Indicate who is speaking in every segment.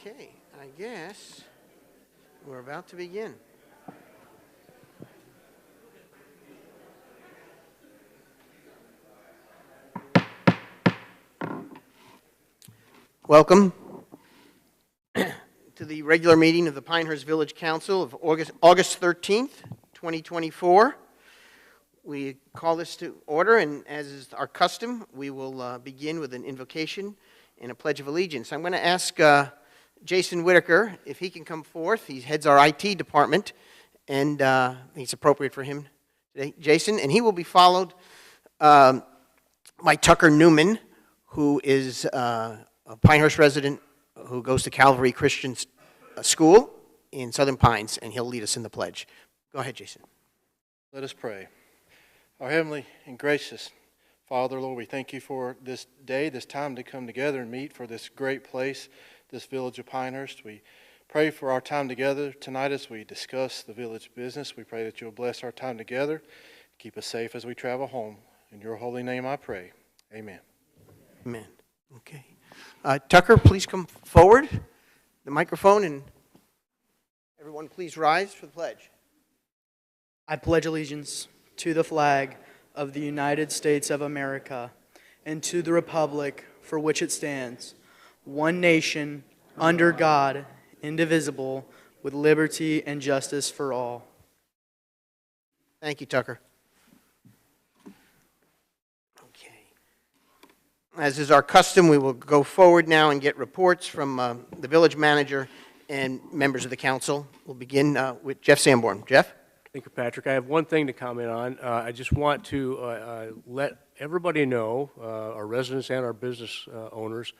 Speaker 1: Okay, I guess we're about to begin. Welcome to the regular meeting of the Pinehurst Village Council of August 13th, 2024. We call this to order, and as is our custom, we will begin with an invocation and a pledge of allegiance. I'm going to ask Jason Whitaker if he can come forth. He heads our IT department, and I think it's appropriate for him today. Jason, and he will be followed by Tucker Newman, who is a Pinehurst resident who goes to Calvary Christian School in Southern Pines, and he'll lead us in the pledge. Go ahead, Jason.
Speaker 2: Let us pray. Our heavenly and gracious Father, Lord, we thank you for this day, this time to come together and meet for this great place, this village of Pinehurst. We pray for our time together tonight as we discuss the village business. We pray that you'll bless our time together, keep us safe as we travel home. In your holy name I pray. Amen.
Speaker 1: Amen. Okay. Tucker, please come forward, the microphone, and everyone please rise for the pledge.
Speaker 3: I pledge allegiance to the flag of the United States of America and to the republic for which it stands, one nation, under God, indivisible, with liberty and justice for all.
Speaker 1: Thank you, Tucker. Okay. As is our custom, we will go forward now and get reports from the village manager and members of the council. We'll begin with Jeff Sanborn. Jeff?
Speaker 4: Thank you, Patrick. I have one thing to comment on. I just want to let everybody know, our residents and our business owners,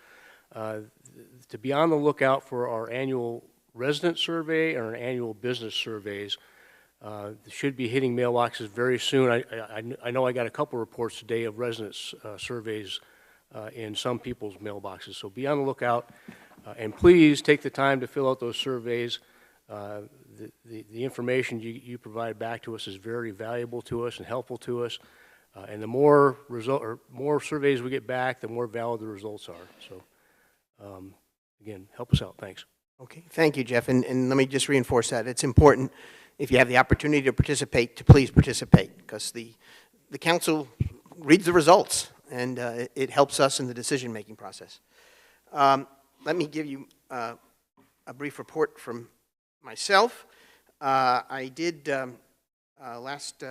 Speaker 4: to be on the lookout for our annual resident survey and our annual business surveys. They should be hitting mailboxes very soon. I know I got a couple reports today of residents surveys in some people's mailboxes, so be on the lookout. And please take the time to fill out those surveys. The information you provide back to us is very valuable to us and helpful to us. And the more surveys we get back, the more valid the results are. So, again, help us out. Thanks.
Speaker 1: Okay, thank you, Jeff. And let me just reinforce that. It's important, if you have the opportunity to participate, to please participate, because the council reads the results, and it helps us in the decision-making process. Let me give you a brief report from myself. I did last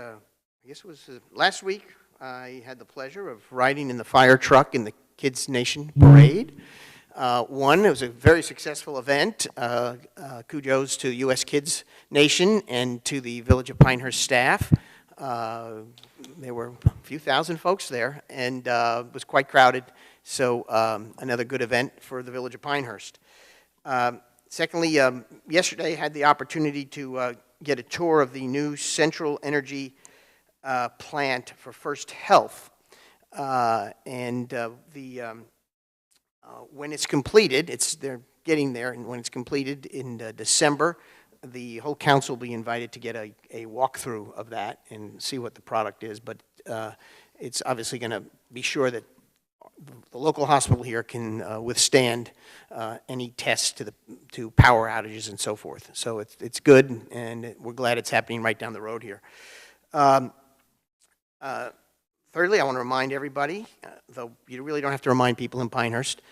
Speaker 1: week, I had the pleasure of riding in the fire truck in the Kids Nation Parade. It was a very successful event. Kudos to U.S. Kids Nation and to the Village of Pinehurst staff. There were a few thousand folks there, and it was quite crowded. So another good event for the Village of Pinehurst. Secondly, yesterday I had the opportunity to get a tour of the new Central Energy plant for First Health. When it's completed, they're getting there, and when it's completed in December, the whole council will be invited to get a walkthrough of that and see what the product is. But it's obviously going to be sure that the local hospital here can withstand any tests to power outages and so forth. So it's good, and we're glad it's happening right down the road here. Thirdly, I want to remind everybody, though you really don't have to remind people in Pinehurst,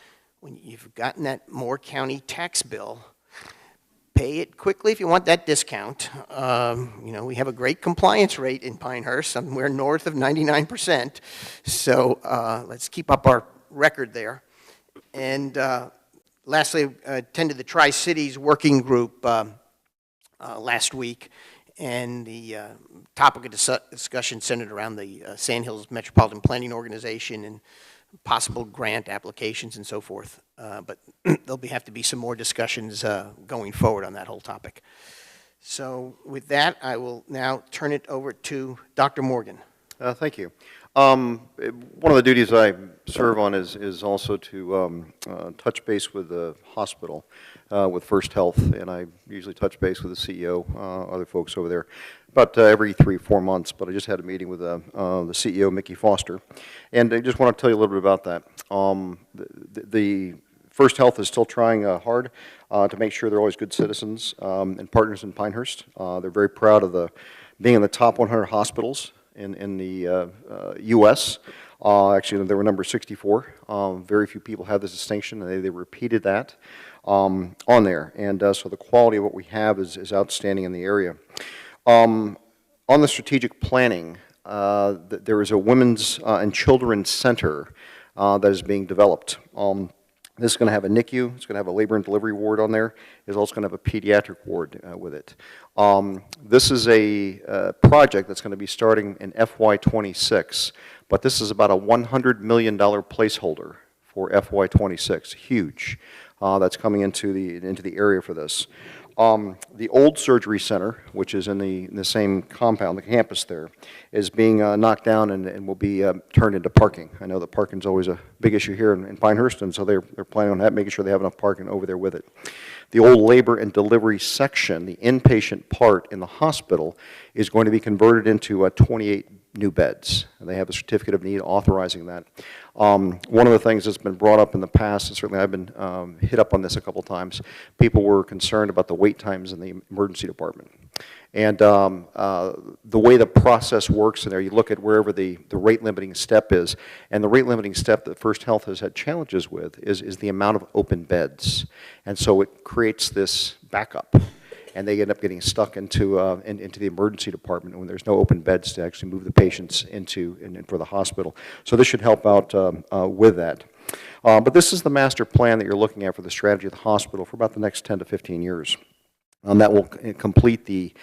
Speaker 1: when you've gotten that Moore County tax bill, pay it quickly if you want that discount. We have a great compliance rate in Pinehurst, somewhere north of 99%. So let's keep up our record there. And lastly, I attended the Tri-Cities Working Group last week, and the topic of discussion centered around the Sandhills Metropolitan Planning Organization and possible grant applications and so forth. But there'll have to be some more discussions going forward on that whole topic. So with that, I will now turn it over to Dr. Morgan.
Speaker 5: Thank you. One of the duties I serve on is also to touch base with the hospital, with First Health, and I usually touch base with the CEO, other folks over there, about every 3-4 months. But I just had a meeting with the CEO, Mickey Foster, and I just want to tell you a little bit about that. The First Health is still trying hard. to make sure they're always good citizens and partners in Pinehurst. They're very proud of being in the top 100 hospitals in the U.S. Actually, they were number 64. Very few people have this distinction, and they repeated that on there. And so the quality of what we have is outstanding in the area. On the strategic planning, there is a women's and children's center that is being developed. This is going to have a NICU. It's going to have a labor and delivery ward on there. It's also going to have a pediatric ward with it. This is a project that's going to be starting in FY26, but this is about a $100 million placeholder for FY26. Huge. That's coming into the area for this. The old surgery center, which is in the same compound, the campus there, is being knocked down and will be turned into parking. I know that parking's always a big issue here in Pinehurst, and so they're planning on that, making sure they have enough parking over there with it. The old labor and delivery section, the inpatient part in the hospital, is going to be converted into 28 new beds. And they have a certificate of need authorizing that. One of the things that's been brought up in the past, and certainly I've been hit up on this a couple times, people were concerned about the wait times in the emergency department. And the way the process works in there, you look at wherever the rate limiting step is, and the rate limiting step that First Health has had challenges with is the amount of open beds. And so it creates this backup. And they end up getting stuck into the emergency department when there's no open beds to actually move the patients into and for the hospital. So this should help out with that. But this is the master plan that you're looking at for the strategy of the hospital for about the next 10 to 15 years. That will complete the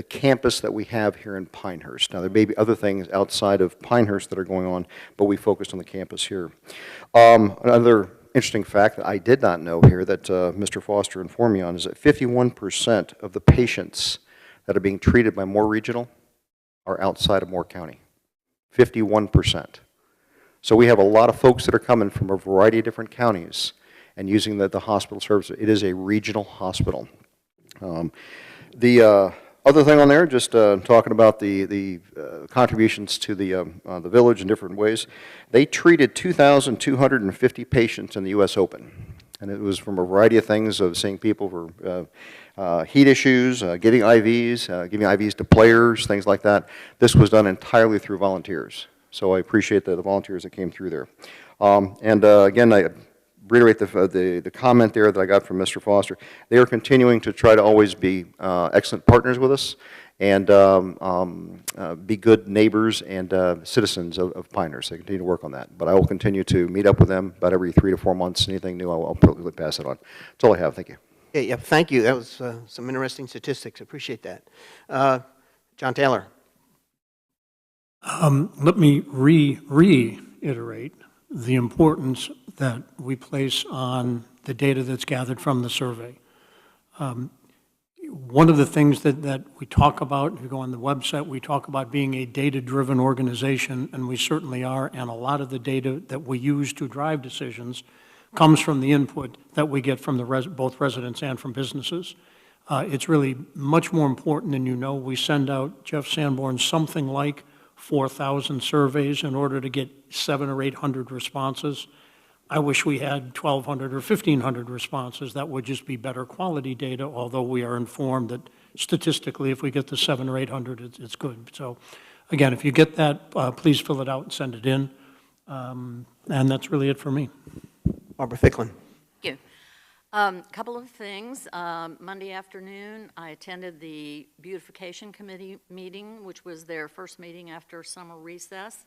Speaker 5: campus that we have here in Pinehurst. Now, there may be other things outside of Pinehurst that are going on, but we focused on the campus here. Another interesting fact that I did not know here that Mr. Foster informed me on is that 51% of the patients that are being treated by Moore Regional are outside of Moore County. 51%. So we have a lot of folks that are coming from a variety of different counties and using the hospital service. It is a regional hospital. The other thing on there, just talking about the contributions to the village in different ways. They treated 2,250 patients in the U.S. Open. And it was from a variety of things, of seeing people for heat issues, giving IVs to players, things like that. This was done entirely through volunteers. So I appreciate the volunteers that came through there. Again, I reiterate the comment there that I got from Mr. Foster. They are continuing to try to always be excellent partners with us and be good neighbors and citizens of Pinehurst. They continue to work on that. But I will continue to meet up with them about every 3 to 4 months. Anything new, I'll probably pass it on. That's all I have. Thank you.
Speaker 1: Yeah, thank you. That was some interesting statistics. Appreciate that. John Taylor.
Speaker 6: Let me reiterate the importance that we place on the data that's gathered from the survey. One of the things that we talk about, if you go on the website, we talk about being a data-driven organization, and we certainly are, and a lot of the data that we use to drive decisions comes from the input that we get from both residents and from businesses. It's really much more important than you know. We send out, Jeff Sanborn, something like 4,000 surveys in order to get 700 or 800 responses. I wish we had 1,200 or 1,500 responses. That would just be better quality data, although we are informed that statistically, if we get the 700 or 800, it's good. So again, if you get that, please fill it out and send it in. And that's really it for me.
Speaker 1: Barbara Ficklin.
Speaker 7: Thank you. Couple of things. Monday afternoon, I attended the Beautification Committee meeting, which was their first meeting after summer recess.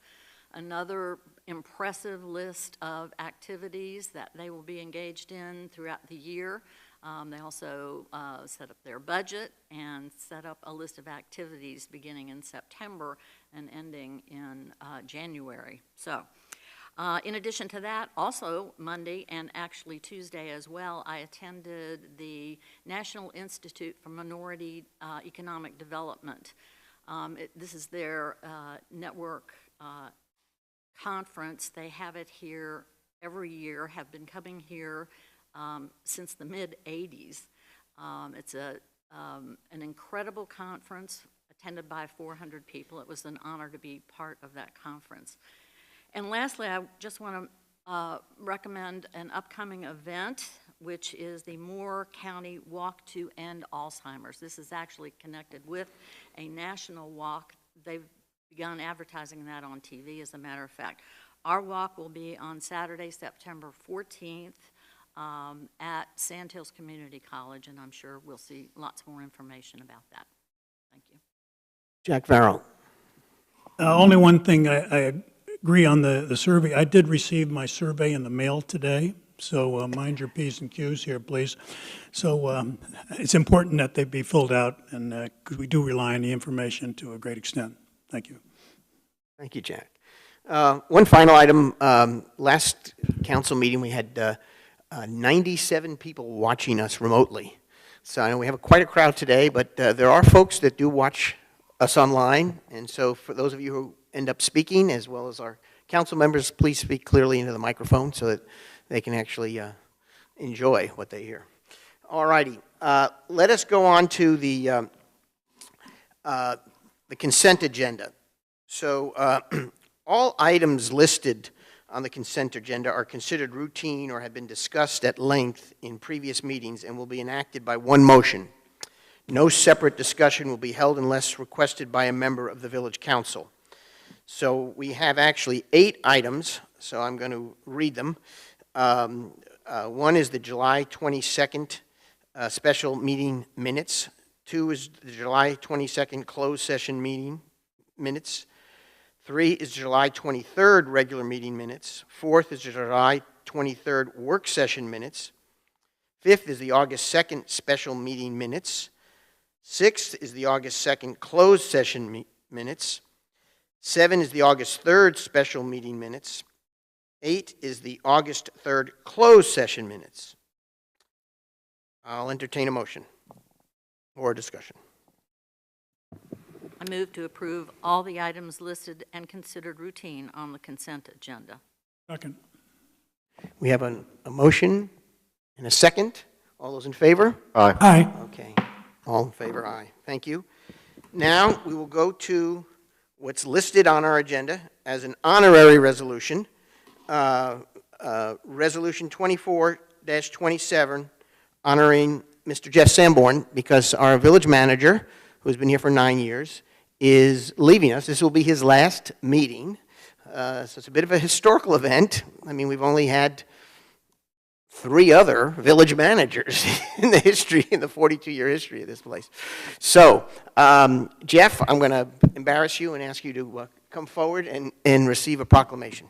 Speaker 7: Another impressive list of activities that they will be engaged in throughout the year. They also set up their budget and set up a list of activities beginning in September and ending in January. So, in addition to that, also Monday and actually Tuesday as well, I attended the National Institute for Minority Economic Development. This is their network conference. They have it here every year, have been coming here since the mid-'80s. It's an incredible conference attended by 400 people. It was an honor to be part of that conference. And lastly, I just want to recommend an upcoming event which is the Moore County Walk to End Alzheimer's. This is actually connected with a national walk. They've begun advertising that on TV, as a matter of fact. Our walk will be on Saturday, September 14th at Sandhills Community College, and I'm sure we'll see lots more information about that. Thank you.
Speaker 1: Jack Farrell.
Speaker 8: Only one thing, I agree on the survey. I did receive my survey in the mail today, so mind your P's and Q's here, please. So it's important that they be filled out, and because we do rely on the information to a great extent. Thank you.
Speaker 1: Thank you, Jack. One final item. Last council meeting, we had 97 people watching us remotely. So I know we have quite a crowd today, but there are folks that do watch us online. And so for those of you who end up speaking, as well as our council members, please speak clearly into the microphone so that they can actually enjoy what they hear. All righty. Let us go on to the consent agenda. So all items listed on the consent agenda are considered routine or have been discussed at length in previous meetings and will be enacted by one motion. No separate discussion will be held unless requested by a member of the village council. So we have actually 8 items, so I'm going to read them. One is the July 22nd special meeting minutes. 2 is the July 22nd closed session meeting minutes. 3 is July 23rd regular meeting minutes. 4th is July 23rd work session minutes. 5th is the August 2nd special meeting minutes. 6th is the August 2nd closed session minutes. 7 is the August 3rd special meeting minutes. 8 is the August 3rd closed session minutes. I'll entertain a motion or a discussion.
Speaker 7: I move to approve all the items listed and considered routine on the consent agenda.
Speaker 8: Second.
Speaker 1: We have a motion and a second. All those in favor?
Speaker 5: Aye.
Speaker 8: Aye.
Speaker 1: Okay. All in favor, aye. Thank you. Now we will go to what's listed on our agenda as an honorary resolution. Resolution 24-27, honoring Mr. Jeff Sanborn, because our village manager, who's been here for 9 years, is leaving us. This will be his last meeting. So it's a bit of a historical event. I mean, we've only had 3 other village managers in the 42-year history of this place. So, Jeff, I'm going to embarrass you and ask you to come forward and receive a proclamation.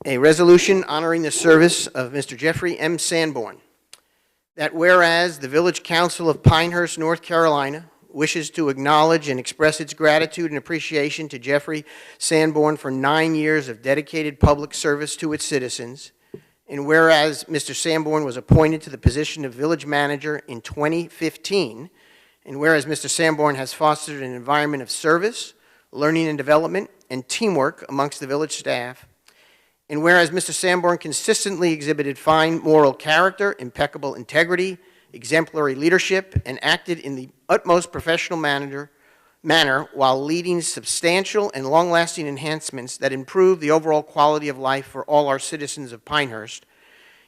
Speaker 1: A resolution honoring the service of Mr. Jeffrey M. Sanborn. That whereas the Village Council of Pinehurst, North Carolina, wishes to acknowledge and express its gratitude and appreciation to Jeffrey Sanborn for 9 years of dedicated public service to its citizens, and whereas Mr. Sanborn was appointed to the position of village manager in 2015, and whereas Mr. Sanborn has fostered an environment of service, learning and development, and teamwork amongst the village staff, and whereas Mr. Sanborn consistently exhibited fine moral character, impeccable integrity, exemplary leadership, and acted in the utmost professional manner while leading substantial and long-lasting enhancements that improve the overall quality of life for all our citizens of Pinehurst.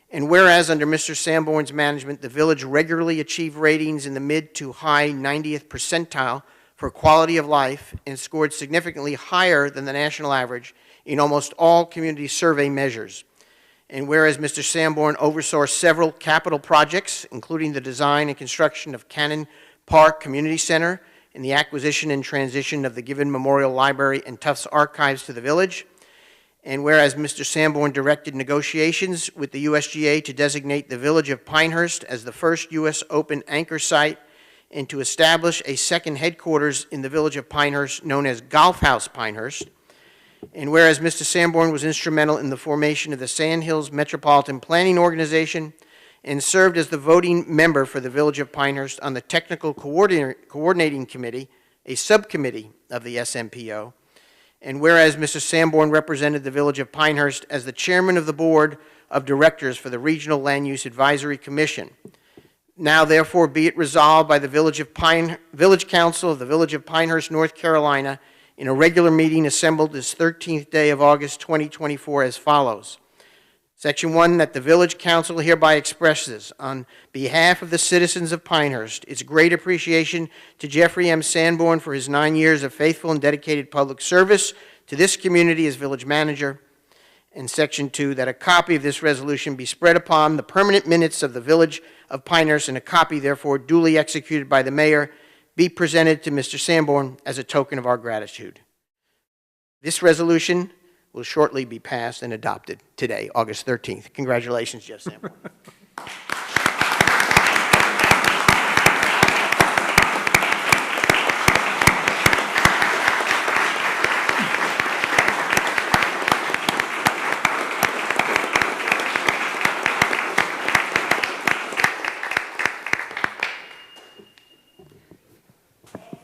Speaker 1: And whereas under Mr. Sanborn's management, the village regularly achieved ratings in the mid to high 90th percentile for quality of life and scored significantly higher than the national average in almost all community survey measures. And whereas Mr. Sanborn oversaw several capital projects, including the design and construction of Cannon Park Community Center and the acquisition and transition of the Given Memorial Library and Tufts Archives to the village, and whereas Mr. Sanborn directed negotiations with the USGA to designate the village of Pinehurst as the first U.S. Open anchor site and to establish a second headquarters in the village of Pinehurst known as Golf House Pinehurst, and whereas Mr. Sanborn was instrumental in the formation of the Sandhills Metropolitan Planning Organization and served as the voting member for the Village of Pinehurst on the Technical Coordinating Committee, a subcommittee of the SMPO, And whereas Mr. Sanborn represented the Village of Pinehurst as the chairman of the Board of Directors for the Regional Land Use Advisory Commission. Now therefore be it resolved by the Village Council of the Village of Pinehurst, North Carolina, in a regular meeting assembled this 13th day of August 2024 as follows. Section 1, that the Village Council hereby expresses, on behalf of the citizens of Pinehurst, its great appreciation to Jeffrey M. Sanborn for his 9 years of faithful and dedicated public service to this community as village manager. And Section 2, that a copy of this resolution be spread upon the permanent minutes of the Village of Pinehurst, and a copy, therefore, duly executed by the mayor, be presented to Mr. Sanborn as a token of our gratitude. This resolution will shortly be passed and adopted today, August 13th. Congratulations, Jeff Sanborn.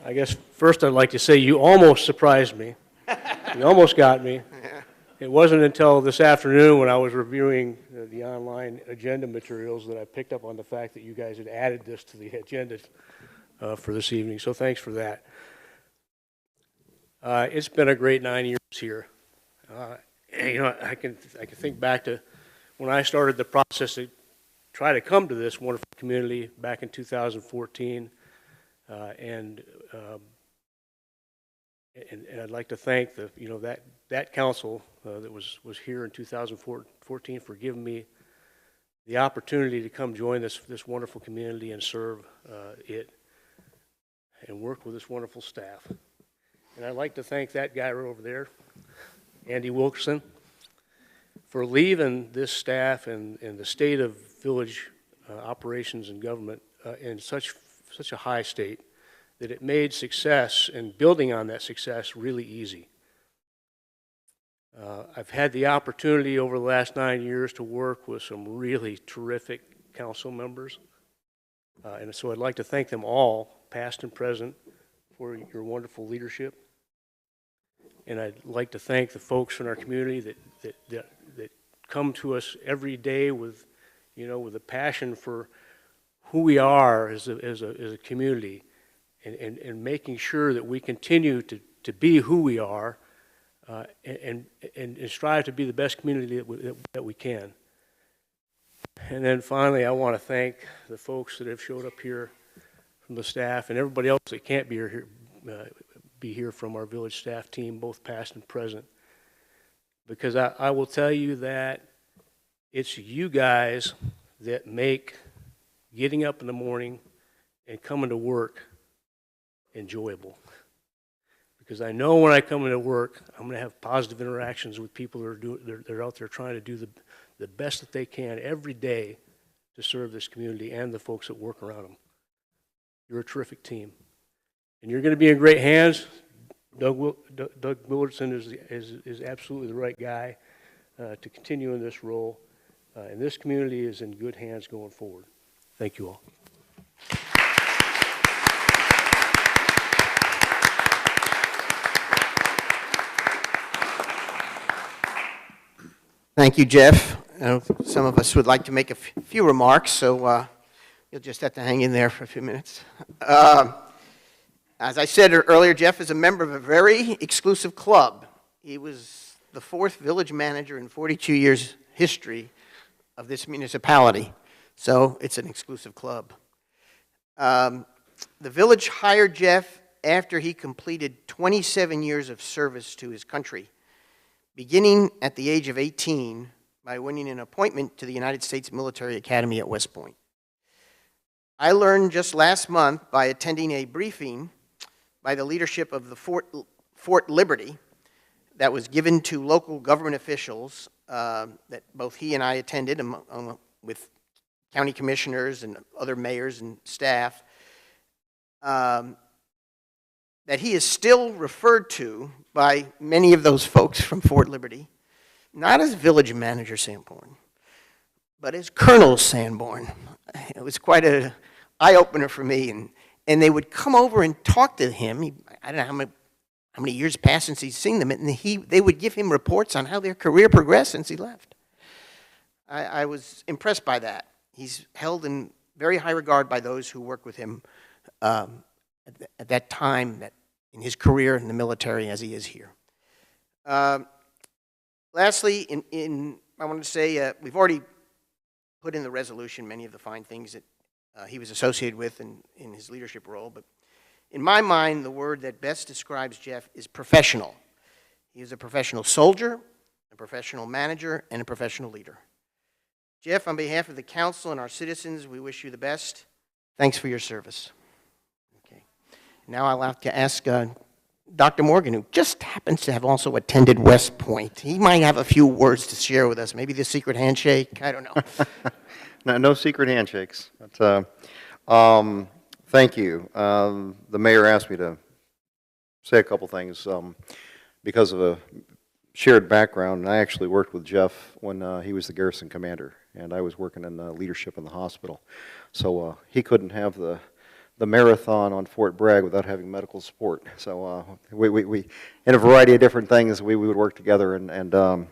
Speaker 4: I guess first I'd like to say you almost surprised me. You almost got me. It wasn't until this afternoon when I was reviewing the online agenda materials that I picked up on the fact that you guys had added this to the agenda for this evening, so thanks for that. It's been a great 9 years here. You know, I can think back to when I started the process to try to come to this wonderful community back in 2014, and I'd like to thank that council that was here in 2014 for giving me the opportunity to come join this wonderful community and serve it and work with this wonderful staff. And I'd like to thank that guy right over there, Andy Wilkerson, for leaving this staff and the state of village operations and government in such a high state that it made success and building on that success really easy. I've had the opportunity over the last 9 years to work with some really terrific council members. And so I'd like to thank them all, past and present, for your wonderful leadership. And I'd like to thank the folks in our community that come to us every day with a passion for who we are as a community, and making sure that we continue to be who we are, and strive to be the best community that we can. And then finally, I want to thank the folks that have showed up here from the staff and everybody else that can't be here from our village staff team, both past and present. Because I will tell you that it's you guys that make getting up in the morning and coming to work enjoyable. Because I know when I come into work, I'm going to have positive interactions with people that are out there trying to do the best that they can every day to serve this community and the folks that work around them. You're a terrific team. And you're going to be in great hands. Doug Willardson is absolutely the right guy to continue in this role. And this community is in good hands going forward. Thank you all.
Speaker 1: Thank you, Jeff. Some of us would like to make a few remarks, so you'll just have to hang in there for a few minutes. As I said earlier, Jeff is a member of a very exclusive club. He was the 4th village manager in 42 years' history of this municipality, so it's an exclusive club. The village hired Jeff after he completed 27 years of service to his country, beginning at the age of 18 by winning an appointment to the United States Military Academy at West Point. I learned just last month by attending a briefing by the leadership of the Fort Liberty that was given to local government officials that both he and I attended with county commissioners and other mayors and staff, that he is still referred to by many of those folks from Fort Liberty, not as Village Manager Sanborn, but as Colonel Sanborn. It was quite an eye-opener for me, and they would come over and talk to him. I don't know how how many years passed since he's seen them, and they would give him reports on how their career progressed since he left. I was impressed by that. He's held in very high regard by those who work with him at that time in his career in the military as he is here. Lastly, I want to say we've already put in the resolution many of the fine things that he was associated with in his leadership role, but in my mind, the word that best describes Jeff is professional. He is a professional soldier, a professional manager, and a professional leader. Jeff, on behalf of the council and our citizens, we wish you the best. Thanks for your service. Okay. Now I'll have to ask Dr. Morgan, who just happens to have also attended West Point. He might have a few words to share with us. Maybe the secret handshake. I don't know.
Speaker 5: No secret handshakes. But, thank you. The mayor asked me to say a couple things because of a shared background. I actually worked with Jeff when he was the garrison commander, and I was working in leadership in the hospital. So he couldn't have the marathon on Fort Bragg without having medical support. So we in a variety of different things, we would work together, and I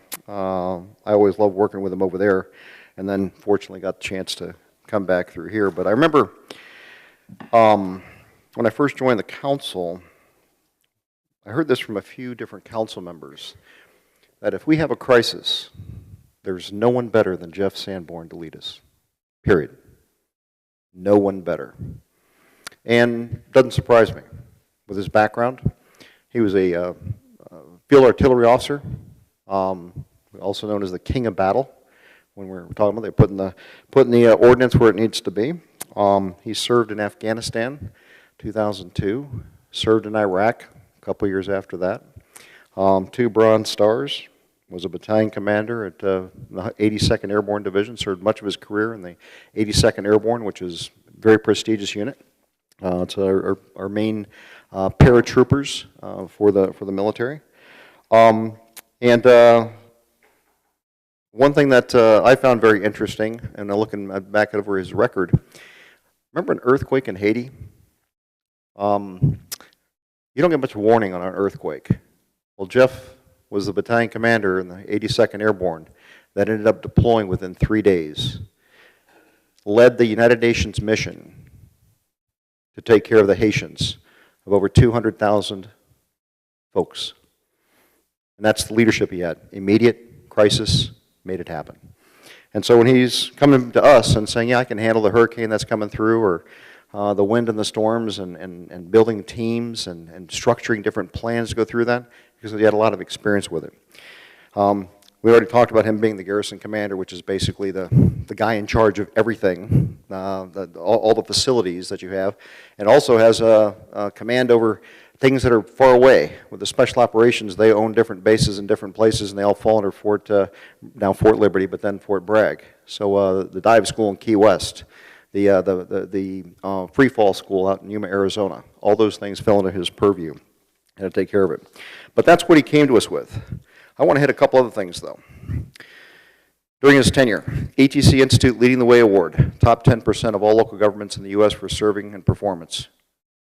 Speaker 5: always loved working with him over there, and then fortunately got the chance to come back through here. But I remember when I first joined the council, I heard this from a few different council members, that if we have a crisis, there's no one better than Jeff Sanborn to lead us, period. No one better. And doesn't surprise me. With his background, he was a field artillery officer, also known as the King of Battle. When we're talking about, they're putting the ordnance where it needs to be. He served in Afghanistan, 2002. Served in Iraq a couple years after that. 2 Bronze Stars. Was a battalion commander at the 82nd Airborne Division. Served much of his career in the 82nd Airborne, which is a very prestigious unit. It's our main paratroopers for the military. And one thing that I found very interesting, and looking back over his record, remember an earthquake in Haiti? You don't get much warning on an earthquake. Well, Jeff was the battalion commander in the 82nd Airborne that ended up deploying within 3 days, led the United Nations mission to take care of the Haitians, of over 200,000 folks. And that's the leadership he had. Immediate crisis, made it happen. And so when he's coming to us and saying, yeah, I can handle the hurricane that's coming through, or the wind and the storms, and building teams and structuring different plans to go through that, because he had a lot of experience with it. We already talked about him being the garrison commander, which is basically the guy in charge of everything, all the facilities that you have, and also has a command over things that are far away. With the special operations, they own different bases in different places, and they all fall under now Fort Liberty, but then Fort Bragg. So the dive school in Key West, the free fall school out in Yuma, Arizona, all those things fell into his purview, and to take care of it. But that's what he came to us with. I want to hit a couple other things, though. During his tenure, ATC Institute Leading the Way Award, top 10% of all local governments in the U.S. for serving and performance,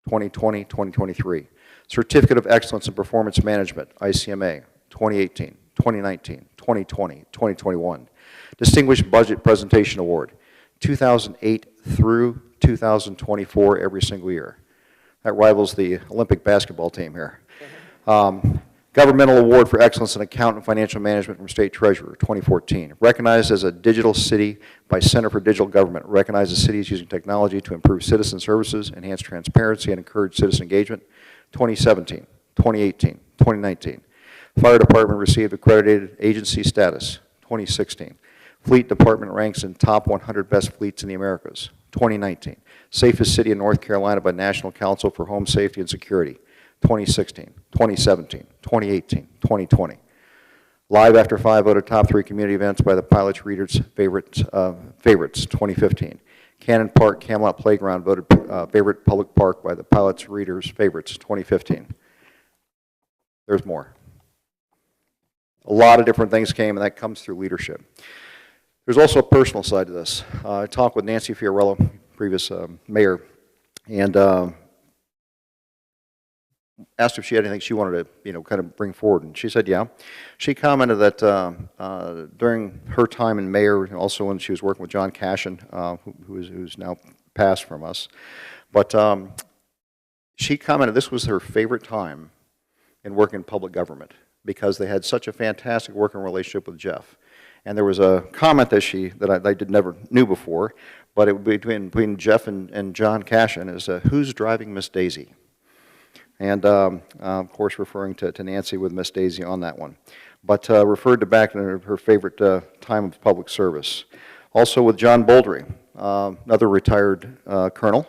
Speaker 5: 2020, 2023. Certificate of Excellence in Performance Management, ICMA, 2018, 2019, 2020, 2021. Distinguished Budget Presentation Award, 2008 through 2024 every single year. That rivals the Olympic basketball team here. Governmental Award for Excellence in Account and Financial Management from State Treasurer, 2014. Recognized as a digital city by Center for Digital Government. Recognizes cities using technology to improve citizen services, enhance transparency, and encourage citizen engagement, 2017, 2018, 2019. Fire Department received accredited agency status, 2016. Fleet Department ranks in top 100 best fleets in the Americas, 2019. Safest city in North Carolina by National Council for Home Safety and Security, 2016, 2017, 2018, 2020. Live After 5 voted top 3 community events by the Pilots Readers favorites, 2015. Cannon Park Camelot Playground voted favorite public park by the Pilots Readers favorites, 2015. There's more. A lot of different things came, and that comes through leadership. There's also a personal side to this. I talked with Nancy Fiorello, previous mayor, and asked if she had anything she wanted to, kind of bring forward, and she said, yeah. She commented that during her time in mayor, also when she was working with John Cashin, who's now passed from us, but she commented this was her favorite time in working in public government because they had such a fantastic working relationship with Jeff. And there was a comment that I never knew before, but it would be between Jeff and John Cashin is, who's driving Miss Daisy? And, of course, referring to Nancy with Miss Daisy on that one. But referred to back to her favorite time of public service. Also with John Boldry, another retired colonel,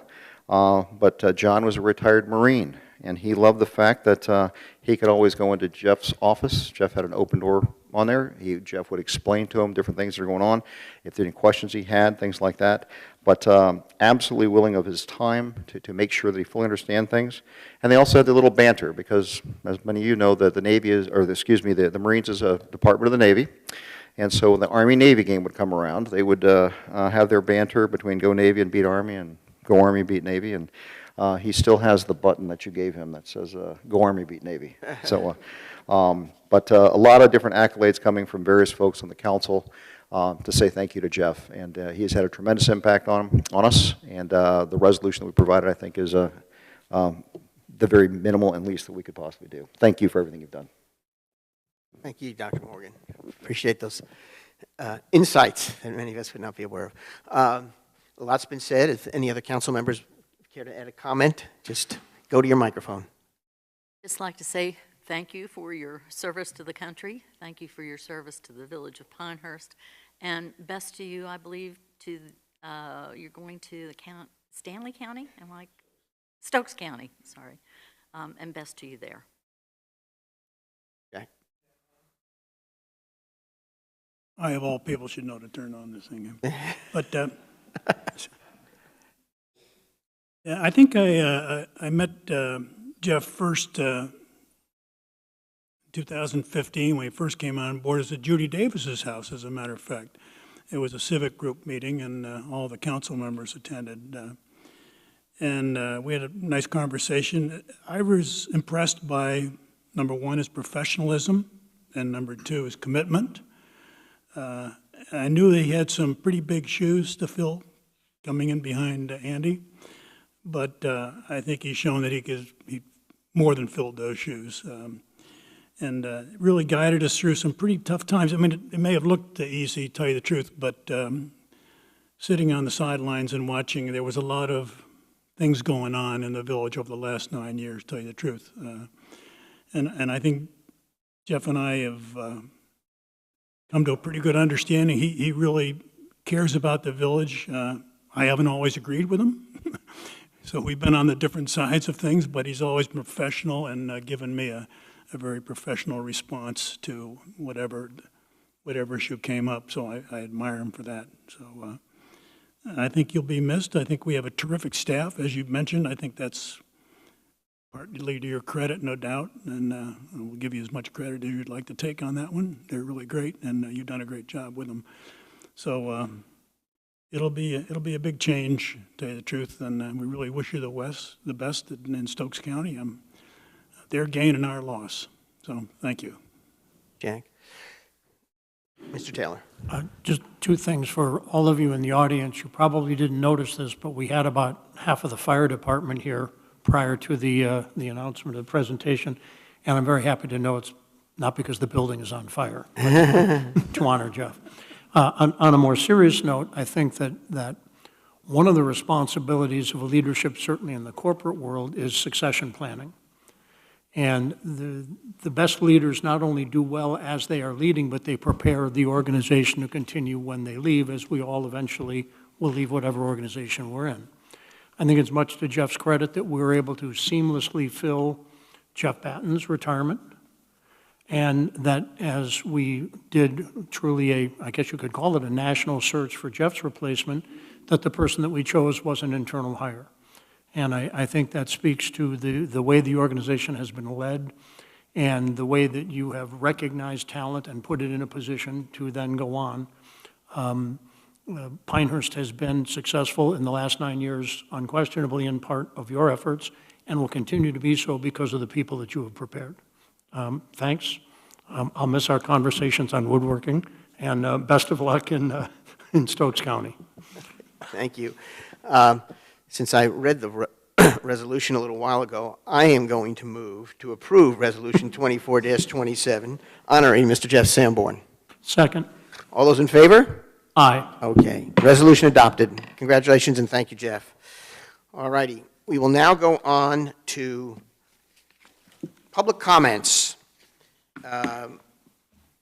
Speaker 5: but John was a retired Marine. And he loved the fact that he could always go into Jeff's office. Jeff had an open door on there. Jeff would explain to him different things that are going on, if there were any questions he had, things like that. But absolutely willing of his time to make sure that he fully understands things. And they also had the little banter because, as many of you know, the Navy is, or excuse me, the Marines is a department of the Navy. And so when the Army-Navy game would come around, they would have their banter between Go Navy and beat Army and Go Army beat Navy. And he still has the button that you gave him that says Go Army beat Navy. So, but a lot of different accolades coming from various folks on the council to say thank you to Jeff. And he has had a tremendous impact on us. And the resolution that we provided, I think, is the very minimal and least that we could possibly do. Thank you for everything you've done.
Speaker 1: Thank you, Dr. Morgan. Appreciate those insights that many of us would not be aware of. A lot's been said. If any other council members care to add a comment, just go to your microphone.
Speaker 7: Just like to say thank you for your service to the country. Thank you for your service to the village of Pinehurst. And best to you, I believe, to you're going to the Stanley County? Stokes County, sorry. And best to you there.
Speaker 1: Okay.
Speaker 8: I, of all people, should know to turn on this thing. But yeah, I think I met Jeff first 2015 when he first came on board. As at Judy Davis's house, as a matter of fact. It was a civic group meeting, and all the council members attended. And we had a nice conversation. I was impressed by, number one, his professionalism, and number two, his commitment. I knew that he had some pretty big shoes to fill coming in behind Andy, but I think he's shown that he more than filled those shoes. And really guided us through some pretty tough times. I mean, it may have looked easy, to tell you the truth, but sitting on the sidelines and watching, there was a lot of things going on in the village over the last 9 years, to tell you the truth. And I think Jeff and I have come to a pretty good understanding. He really cares about the village. I haven't always agreed with him. So we've been on the different sides of things, but he's always been professional and given me a very professional response to whatever issue came up. So I admire him for that. So I think you'll be missed. I think we have a terrific staff, as you mentioned. I think that's partly to your credit, no doubt, and we'll give you as much credit as you'd like to take on that one. They're really great, and you've done a great job with them. So it'll be a big change, to tell you the truth, and we really wish you the best in Stokes County. Their gain and our loss. So thank you.
Speaker 1: Jack. Mr. Taylor.
Speaker 6: Just two things for all of you in the audience. You probably didn't notice this, but we had about half of the fire department here prior to the announcement of the presentation, and I'm very happy to know it's not because the building is on fire, but to honor Jeff. On a more serious note, I think that one of the responsibilities of a leadership, certainly in the corporate world, is succession planning. And the best leaders not only do well as they are leading, but they prepare the organization to continue when they leave, as we all eventually will leave whatever organization we're in. I think it's much to Jeff's credit that we were able to seamlessly fill Jeff Batten's retirement, and that as we did truly I guess you could call it a national search for Jeff's replacement, that the person that we chose was an internal hire. And I think that speaks to the way the organization has been led and the way that you have recognized talent and put it in a position to then go on. Pinehurst has been successful in the last 9 years, unquestionably in part of your efforts and will continue to be so because of the people that you have prepared. Thanks. I'll miss our conversations on woodworking, and best of luck in Stokes County.
Speaker 1: Thank you. Since I read the resolution a little while ago, I am going to move to approve Resolution 24-27, honoring Mr. Jeff Sanborn.
Speaker 6: Second.
Speaker 1: All those in favor?
Speaker 6: Aye.
Speaker 1: Okay. Resolution adopted. Congratulations and thank you, Jeff. All righty. We will now go on to public comments.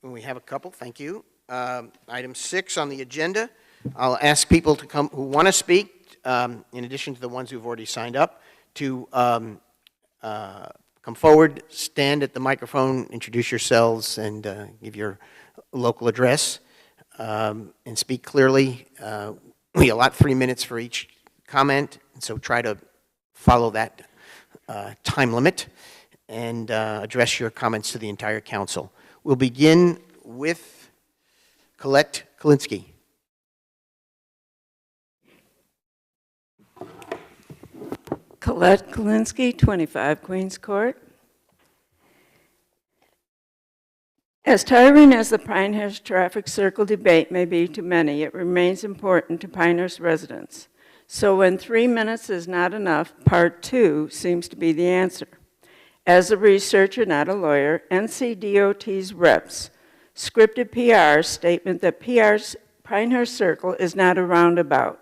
Speaker 1: We have a couple. Thank you. Item 6 on the agenda. I'll ask people to come who want to speak, in addition to the ones who've already signed up, to come forward, stand at the microphone, introduce yourselves, and give your local address, and speak clearly. We allot 3 minutes for each comment, and so try to follow that time limit and address your comments to the entire council. We'll begin with Colette Kalinsky.
Speaker 9: Colette Kalinsky, 25 Queens Court. As tiring as the Pinehurst traffic circle debate may be to many, it remains important to Pinehurst residents. So when 3 minutes is not enough, part 2 seems to be the answer. As a researcher, not a lawyer, NCDOT's reps scripted PR's statement that Pinehurst Circle is not a roundabout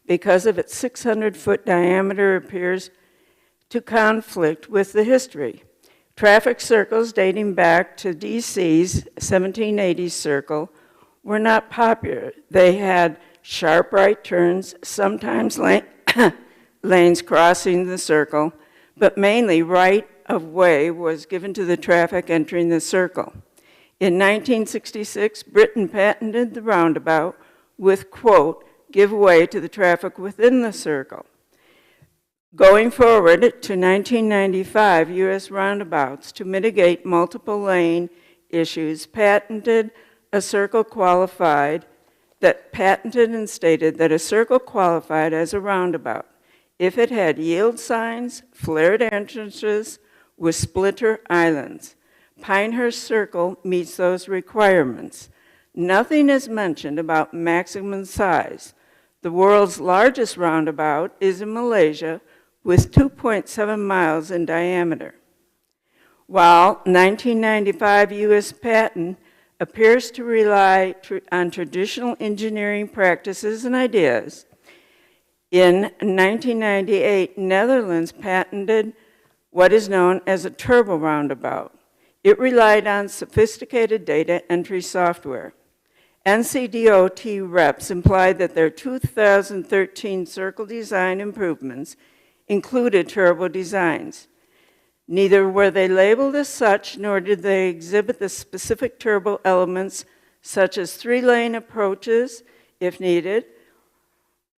Speaker 9: because of its 600-foot diameter appears to conflict with the history. Traffic circles dating back to DC's 1780s circle were not popular. They had sharp right turns, sometimes lanes crossing the circle, but mainly right of way was given to the traffic entering the circle. In 1966, Britain patented the roundabout with, quote, give way to the traffic within the circle. Going forward to 1995, U.S. roundabouts, to mitigate multiple lane issues, patented and stated that a circle qualified as a roundabout if it had yield signs, flared entrances with splitter islands. Pinehurst Circle meets those requirements. Nothing is mentioned about maximum size. The world's largest roundabout is in Malaysia with 2.7 miles in diameter. While 1995 U.S. patent appears to rely on traditional engineering practices and ideas, in 1998, Netherlands patented what is known as a turbo roundabout. It relied on sophisticated data entry software. NCDOT reps implied that their 2013 circle design improvements included turbo designs. Neither were they labeled as such, nor did they exhibit the specific turbo elements, such as 3-lane approaches, if needed,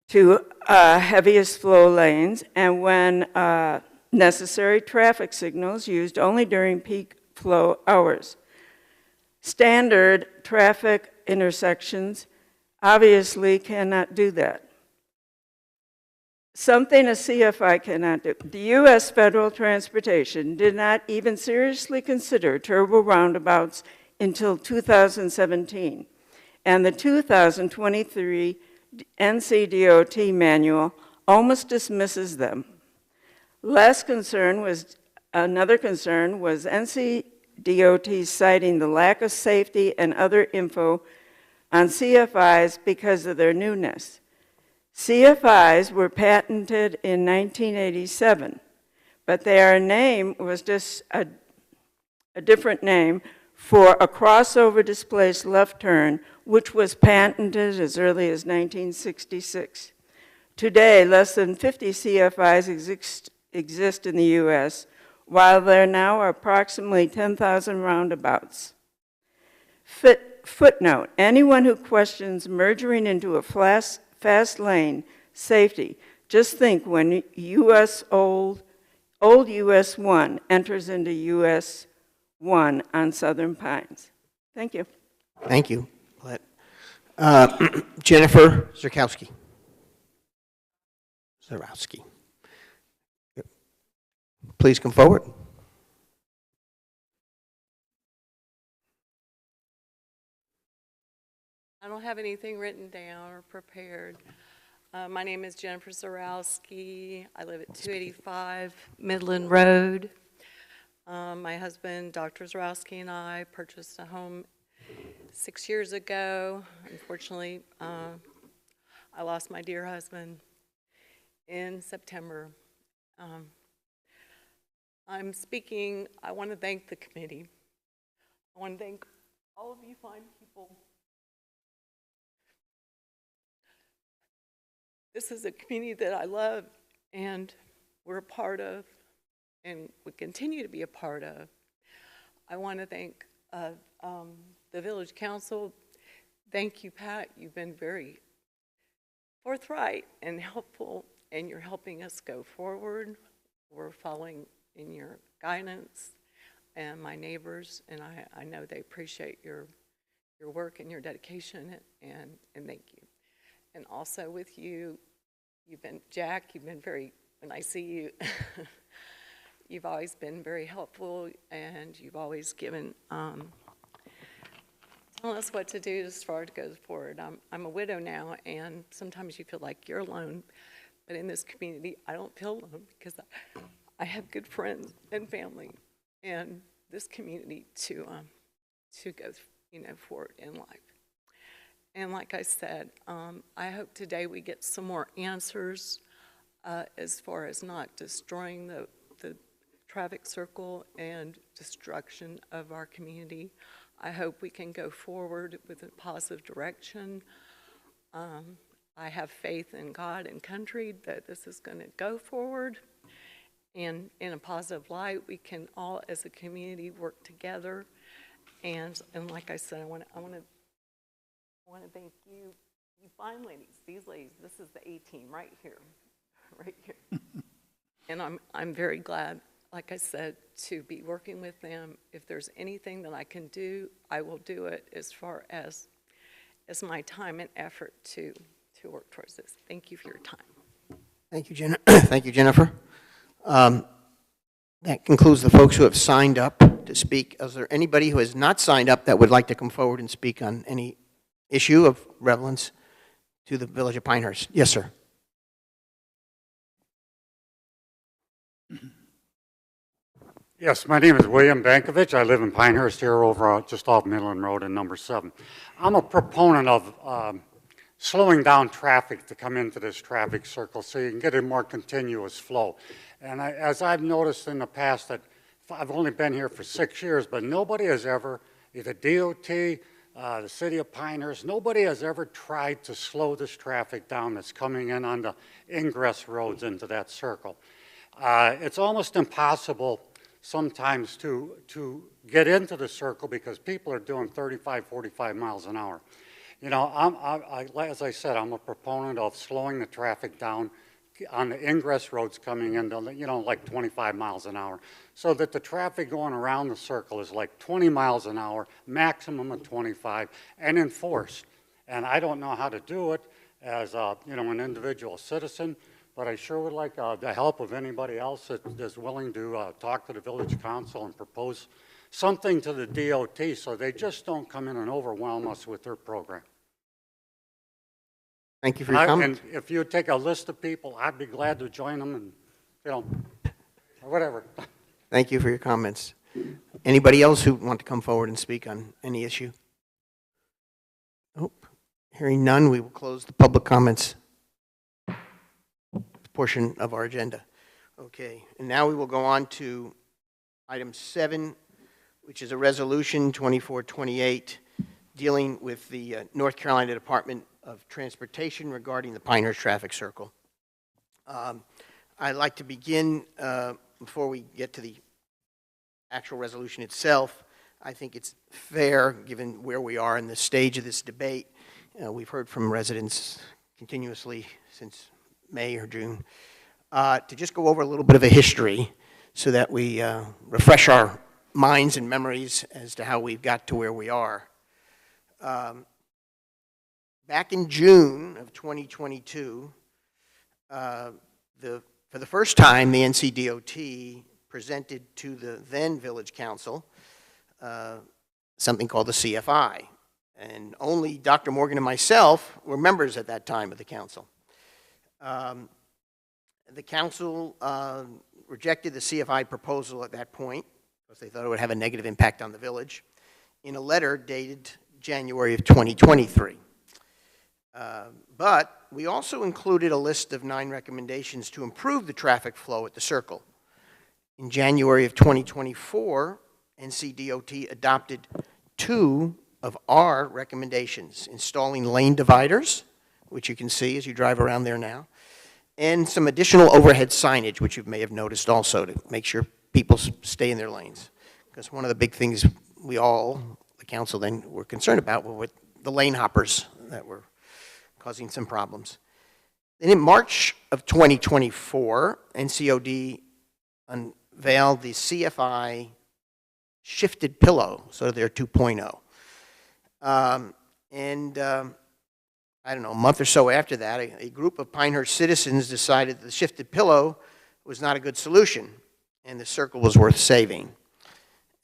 Speaker 9: to heaviest flow lanes, and when necessary, traffic signals used only during peak flow hours. Standard traffic intersections obviously cannot do that. Something a CFI cannot do. The U.S. Federal Transportation did not even seriously consider turbo roundabouts until 2017, and the 2023 NCDOT manual almost dismisses them. Another concern was NCDOT citing the lack of safety and other info on CFIs because of their newness. CFIs were patented in 1987, but their name was just a different name for a crossover displaced left turn, which was patented as early as 1966. Today, less than 50 CFIs exist in the U.S., while there now are approximately 10,000 roundabouts. Footnote, anyone who questions merging into a fast lane safety, just think when old US 1 enters into US 1 on Southern Pines. Thank you.
Speaker 1: Thank you. Jennifer Zurkowski. Please come forward.
Speaker 10: I don't have anything written down or prepared. My name is Jennifer Zarowski. I live at 285 Midland Road. My husband, Dr. Zarowski, and I purchased a home 6 years ago. Unfortunately, I lost my dear husband in September. I'm speaking, I want to thank the committee. I want to thank all of you fine people. This is a community that I love and we're a part of and we continue to be a part of. I want to thank the Village Council. Thank you, Pat. You've been very forthright and helpful, and you're helping us go forward. We're following in your guidance, and my neighbors, and I know they appreciate your work and your dedication, and thank you. And also with you, Jack, you've been very, when I see you, you've always been very helpful, and you've always given, telling us what to do as far as it goes forward. I'm a widow now, and sometimes you feel like you're alone, but in this community, I don't feel alone because I have good friends and family, and this community to go, forward in life. And like I said, I hope today we get some more answers as far as not destroying the traffic circle and destruction of our community. I hope we can go forward with a positive direction. I have faith in God and country that this is going to go forward. And in a positive light, we can all as a community work together. And like I said, I want to thank you fine ladies, these ladies. This is the A-team right here, right here. And I'm very glad, like I said, to be working with them. If there's anything that I can do, I will do it as far as my time and effort to work towards this. Thank you for your time.
Speaker 1: Thank you, Thank you, Jennifer. That concludes the folks who have signed up to speak. Is there anybody who has not signed up that would like to come forward and speak on any issue of relevance to the Village of Pinehurst? Yes, sir.
Speaker 11: Yes, my name is William Bankovich. I live in Pinehurst here over just off Midland Road in number 7. I'm a proponent of slowing down traffic to come into this traffic circle so you can get a more continuous flow. And as I've noticed in the past, that I've only been here for 6 years, but nobody has ever, either DOT, the city of Pinehurst, nobody has ever tried to slow this traffic down that's coming in on the ingress roads into that circle. It's almost impossible sometimes to get into the circle because people are doing 35, 45 miles an hour. You know, as I said, I'm a proponent of slowing the traffic down on the ingress roads coming into, like 25 miles an hour, so that the traffic going around the circle is like 20 miles an hour, maximum of 25, and enforced. And I don't know how to do it as, an individual citizen, but I sure would like the help of anybody else that is willing to talk to the village council and propose something to the DOT so they just don't come in and overwhelm us with their program.
Speaker 1: Thank you for your comment.
Speaker 11: And if you take a list of people, I'd be glad to join them and, whatever.
Speaker 1: Thank you for your comments. Anybody else who want to come forward and speak on any issue? Nope. Hearing none, we will close the public comments portion of our agenda. Okay, and now we will go on to item 7, which is a resolution 2428 dealing with the North Carolina Department of Transportation regarding the Pinehurst traffic circle. I'd like to begin, before we get to the actual resolution itself, I think it's fair, given where we are in the stage of this debate. We've heard from residents continuously since May or June, to just go over a little bit of a history so that we refresh our minds and memories as to how we've got to where we are. Back in June of 2022, for the first time, the NCDOT presented to the then Village Council something called the CFI. And only Dr. Morgan and myself were members at that time of the council. The council rejected the CFI proposal at that point because they thought it would have a negative impact on the village in a letter dated January of 2023. But we also included a list of 9 recommendations to improve the traffic flow at the circle. In January of 2024, NCDOT adopted 2 of our recommendations, installing lane dividers, which you can see as you drive around there now, and some additional overhead signage, which you may have noticed also, to make sure people stay in their lanes. Because one of the big things we all, the council then, were concerned about were with the lane hoppers that were causing some problems. Then in March of 2024, NCOD unveiled the CFI shifted pillow, so they're 2.0. I don't know, a month or so after that, a group of Pinehurst citizens decided the shifted pillow was not a good solution, and the circle was worth saving.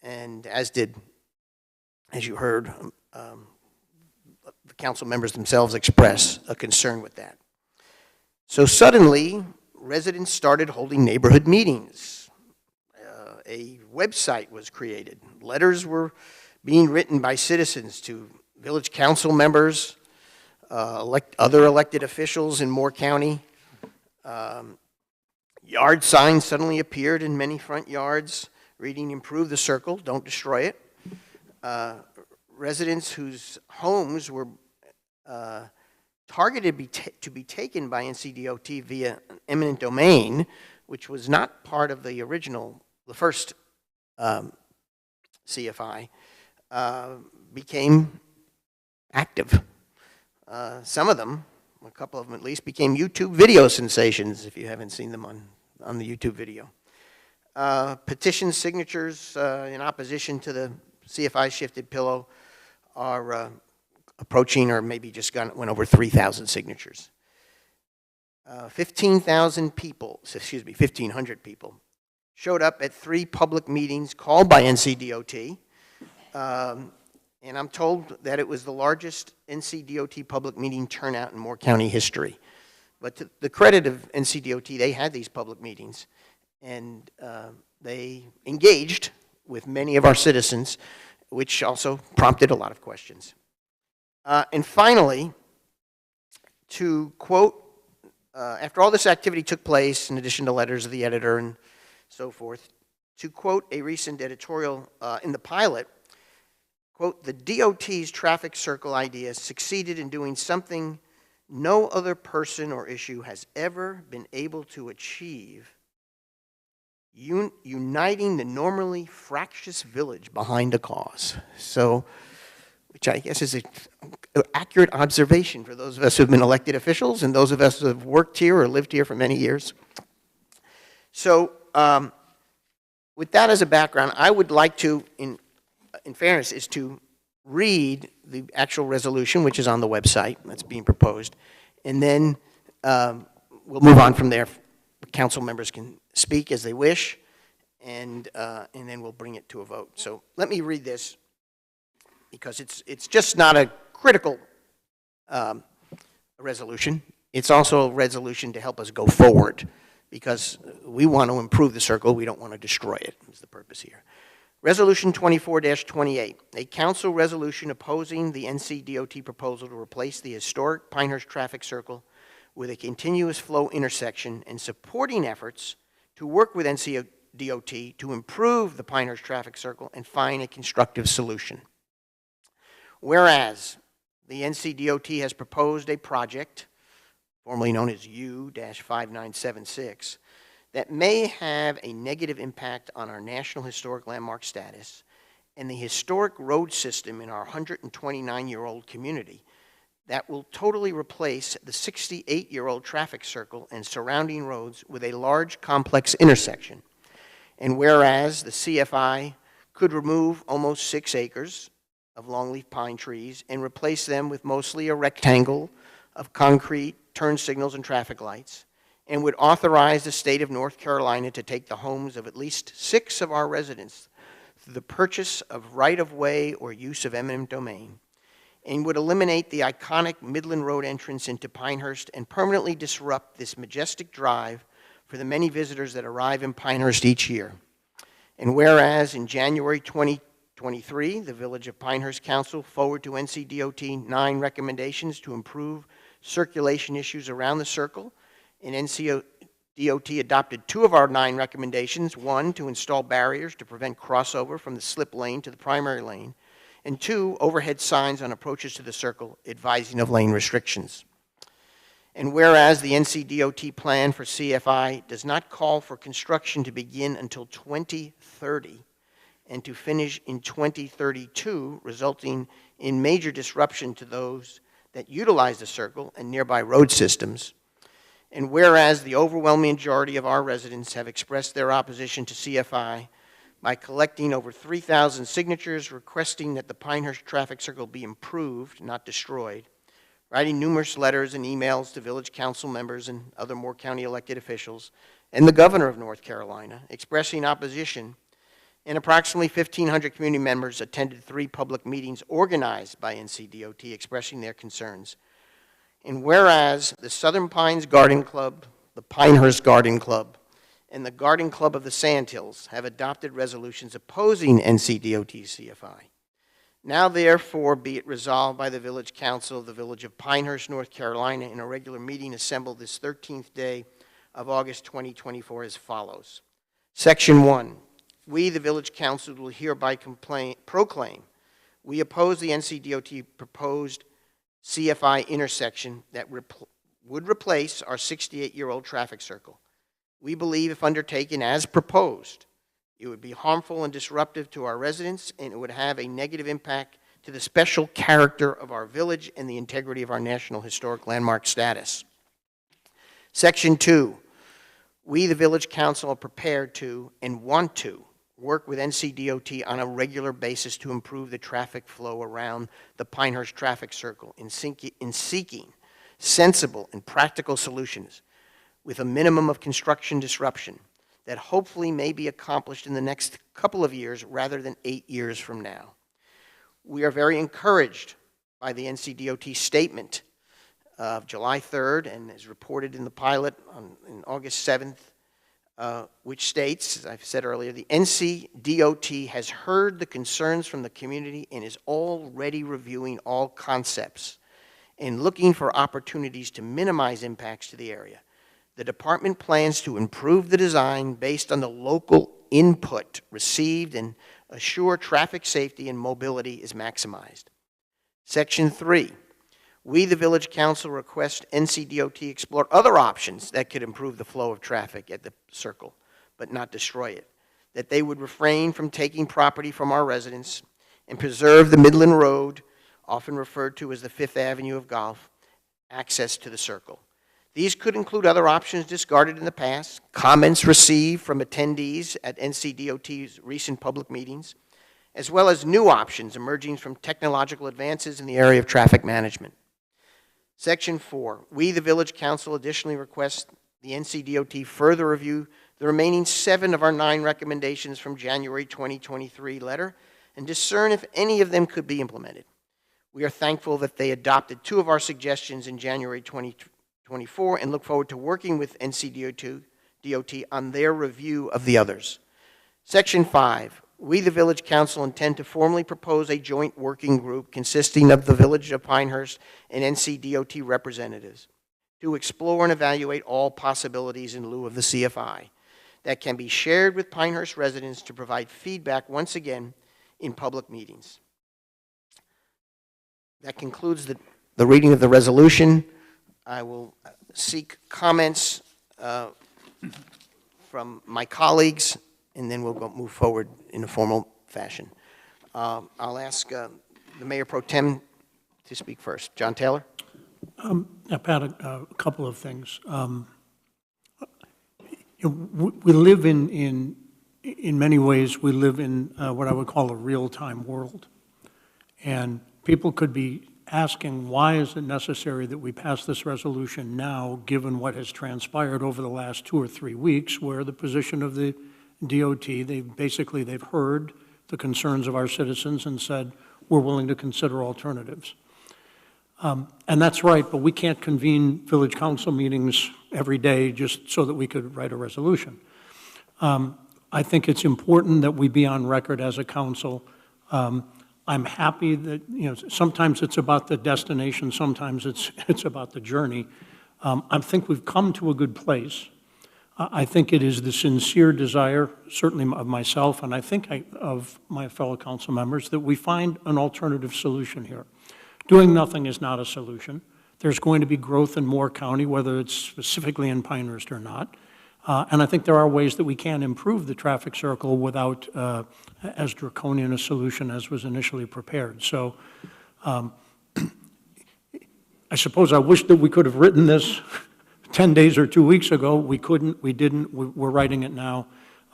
Speaker 1: And as did, as you heard, the council members themselves express a concern with that. So suddenly, residents started holding neighborhood meetings. A website was created. Letters were being written by citizens to village council members, other elected officials in Moore County. Yard signs suddenly appeared in many front yards, reading, "Improve the circle, don't destroy it." Residents whose homes were targeted to be taken by NCDOT via an eminent domain, which was not part of the original, the first CFI, became active. Some of them, a couple of them at least, became YouTube video sensations, if you haven't seen them on the YouTube video. Petition signatures in opposition to the CFI shifted pillow are approaching, or maybe just went over 3,000 signatures. 15,000 people, 1,500 people showed up at 3 public meetings called by NCDOT. And I'm told that it was the largest NCDOT public meeting turnout in Moore County history. But to the credit of NCDOT, they had these public meetings, and they engaged with many of our citizens, which also prompted a lot of questions. And finally, to quote, after all this activity took place, in addition to letters of the editor and so forth, to quote a recent editorial in the Pilot, quote, "The DOT's traffic circle idea succeeded in doing something no other person or issue has ever been able to achieve, uniting the normally fractious village behind a cause." So, which I guess is an accurate observation for those of us who have been elected officials and those of us who have worked here or lived here for many years. So, with that as a background, I would like to, in fairness, is to read the actual resolution, which is on the website that's being proposed, and then we'll move on from there. Council members can speak as they wish, and then we'll bring it to a vote. So let me read this, because it's just not a critical resolution. It's also a resolution to help us go forward, because we want to improve the circle. We don't want to destroy it, is the purpose here. Resolution 24-28, a council resolution opposing the NCDOT proposal to replace the historic Pinehurst traffic circle with a continuous flow intersection, and supporting efforts to work with NCDOT to improve the Pinehurst traffic circle and find a constructive solution. Whereas the NCDOT has proposed a project, formerly known as U-5976, that may have a negative impact on our National Historic Landmark status and the historic road system in our 129-year-old community, that will totally replace the 68-year-old traffic circle and surrounding roads with a large, complex intersection. And whereas the CFI could remove almost 6 acres of longleaf pine trees and replace them with mostly a rectangle of concrete, turn signals, and traffic lights, and would authorize the state of North Carolina to take the homes of at least 6 of our residents through the purchase of right-of-way or use of eminent domain, and would eliminate the iconic Midland Road entrance into Pinehurst and permanently disrupt this majestic drive for the many visitors that arrive in Pinehurst each year. And whereas in January 2023, the Village of Pinehurst Council forwarded to NCDOT 9 recommendations to improve circulation issues around the circle, and NCDOT adopted 2 of our 9 recommendations: 1, to install barriers to prevent crossover from the slip lane to the primary lane, and 2, overhead signs on approaches to the circle advising of lane restrictions. And whereas the NCDOT plan for CFI does not call for construction to begin until 2030 and to finish in 2032, resulting in major disruption to those that utilize the circle and nearby road systems. And whereas the overwhelming majority of our residents have expressed their opposition to CFI by collecting over 3,000 signatures requesting that the Pinehurst traffic circle be improved, not destroyed, writing numerous letters and emails to village council members and other Moore County elected officials, and the governor of North Carolina expressing opposition, and approximately 1,500 community members attended 3 public meetings organized by NCDOT expressing their concerns. And whereas the Southern Pines Garden Club, the Pinehurst Garden Club, and the Garden Club of the Sandhills have adopted resolutions opposing NCDOT CFI. Now therefore be it resolved by the Village Council of the Village of Pinehurst, North Carolina, in a regular meeting assembled this 13th day of August 2024 as follows. Section 1. We, the Village Council, will hereby proclaim we oppose the NCDOT proposed CFI intersection that would replace our 68-year-old traffic circle. We believe if undertaken as proposed, it would be harmful and disruptive to our residents, and it would have a negative impact to the special character of our village and the integrity of our National Historic Landmark status. Section 2. We, the Village Council, are prepared to and want to work with NCDOT on a regular basis to improve the traffic flow around the Pinehurst traffic circle in seeking sensible and practical solutions with a minimum of construction disruption that hopefully may be accomplished in the next couple of years rather than 8 years from now. We are very encouraged by the NCDOT statement of July 3rd and as reported in the pilot on August 7th, which states, as I've said earlier, the NCDOT has heard the concerns from the community and is already reviewing all concepts and looking for opportunities to minimize impacts to the area. The department plans to improve the design based on the local input received and assure traffic safety and mobility is maximized. Section 3. We, the Village Council, request NCDOT explore other options that could improve the flow of traffic at the circle, but not destroy it. That they would refrain from taking property from our residents and preserve the Midland Road, often referred to as the 5th Avenue of Golf, access to the circle. These could include other options discarded in the past, comments received from attendees at NCDOT's recent public meetings, as well as new options emerging from technological advances in the area of traffic management. Section 4. We, the Village Council, additionally request the NCDOT further review the remaining 7 of our 9 recommendations from January 2023 letter and discern if any of them could be implemented. We are thankful that they adopted 2 of our suggestions in January 2024 and look forward to working with NCDOT on their review of the others. Section 5. We, the Village Council, intend to formally propose a joint working group consisting of the Village of Pinehurst and NCDOT representatives to explore and evaluate all possibilities in lieu of the CFI that can be shared with Pinehurst residents to provide feedback once again in public meetings. That concludes the reading of the resolution. I will seek comments from my colleagues, and then we'll move forward in a formal fashion. I'll ask the Mayor Pro Tem to speak first. John Taylor?
Speaker 6: Pat, a couple of things. We live in many ways, we live in what I would call a real-time world. And people could be asking, why is it necessary that we pass this resolution now, given what has transpired over the last 2 or 3 weeks, where the position of the DOT, they've heard the concerns of our citizens and said, we're willing to consider alternatives. And that's right, but we can't convene village council meetings every day just so that we could write a resolution. I think it's important that we be on record as a council. I'm happy that, sometimes it's about the destination, sometimes it's about the journey. I think we've come to a good place. I think it is the sincere desire, certainly of myself, and I think of my fellow council members, that we find an alternative solution here. Doing nothing is not a solution. There's going to be growth in Moore County, whether it's specifically in Pinehurst or not. And I think there are ways that we can improve the traffic circle without as draconian a solution as was initially prepared. So I suppose I wish that we could have written this 10 days or 2 weeks ago. We couldn't, we didn't, we're writing it now.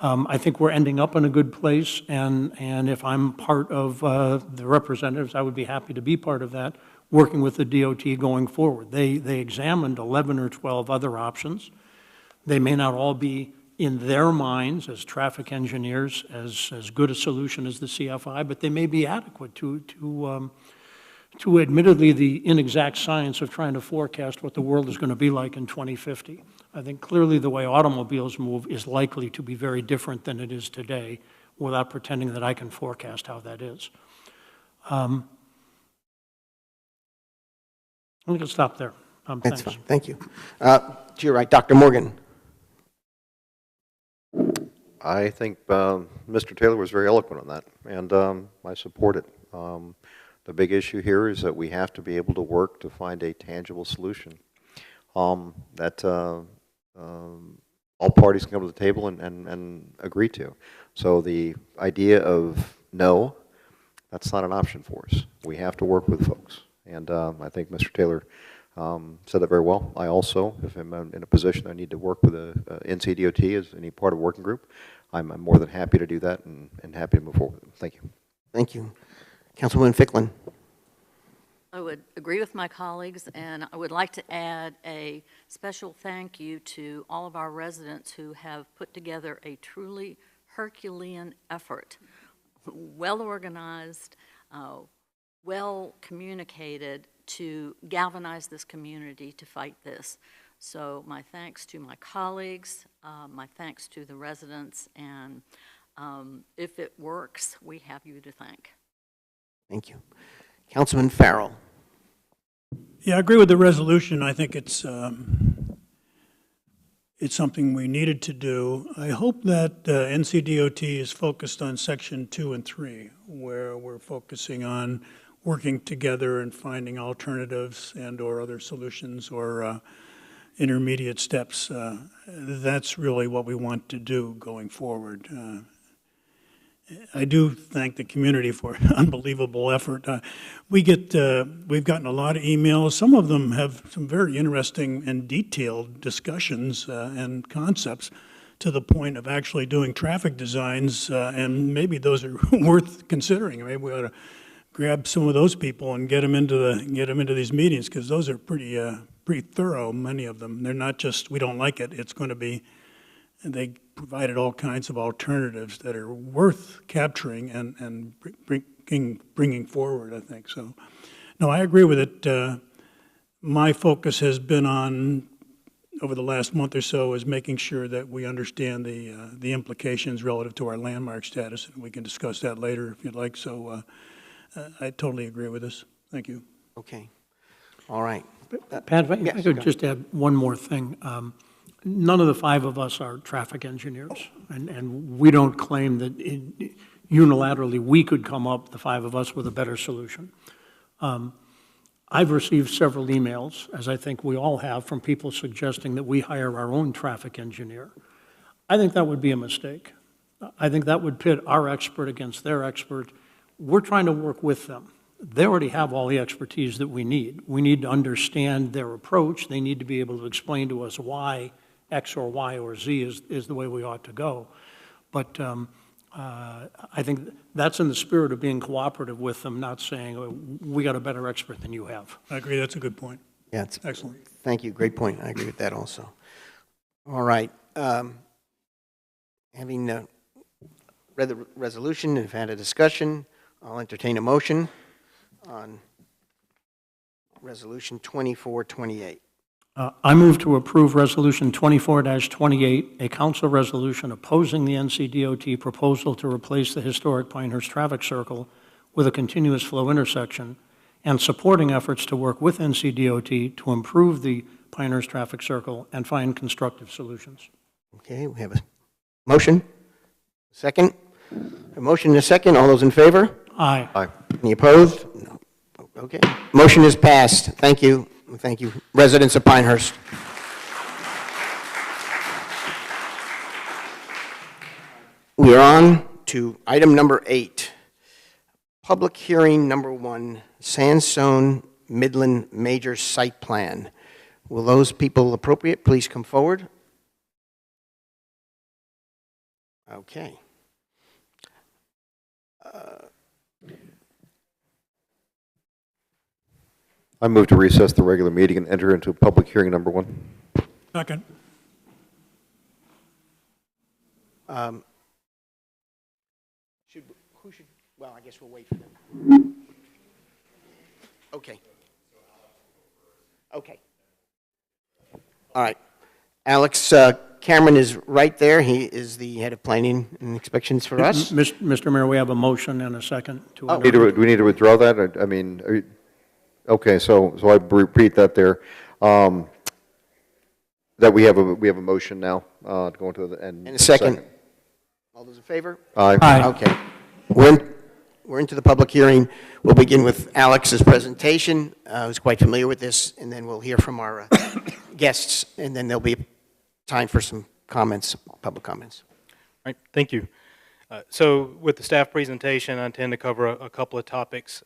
Speaker 6: I think we're ending up in a good place, and if I'm part of the representatives, I would be happy to be part of that, working with the DOT going forward. They examined 11 or 12 other options. They may not all be, in their minds, as traffic engineers, as good a solution as the CFI, but they may be adequate to admittedly the inexact science of trying to forecast what the world is going to be like in 2050. I think clearly the way automobiles move is likely to be very different than it is today, without pretending that I can forecast how that is. I think I'll stop there.
Speaker 1: That's
Speaker 6: Thanks.
Speaker 1: fine. Thank you. To your right, Dr. Morgan.
Speaker 5: I think Mr. Taylor was very eloquent on that, and I support it. The big issue here is that we have to be able to work to find a tangible solution that all parties can come to the table and agree to. So the idea of no, that's not an option for us. We have to work with folks, and I think Mr. Taylor said that very well. I also, if I'm in a position I need to work with a NCDOT as any part of a working group, I'm more than happy to do that and happy to move forward. Thank you.
Speaker 1: Thank you. Councilwoman Ficklin.
Speaker 7: I would agree with my colleagues, and I would like to add a special thank you to all of our residents who have put together a truly Herculean effort, well organized, well communicated, to galvanize this community to fight this. So my thanks to my colleagues, my thanks to the residents, and if it works, we have you to thank.
Speaker 1: Thank you. Councilman Farrell.
Speaker 8: Yeah, I agree with the resolution. I think it's something we needed to do. I hope that NCDOT is focused on Section 2 and 3, where we're focusing on working together and finding alternatives and or other solutions or intermediate steps. That's really what we want to do going forward. I do thank the community for unbelievable effort. We've gotten a lot of emails. Some of them have some very interesting and detailed discussions and concepts to the point of actually doing traffic designs, and maybe those are worth considering. Maybe we ought to grab some of those people and get them into these meetings, because those are pretty thorough. Many of them. They're not just we don't like it. It's going to be. And they provided all kinds of alternatives that are worth capturing and bringing forward, I think. So, no, I agree with it. My focus has been on, over the last month or so, is making sure that we understand the implications relative to our landmark status, and we can discuss that later if you'd like. So I totally agree with this. Thank you.
Speaker 1: Okay. All right.
Speaker 6: Pat, if I could just add one more thing. None of the 5 of us are traffic engineers, and we don't claim that unilaterally we could come up, the 5 of us, with a better solution. I've received several emails, as I think we all have, from people suggesting that we hire our own traffic engineer. I think that would be a mistake. I think that would pit our expert against their expert. We're trying to work with them. They already have all the expertise that we need. We need to understand their approach. They need to be able to explain to us why X or Y or Z is the way we ought to go. But I think that's in the spirit of being cooperative with them, not saying, "Oh, we got a better expert than you have."
Speaker 8: I agree, that's a good point.
Speaker 1: Yeah, it's,
Speaker 8: Excellent.
Speaker 1: thank you, great point. I agree with that also. All right. Having read the resolution and have had a discussion, I'll entertain a motion on Resolution 2428.
Speaker 6: I move to approve Resolution 24-28, a council resolution opposing the NCDOT proposal to replace the historic Pinehurst traffic circle with a continuous flow intersection, and supporting efforts to work with NCDOT to improve the Pinehurst traffic circle and find constructive solutions.
Speaker 1: Okay, we have a motion. Second. A motion and a second. All those in favor?
Speaker 6: Aye.
Speaker 5: Aye.
Speaker 1: Any opposed? No. Okay. Motion is passed. Thank you. Thank you, residents of Pinehurst. We are on to item number 8. Public hearing number 1, Sandstone Midland Major Site Plan. Will those people appropriate please come forward? Okay.
Speaker 5: I move to recess the regular meeting and enter into public hearing number 1.
Speaker 8: Second.
Speaker 1: Well, I guess we'll wait for them. Okay. Okay. All right. Alex Cameron is right there. He is the head of planning and inspections for us.
Speaker 6: Mr. Mayor, we have a motion and a second to.
Speaker 5: Do we need to withdraw that? I mean, okay, so I repeat that there. That we have a motion now to go into the
Speaker 1: And a second. All those in favor?
Speaker 5: Aye.
Speaker 6: Aye.
Speaker 1: Okay. We're into the public hearing. We'll begin with Alex's presentation, who's quite familiar with this, and then we'll hear from our guests, and then there'll be time for some comments, public comments.
Speaker 12: All right, thank you. So with the staff presentation, I intend to cover a couple of topics,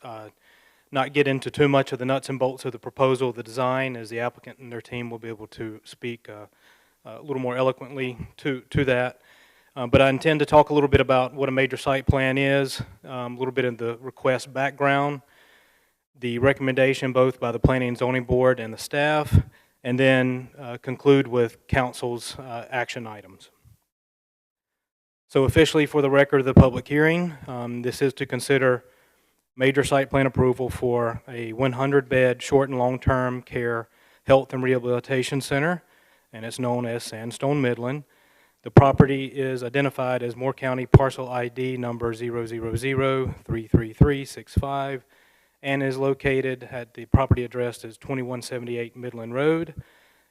Speaker 12: not get into too much of the nuts and bolts of the proposal, the design, as the applicant and their team will be able to speak a little more eloquently to that. But I intend to talk a little bit about what a major site plan is, a little bit of the request background, the recommendation both by the Planning and Zoning Board and the staff, and then conclude with council's action items. So officially, for the record of the public hearing, this is to consider major site plan approval for a 100-bed short and long-term care health and rehabilitation center, and it's known as Sandstone Midland. The property is identified as Moore County Parcel ID number 000-33365 and is located at the property address as 2178 Midland Road.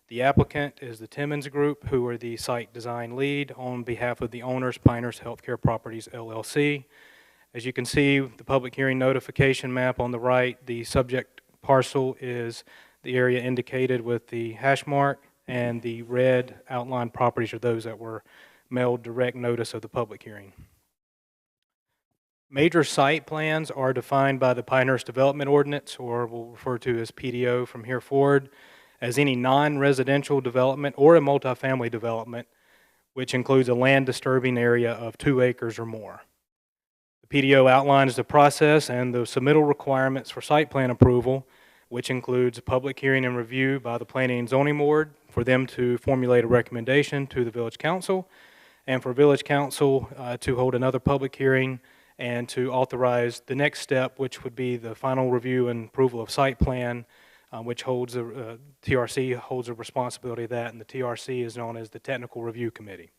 Speaker 12: The applicant is the Timmons Group, who are the site design lead on behalf of the owners, Pinehurst Healthcare Properties, LLC. As you can see, the public hearing notification map on the right, the subject parcel is the area indicated with the hash mark, and the red outlined properties are those that were mailed direct notice of the public hearing. Major site plans are defined by the Pinehurst Development Ordinance, or we'll refer to as PDO from here forward, as any non-residential development or a multifamily development, which includes a land disturbing area of 2 acres or more. The PDO outlines the process and the submittal requirements for site plan approval, which includes a public hearing and review by the Planning and Zoning Board for them to formulate a recommendation to the Village Council, and for Village Council to hold another public hearing and to authorize the next step, which would be the final review and approval of site plan, which holds TRC holds a responsibility of that, and the TRC is known as the Technical Review Committee.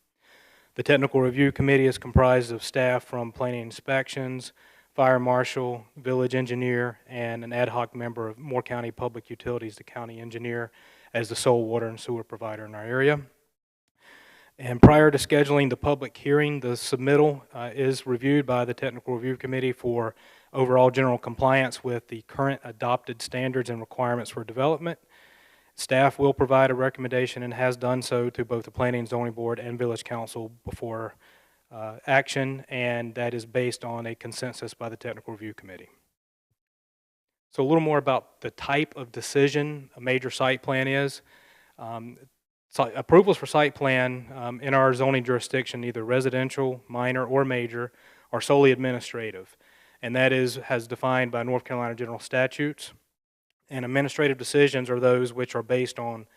Speaker 12: The Technical Review Committee is comprised of staff from Planning Inspections, Fire Marshal, Village Engineer, and an ad hoc member of Moore County Public Utilities, the County Engineer, as the sole water and sewer provider in our area. And prior to scheduling the public hearing, the submittal is reviewed by the Technical Review Committee for overall general compliance with the current adopted standards and requirements for development. Staff will provide a recommendation and has done so to both the Planning and Zoning Board and Village Council before action, and that is based on a consensus by the Technical Review Committee. So a little more about the type of decision a major site plan is. approvals for site plan in our zoning jurisdiction, either residential, minor, or major, are solely administrative. And that has defined by North Carolina general statutes. And administrative decisions are those which are based on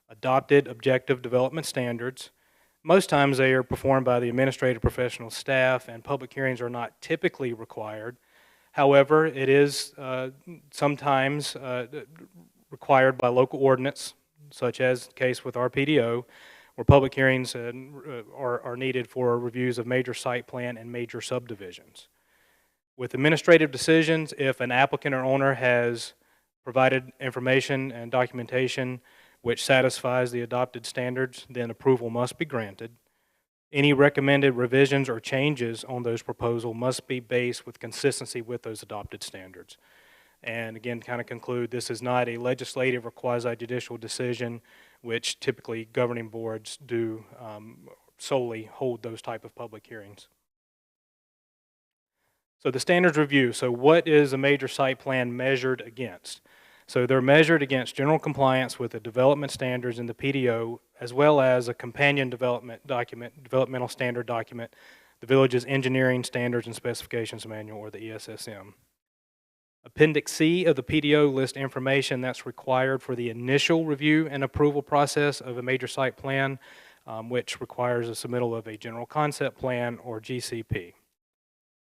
Speaker 12: adopted objective development standards. Most times they are performed by the administrative professional staff, and public hearings are not typically required. However, it is sometimes required by local ordinance, such as the case with our PDO, where public hearings are needed for reviews of major site plan and major subdivisions. With administrative decisions, if an applicant or owner has provided information and documentation which satisfies the adopted standards, then approval must be granted. Any recommended revisions or changes on those proposals must be based with consistency with those adopted standards. And again, kind of conclude, this is not a legislative or quasi-judicial decision, which typically governing boards do solely hold those type of public hearings. So the standards review. So what is a major site plan measured against? So they're measured against general compliance with the development standards in the PDO, as well as a companion developmental standard document, the village's engineering standards and specifications manual, or the ESSM. Appendix C of the PDO lists information that's required for the initial review and approval process of a major site plan, which requires a submittal of a general concept plan, or GCP.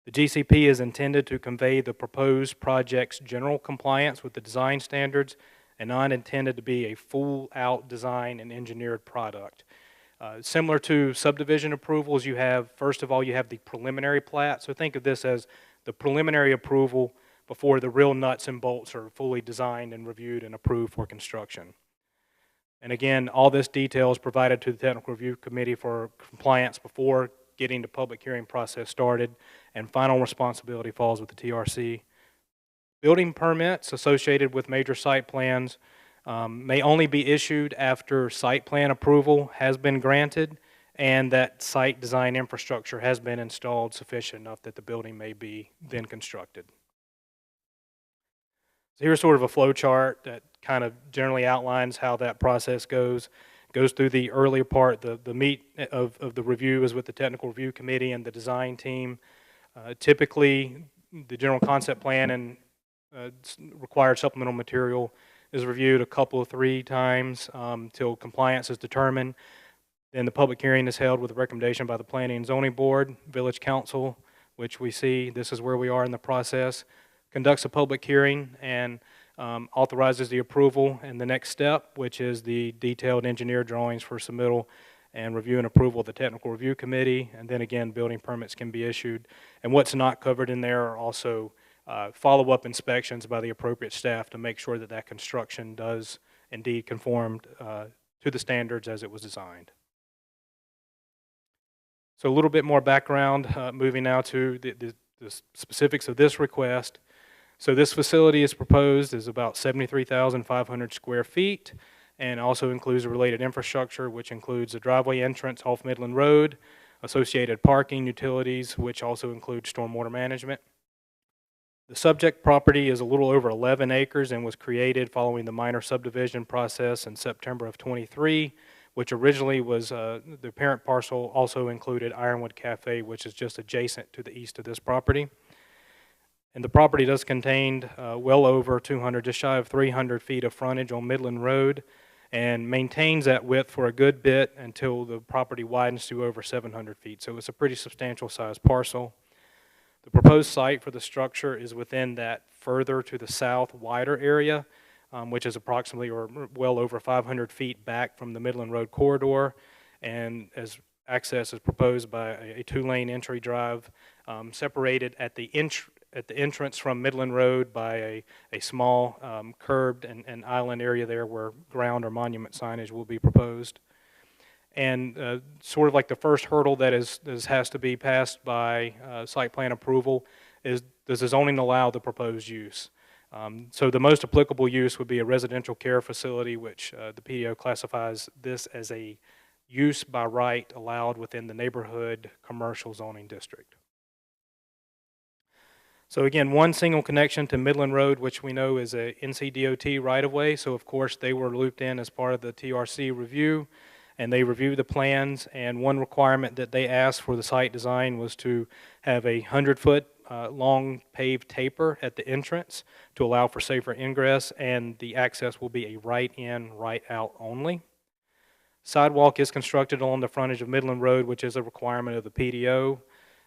Speaker 12: The GCP is intended to convey the proposed project's general compliance with the design standards and not intended to be a full-out design and engineered product. Similar to subdivision approvals, you have, first of all, you have the preliminary plat. So think of this as the preliminary approval before the real nuts and bolts are fully designed and reviewed and approved for construction. And again, all this detail is provided to the Technical Review Committee for compliance before getting the public hearing process started, and final responsibility falls with the TRC. Building permits associated with major site plans may only be issued after site plan approval has been granted and that site design infrastructure has been installed sufficient enough that the building may be then constructed. So here's sort of a flow chart that kind of generally outlines how that process goes. Goes through the earlier part, the meat of the review is with the Technical Review Committee and the design team. Typically, the general concept plan and required supplemental material is reviewed a couple of 3 times till compliance is determined. Then the public hearing is held with a recommendation by the Planning and Zoning Board, Village Council, which we see, this is where we are in the process, conducts a public hearing and authorizes the approval and the next step, which is the detailed engineer drawings for submittal and review and approval of the Technical Review Committee. And then again, building permits can be issued. And what's not covered in there are also follow-up inspections by the appropriate staff to make sure that that construction does indeed conform to the standards as it was designed. So a little bit more background, moving now to the specifics of this request. So this facility is proposed is about 73,500 square feet and also includes a related infrastructure, which includes a driveway entrance off Midland Road, associated parking, utilities, which also include stormwater management. The subject property is a little over 11 acres and was created following the minor subdivision process in September of 23, which originally was, the parent parcel also included Ironwood Cafe, which is just adjacent to the east of this property. And the property does contain well over 200, just shy of 300 feet of frontage on Midland Road and maintains that width for a good bit until the property widens to over 700 feet. So it's a pretty substantial sized parcel. The proposed site for the structure is within that further to the south wider area, which is approximately or well over 500 feet back from the Midland Road corridor, and as access is proposed by a 2-lane entry drive separated at the entrance from Midland Road by a small curbed and island area there where ground or monument signage will be proposed. And sort of like the first hurdle that has to be passed by site plan approval is, does the zoning allow the proposed use? So the most applicable use would be a residential care facility, which the PDO classifies this as a use by right allowed within the neighborhood commercial zoning district. So again, one single connection to Midland Road, which we know is a NCDOT right-of-way. So of course they were looped in as part of the TRC review. and they reviewed the plans, and one requirement that they asked for the site design was to have a 100-foot long paved taper at the entrance to allow for safer ingress, and the access will be a right-in, right-out only. Sidewalk is constructed along the frontage of Midland Road, which is a requirement of the PDO.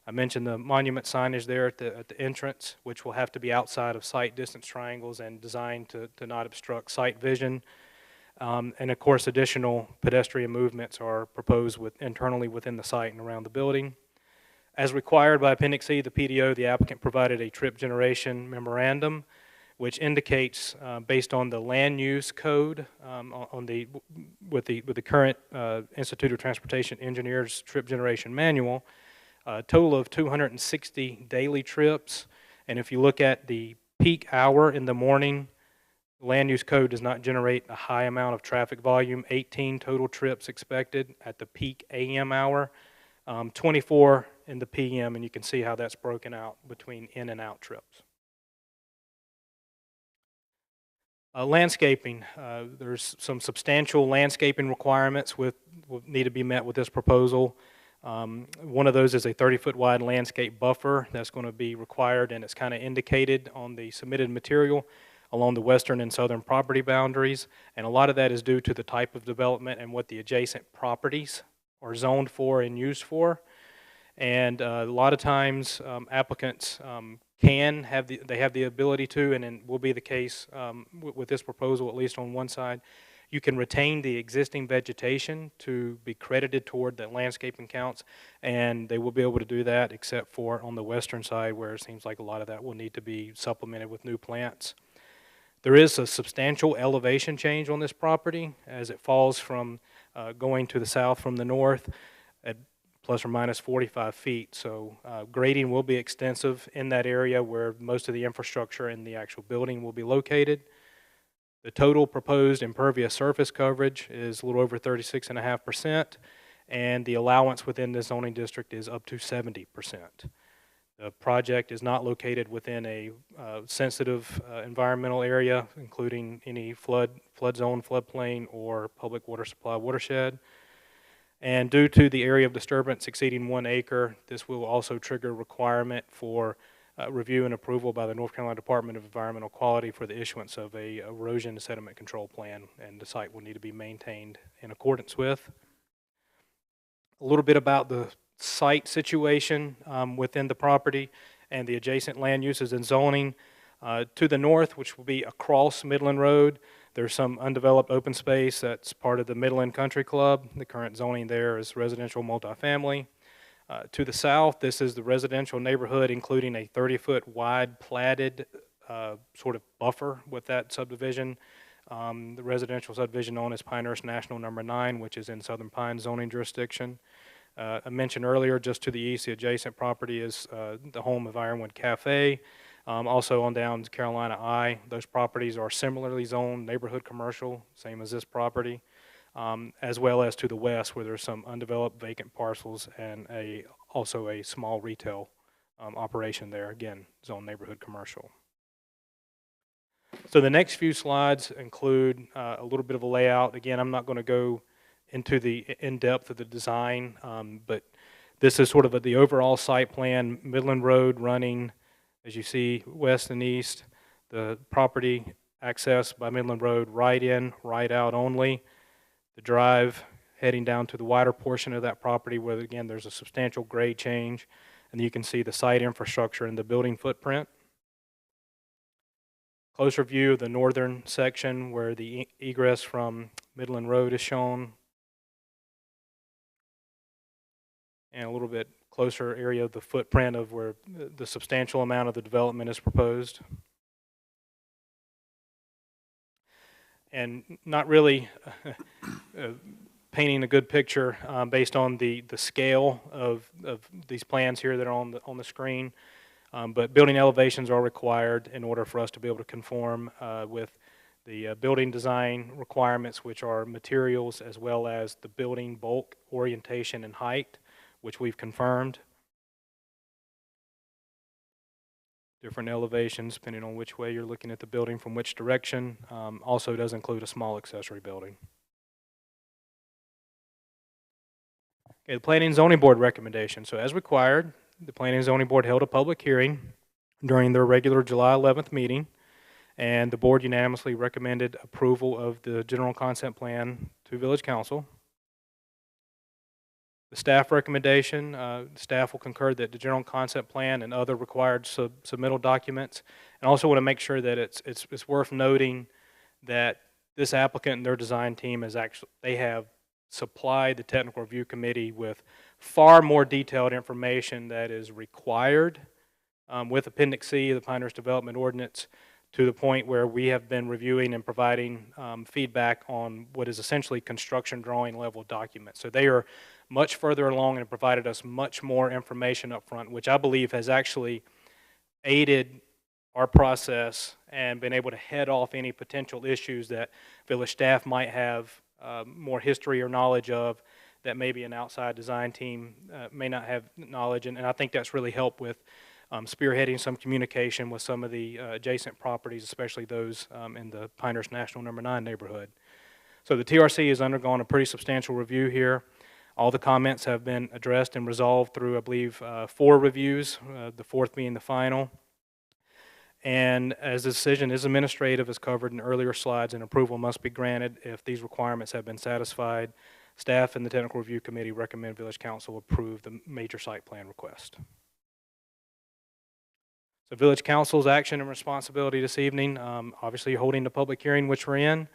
Speaker 12: I mentioned the monument signage there at the entrance, which will have to be outside of sight distance triangles and designed to not obstruct sight vision. And of course, additional pedestrian movements are proposed internally within the site and around the building. As required by Appendix C, the PDO, the applicant provided a trip generation memorandum, which indicates, based on the land use code, with the current Institute of Transportation Engineers Trip Generation Manual, a total of 260 daily trips. And if you look at the peak hour in the morning, the land use code does not generate a high amount of traffic volume. 18 total trips expected at the peak AM hour, 24 in the PM, and you can see how that's broken out between in and out trips. Landscaping, there's some substantial landscaping requirements will need to be met with this proposal. One of those is a 30-foot wide landscape buffer that's going to be required, and it's kind of indicated on the submitted material along the western and southern property boundaries, and a lot of that is due to the type of development and what the adjacent properties are zoned for and used for. And a lot of times applicants have the ability to, and it will be the case with this proposal, at least on one side, you can retain the existing vegetation to be credited toward the landscaping counts, and they will be able to do that except for on the western side where it seems like a lot of that will need to be supplemented with new plants. There is a substantial elevation change on this property as it falls from going to the south from the north at plus or minus 45 feet. So grading will be extensive in that area where most of the infrastructure and the actual building will be located. The total proposed impervious surface coverage is a little over 36.5%, and the allowance within the zoning district is up to 70%. The project is not located within a sensitive environmental area, including any flood zone, floodplain, or public water supply watershed. And due to the area of disturbance exceeding 1 acre, this will also trigger a requirement for review and approval by the North Carolina Department of Environmental Quality for the issuance of a erosion and sediment control plan, and the site will need to be maintained in accordance with. A little bit about the site situation within the property and the adjacent land uses and zoning. To the north, which will be across Midland Road, there's some undeveloped open space that's part of the Midland Country Club. The current zoning there is residential multifamily. To the south, this is the residential neighborhood, including a 30-foot wide platted sort of buffer with that subdivision. The residential subdivision known as Pinehurst National Number 9, which is in Southern Pines zoning jurisdiction. I mentioned earlier, just to the east, the adjacent property is the home of Ironwood Cafe. Also on down to Carolina I, those properties are similarly zoned neighborhood commercial, same as this property, as well as to the west where there's some undeveloped vacant parcels and also a small retail operation there, again, zone neighborhood commercial. So the next few slides include a little bit of a layout. Again, I'm not going to go into the in-depth of the design, but this is sort of the overall site plan. Midland Road running, as you see, west and east. The property access by Midland Road, right in, right out only. The drive heading down to the wider portion of that property where, again, there's a substantial grade change. And you can see the site infrastructure and the building footprint. Closer view of the northern section where the egress from Midland Road is shown. And a little bit closer area of the footprint of where the substantial amount of the development is proposed. And not really painting a good picture based on the scale of these plans here that are on the screen. But building elevations are required in order for us to be able to conform with the building design requirements, which are materials as well as the building bulk, orientation, and height, which we've confirmed. Different elevations depending on which way you're looking at the building from which direction. Also does include a small accessory building. Okay, the Planning and Zoning Board recommendation. So as required, the Planning and Zoning Board held a public hearing during their regular July 11th meeting, and the board unanimously recommended approval of the general concept plan to Village Council. The staff recommendation, staff will concur that the general concept plan and other required submittal documents, and also want to make sure that it's worth noting that this applicant and their design team they have supplied the technical review committee with far more detailed information that is required with Appendix C of the Pinehurst Development Ordinance, to the point where we have been reviewing and providing feedback on what is essentially construction drawing level documents. So they are much further along and have provided us much more information up front, which I believe has actually aided our process and been able to head off any potential issues that village staff might have more history or knowledge of, that maybe an outside design team may not have knowledge. And I think that's really helped with spearheading some communication with some of the adjacent properties, especially those in the Pinehurst National Number 9 neighborhood. So the TRC has undergone a pretty substantial review here. All the comments have been addressed and resolved through, I believe, 4 reviews, the 4th being the final. And as the decision is administrative, as covered in earlier slides, and approval must be granted if these requirements have been satisfied, staff and the Technical Review Committee recommend Village Council approve the major site plan request. So Village Council's action and responsibility this evening, obviously holding the public hearing, which we're in,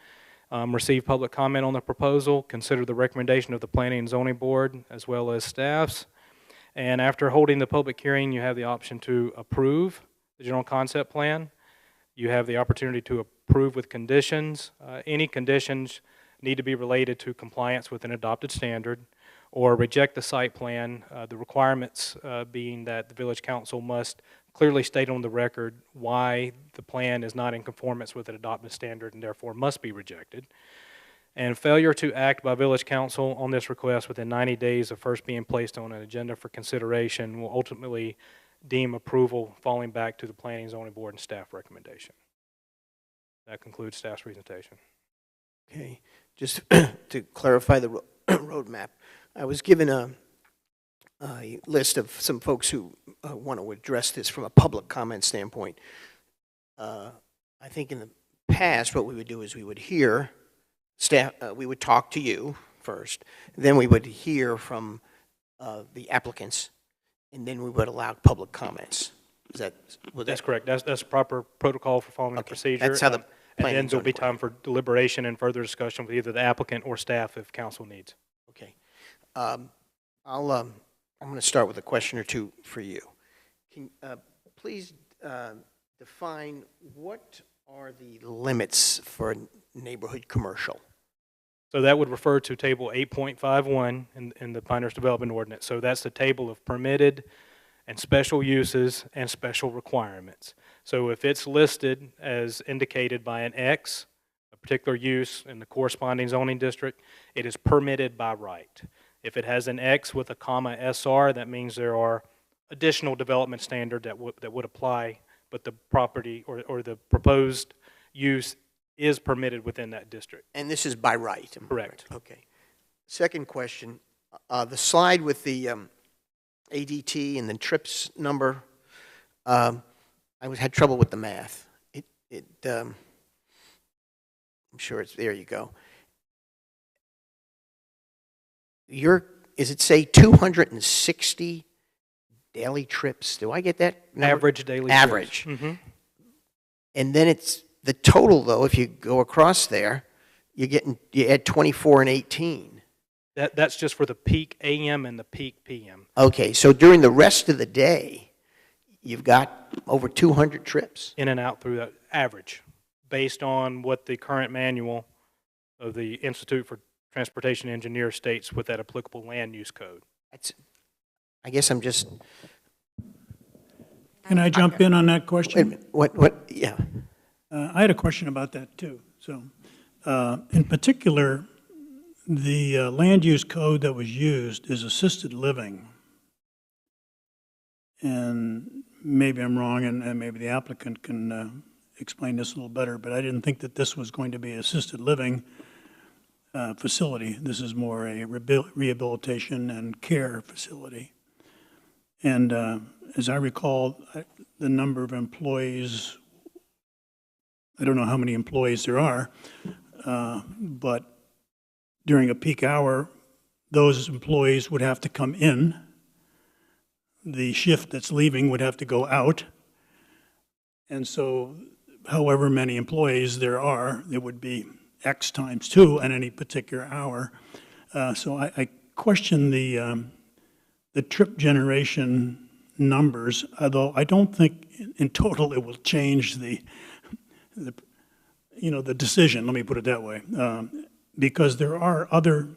Speaker 12: receive public comment on the proposal, consider the recommendation of the Planning and Zoning Board as well as staff's, and after holding the public hearing, you have the option to approve the general concept plan. You have the opportunity to approve with conditions. Any conditions need to be related to compliance with an adopted standard, or reject the site plan, the requirements being that the Village Council must clearly state on the record why the plan is not in conformance with an adopted standard and therefore must be rejected. And failure to act by Village Council on this request within 90 days of first being placed on an agenda for consideration will ultimately deem approval falling back to the Planning and Zoning Board and staff recommendation. That concludes staff's presentation.
Speaker 1: Okay, just to clarify the roadmap, I was given a list of some folks who want to address this from a public comment standpoint. I think in the past, what we would do is we would hear staff, we would talk to you first, then we would hear from the applicants, and then we would allow public comments. That's
Speaker 12: correct. That's proper protocol for following the procedure.
Speaker 1: That's how the
Speaker 12: and then there'll be time for deliberation and further discussion with either the applicant or staff if council needs.
Speaker 1: Okay. I'm going to start with a question or two for you. Can please define what are the limits for neighborhood commercial?
Speaker 12: So that would refer to table 8.51 in the Pinehurst Development Ordinance. So that's the table of permitted and special uses and special requirements. So if it's listed as indicated by an X, a particular use in the corresponding zoning district, it is permitted by right. If it has an X with a comma SR, that means there are additional development standards that would apply, but the property or the proposed use is permitted within that district.
Speaker 1: And this is by right?
Speaker 12: Correct.
Speaker 1: Okay. Second question, the slide with the ADT and the TRIPS number, I had trouble with the math. I'm sure it's, there you go. Is it say 260 daily trips? Do I get that number?
Speaker 12: Average daily
Speaker 1: Average.
Speaker 12: trips. Mm-hmm.
Speaker 1: And then it's the total, though, if you go across there, you add 24 and 18.
Speaker 12: That's just for the peak AM and the peak PM.
Speaker 1: Okay, so during the rest of the day, you've got over 200 trips.
Speaker 12: In and out through that average, based on what the current manual of the Institute for Transportation Engineers states with that applicable land use code.
Speaker 1: I guess I'm just...
Speaker 8: Can I jump in on that question?
Speaker 1: Wait a minute, what, yeah.
Speaker 8: I had a question about that too. So, in particular, the land use code that was used is assisted living. And maybe I'm wrong, and maybe the applicant can explain this a little better, but I didn't think that this was going to be assisted living. facility. This is more a rehabilitation and care facility. And as I recall, the number of employees, I don't know how many employees there are, but during a peak hour, those employees would have to come in. The shift that's leaving would have to go out. And so however many employees there are, there would be X times 2 at any particular hour. So I question the trip generation numbers, although I don't think in total it will change the decision, let me put it that way, because there are other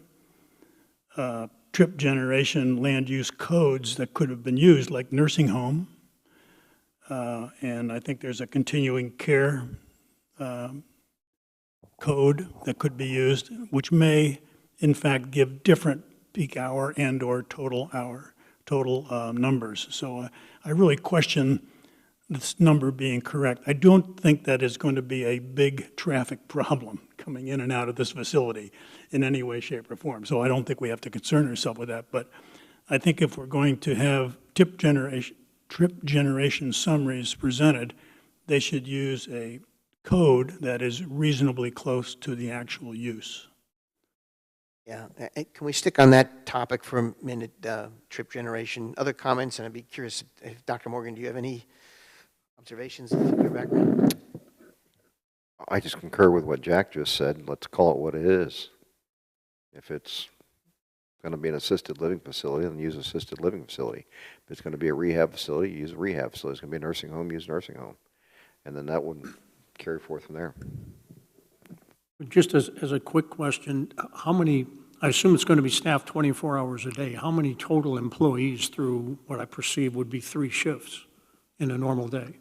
Speaker 8: trip generation land use codes that could have been used, like nursing home, and I think there's a continuing care code that could be used, which may, in fact, give different peak hour and or total numbers. So I really question this number being correct. I don't think that is going to be a big traffic problem coming in and out of this facility in any way, shape, or form. So I don't think we have to concern ourselves with that. But I think if we're going to have trip generation summaries presented, they should use a code that is reasonably close to the actual use.
Speaker 1: Yeah, can we stick on that topic for a minute, trip generation? Other comments, and I'd be curious if Dr. Morgan, do you have any observations in your background?
Speaker 5: I just concur with what Jack just said. Let's call it what it is. If it's going to be an assisted living facility, then use assisted living facility. If it's going to be a rehab facility, use a rehab facility. If it's going to be a nursing home, use nursing home. And then that would carry forth from there.
Speaker 6: Just as a quick question, how many, I assume it's going to be staffed 24 hours a day, how many total employees through what I perceive would be 3 shifts in a normal day?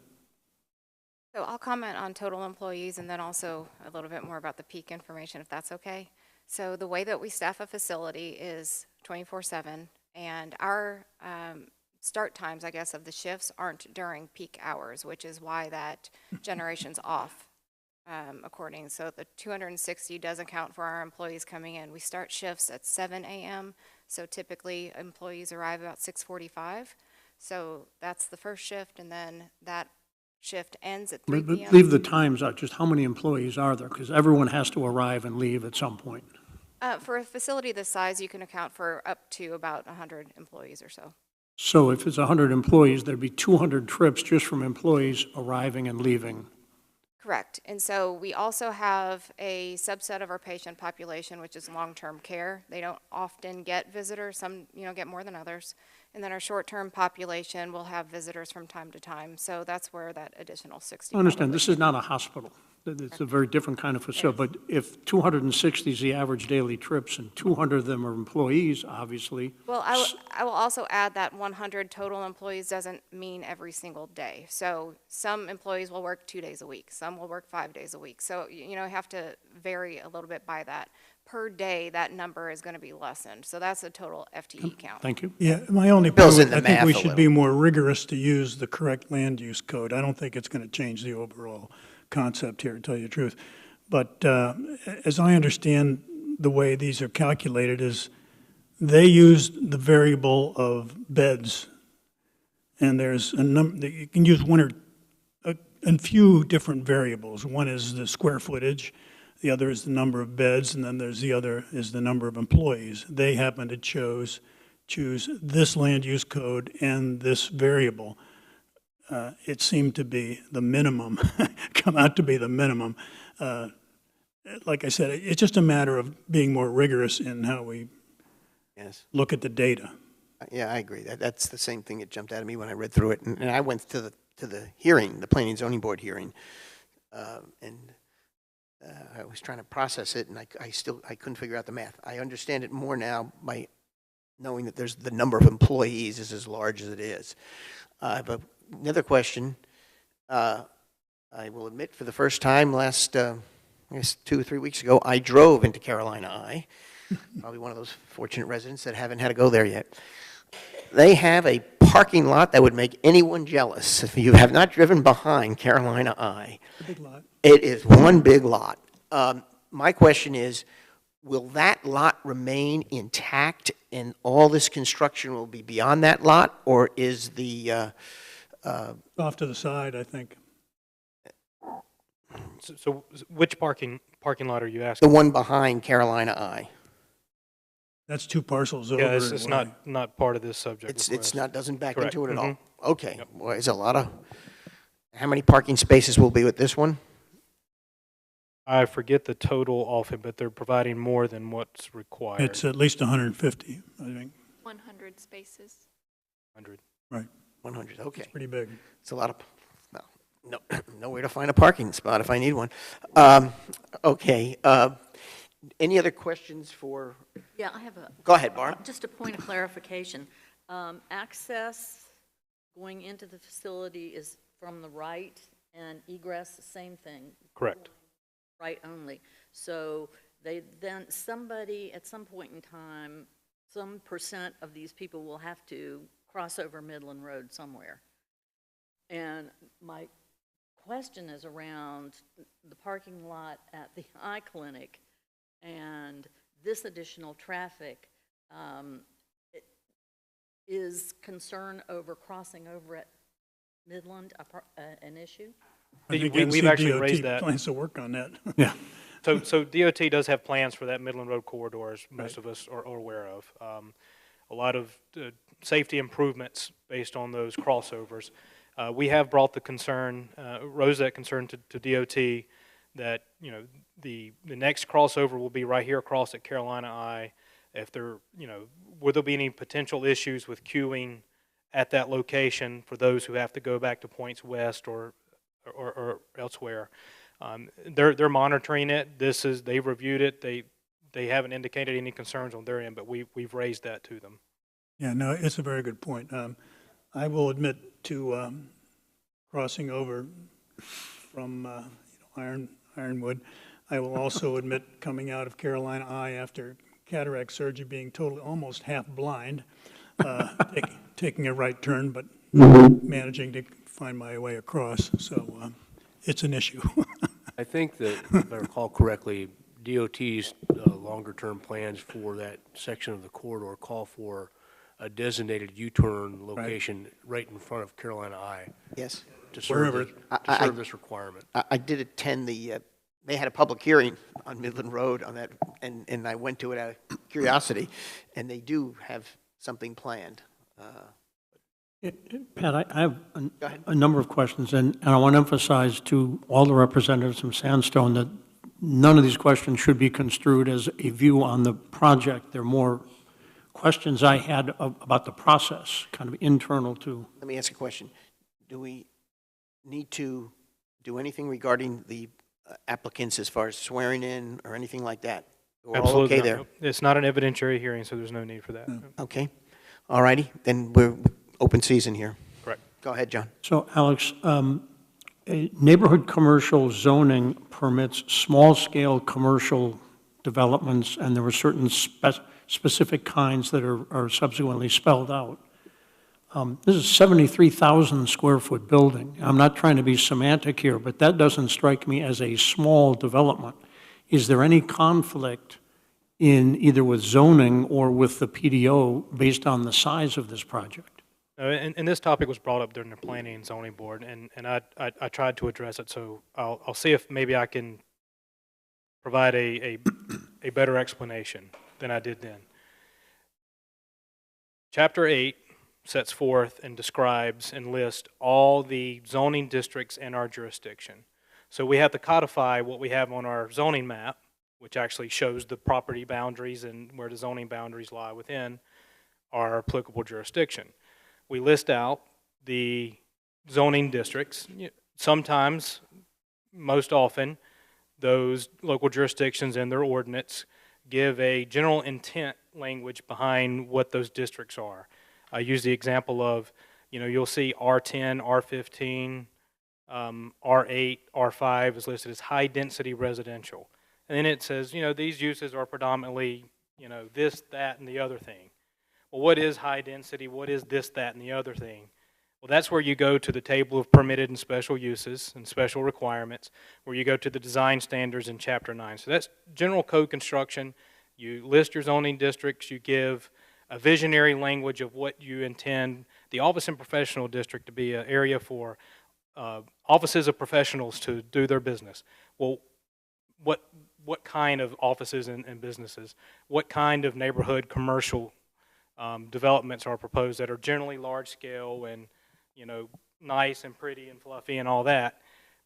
Speaker 13: So I'll comment on total employees and then also a little bit more about the peak information, if that's okay. So the way that we staff a facility is 24/7, and our start times, I guess, of the shifts aren't during peak hours, which is why that generation's off according. So the 260 doesn't count for our employees coming in. We start shifts at 7 a.m., so typically employees arrive about 6:45. So that's the first shift, and then that shift ends at 3 p.m.
Speaker 6: Leave the times out, just how many employees are there? Because everyone has to arrive and leave at some point.
Speaker 13: For a facility this size, you can account for up to about 100 employees or so.
Speaker 6: So if it's 100 employees, there'd be 200 trips just from employees arriving and leaving.
Speaker 13: Correct. And so we also have a subset of our patient population, which is long-term care. They don't often get visitors. Some, get more than others. And then our short-term population will have visitors from time to time. So that's where that additional 60.
Speaker 6: I understand. This is not a hospital. It's a very different kind of facility. But if 260 is the average daily trips and 200 of them are employees, obviously.
Speaker 13: Well, I will also add that 100 total employees doesn't mean every single day. So some employees will work 2 days a week. Some will work 5 days a week. So, you have to vary a little bit by that. Per day, that number is going to be lessened. So that's a total FTE count.
Speaker 6: Thank you.
Speaker 8: Yeah, my only
Speaker 1: Bill's
Speaker 8: point,
Speaker 1: in the
Speaker 8: I think
Speaker 1: math
Speaker 8: we
Speaker 1: a
Speaker 8: should
Speaker 1: little.
Speaker 8: be more rigorous to use the correct land use code. I don't think it's going to change the overall concept here, to tell you the truth. But as I understand the way these are calculated is they use the variable of beds. And there's a number, you can use one or a few different variables. One is the square footage. The other is the number of beds, and then there's the other is the number of employees. They happen to choose this land use code and this variable. It seemed to be the minimum, come out to be the minimum. Like I said, it's just a matter of being more rigorous in how we look at the data.
Speaker 1: Yeah, I agree. That's the same thing that jumped out at me when I read through it. And I went to the hearing, the Planning and Zoning Board hearing, and I was trying to process it, and I couldn't figure out the math. I understand it more now by knowing that there's the number of employees is as large as it is. But another question, I will admit for the first time last, I guess 2 or 3 weeks ago, I drove into Carolina I, probably one of those fortunate residents that haven't had to go there yet. They have a parking lot that would make anyone jealous. If you have not driven behind Carolina I,
Speaker 8: A big lot.
Speaker 1: it is one big lot. My question is, will that lot remain intact and all this construction will be beyond that lot? Or is the,
Speaker 8: Off to the side, I think.
Speaker 12: So which parking lot are you asking?
Speaker 1: the one behind Carolina Eye?
Speaker 8: That's two parcels over.
Speaker 12: Yeah, it's
Speaker 8: and
Speaker 12: not part of this subject.
Speaker 1: It's
Speaker 12: request.
Speaker 1: not, doesn't back
Speaker 12: Correct.
Speaker 1: into it at all?
Speaker 12: Mhm.
Speaker 1: Okay,
Speaker 12: Yep.
Speaker 1: well, it's a lot of, how many parking spaces will be with this one?
Speaker 12: I forget the total often, but they're providing more than what's required.
Speaker 8: It's at least 150, I think.
Speaker 13: 100 spaces.
Speaker 12: 100.
Speaker 8: Right.
Speaker 1: 100, okay.
Speaker 8: It's pretty big.
Speaker 1: It's a lot of, well, no, nowhere to find a parking spot if I need one. Okay, any other questions for,
Speaker 7: Yeah, I have a.
Speaker 1: go ahead, Barb.
Speaker 7: Just a point of clarification. Access going into the facility is from the right, and egress, the same thing,
Speaker 12: Correct.
Speaker 7: right only. So then somebody, at some point in time, some percent of these people will have to cross over Midland Road somewhere. And my question is around the parking lot at the eye clinic and this additional traffic. Is concern over crossing over at Midland an issue?
Speaker 8: I think
Speaker 12: We've actually raised
Speaker 8: NCDOT
Speaker 12: that.
Speaker 8: plans to work on that.
Speaker 6: Yeah.
Speaker 12: So DOT does have plans for that Midland Road corridor, as most of us are aware of. A lot of safety improvements based on those crossovers. We have brought the concern, raised that concern to DOT that, you know, the next crossover will be right here across at Carolina Eye. If there, you know, will there be any potential issues with queuing at that location for those who have to go back to points west or elsewhere? They're monitoring it. They've reviewed it. They haven't indicated any concerns on their end, but we've raised that to them.
Speaker 8: Yeah, no, it's a very good point. I will admit to crossing over from Ironwood. I will also admit coming out of Carolina Eye after cataract surgery, being totally almost half blind, taking a right turn, but managing to find my way across. So it's an issue.
Speaker 4: I think that, if I recall correctly, DOT's longer-term plans for that section of the corridor call for a designated U-turn location right in front of Carolina Eye
Speaker 1: Yes.
Speaker 4: to serve this requirement.
Speaker 1: I did attend they had a public hearing on Midland Road on that, and I went to it out of curiosity, and they do have something planned.
Speaker 6: Pat, I have
Speaker 1: Go ahead.
Speaker 6: a number of questions, and I want to emphasize to all the representatives from Sandstone that none of these questions should be construed as a view on the project. They're more questions I had about the process, kind of internal to.
Speaker 1: Let me ask a question. Do we need to do anything regarding the applicants as far as swearing in or anything like that? We're all
Speaker 12: Absolutely
Speaker 1: okay
Speaker 12: not.
Speaker 1: there?
Speaker 12: Nope. It's not an evidentiary hearing, so there's no need for that.
Speaker 1: Okay. All righty. Then we're open season here.
Speaker 12: Correct.
Speaker 1: Go ahead, John.
Speaker 6: So, Alex, neighborhood commercial zoning permits small-scale commercial developments, and there were certain specific kinds that are subsequently spelled out. This is a 73,000 square foot building. I'm not trying to be semantic here, but that doesn't strike me as a small development. Is there any conflict in either with zoning or with the PDO based on the size of this project?
Speaker 12: And this topic was brought up during the Planning and Zoning Board, and I tried to address it, so I'll see if maybe I can provide a better explanation than I did then. Chapter 8 sets forth and describes and lists all the zoning districts in our jurisdiction. So we have to codify what we have on our zoning map, which actually shows the property boundaries and where the zoning boundaries lie within our applicable jurisdiction. We list out the zoning districts. Sometimes, most often, those local jurisdictions and their ordinance give a general intent language behind what those districts are. I use the example of, you'll see R10, R15, R8, R5 is listed as high-density residential. And then it says, these uses are predominantly, this, that, and the other thing. Well, what is high density? What is this, that, and the other thing? Well, that's where you go to the table of permitted and special uses and special requirements, where you go to the design standards in Chapter 9. So that's general code construction. You list your zoning districts, you give a visionary language of what you intend the office and professional district to be an area for offices of professionals to do their business. Well, what kind of offices and businesses? What kind of neighborhood commercial developments are proposed that are generally large scale and, you know, nice and pretty and fluffy and all that?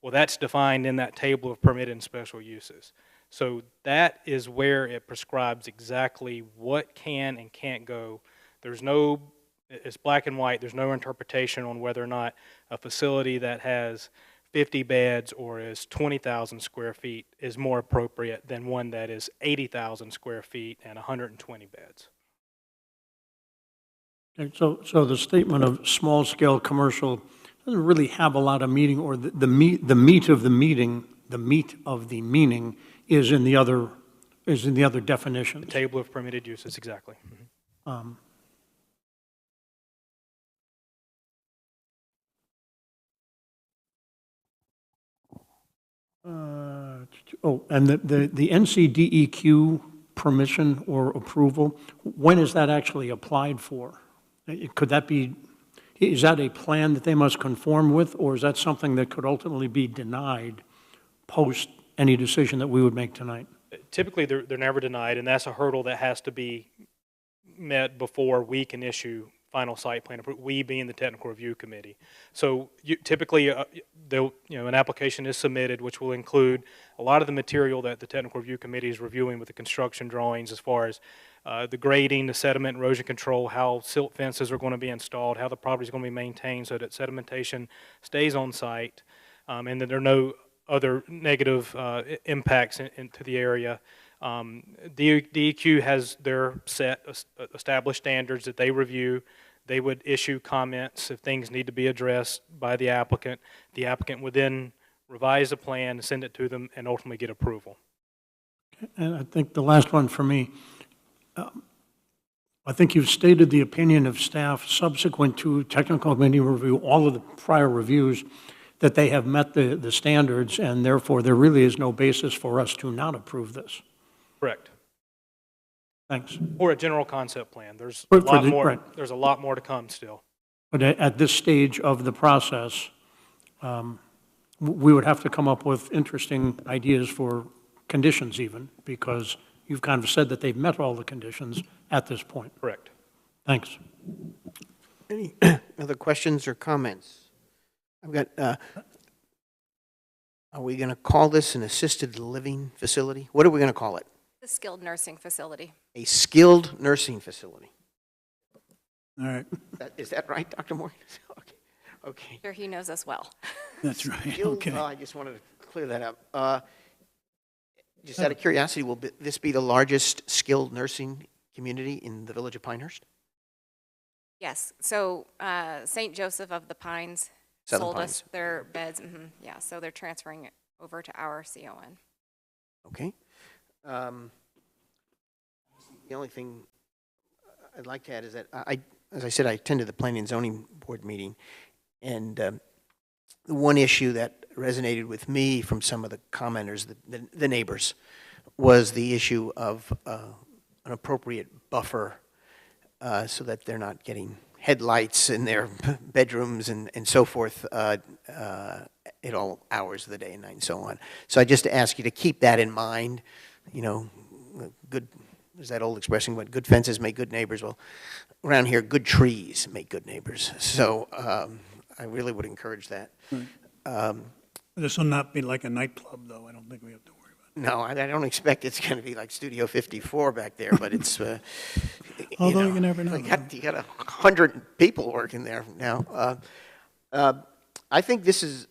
Speaker 12: Well, that's defined in that table of permitted and special uses. So that is where it prescribes exactly what can and can't go. There's no, it's black and white, there's no interpretation on whether or not a facility that has 50 beds or is 20,000 square feet is more appropriate than one that is 80,000 square feet and 120 beds.
Speaker 6: Okay, so the statement of small-scale commercial doesn't really have a lot of meaning, or the meat of the meaning, the meat of the meaning is in the other definitions.
Speaker 12: The table of permitted uses, exactly. Mm-hmm.
Speaker 6: And the NCDEQ permission or approval, when is that actually applied for? Could that be, is that a plan that they must conform with, or is that something that could ultimately be denied post any decision that we would make tonight?
Speaker 12: Typically, they're never denied, and that's a hurdle that has to be met before we can issue final site plan approval, we being the technical review committee. So typically, an application is submitted, which will include a lot of the material that the technical review committee is reviewing with the construction drawings, as far as the grading, the sediment erosion control, how silt fences are going to be installed, how the property is going to be maintained so that sedimentation stays on site, and that there are no other negative impacts into the area. DEQ has their set established standards that they review. They would issue comments if things need to be addressed by the applicant. The applicant would then revise the plan, send it to them, and ultimately get approval.
Speaker 6: And I think the last one for me, I think you've stated the opinion of staff subsequent to technical committee review, all of the prior reviews, that they have met the standards, and therefore there really is no basis for us to not approve this.
Speaker 12: Correct.
Speaker 6: Thanks.
Speaker 12: Or a general concept plan. There's a lot more. Right. There's a lot more to come still.
Speaker 6: But at this stage of the process, we would have to come up with interesting ideas for conditions even, because you've kind of said that they've met all the conditions at this point.
Speaker 12: Correct.
Speaker 6: Thanks.
Speaker 1: Any other questions or comments? I've got, are we going to call this an assisted living facility? What are we going to call it?
Speaker 13: The skilled nursing facility.
Speaker 1: A skilled nursing facility.
Speaker 8: All right.
Speaker 1: Is that right, Dr. Morgan? Okay. Okay.
Speaker 13: Sure, he knows us well.
Speaker 8: That's right.
Speaker 1: Skilled,
Speaker 8: Okay.
Speaker 1: I just wanted to clear that up. Just out of curiosity, will this be the largest skilled nursing community in the village of Pinehurst?
Speaker 13: Yes. So St. Joseph of the Pines sold us their beds. Mm-hmm. Yeah. So they're transferring it over to our CON.
Speaker 1: Okay. The only thing I'd like to add is that as I said, I attended the Planning and Zoning Board meeting, and the one issue that resonated with me from some of the commenters, the neighbors, was the issue of an appropriate buffer so that they're not getting headlights in their bedrooms and so forth at all hours of the day and night and so on. So I just ask you to keep that in mind. You know, good, there's that old expression, what good fences make good neighbors. Well, around here, good trees make good neighbors. So I really would encourage that.
Speaker 8: Right. This will not be like a nightclub, though. I don't think we have to worry about
Speaker 1: it. No, I don't expect it's going to be like Studio 54 back there, but it's...
Speaker 8: Although you never know.
Speaker 1: You got 100 people working there now. I think this is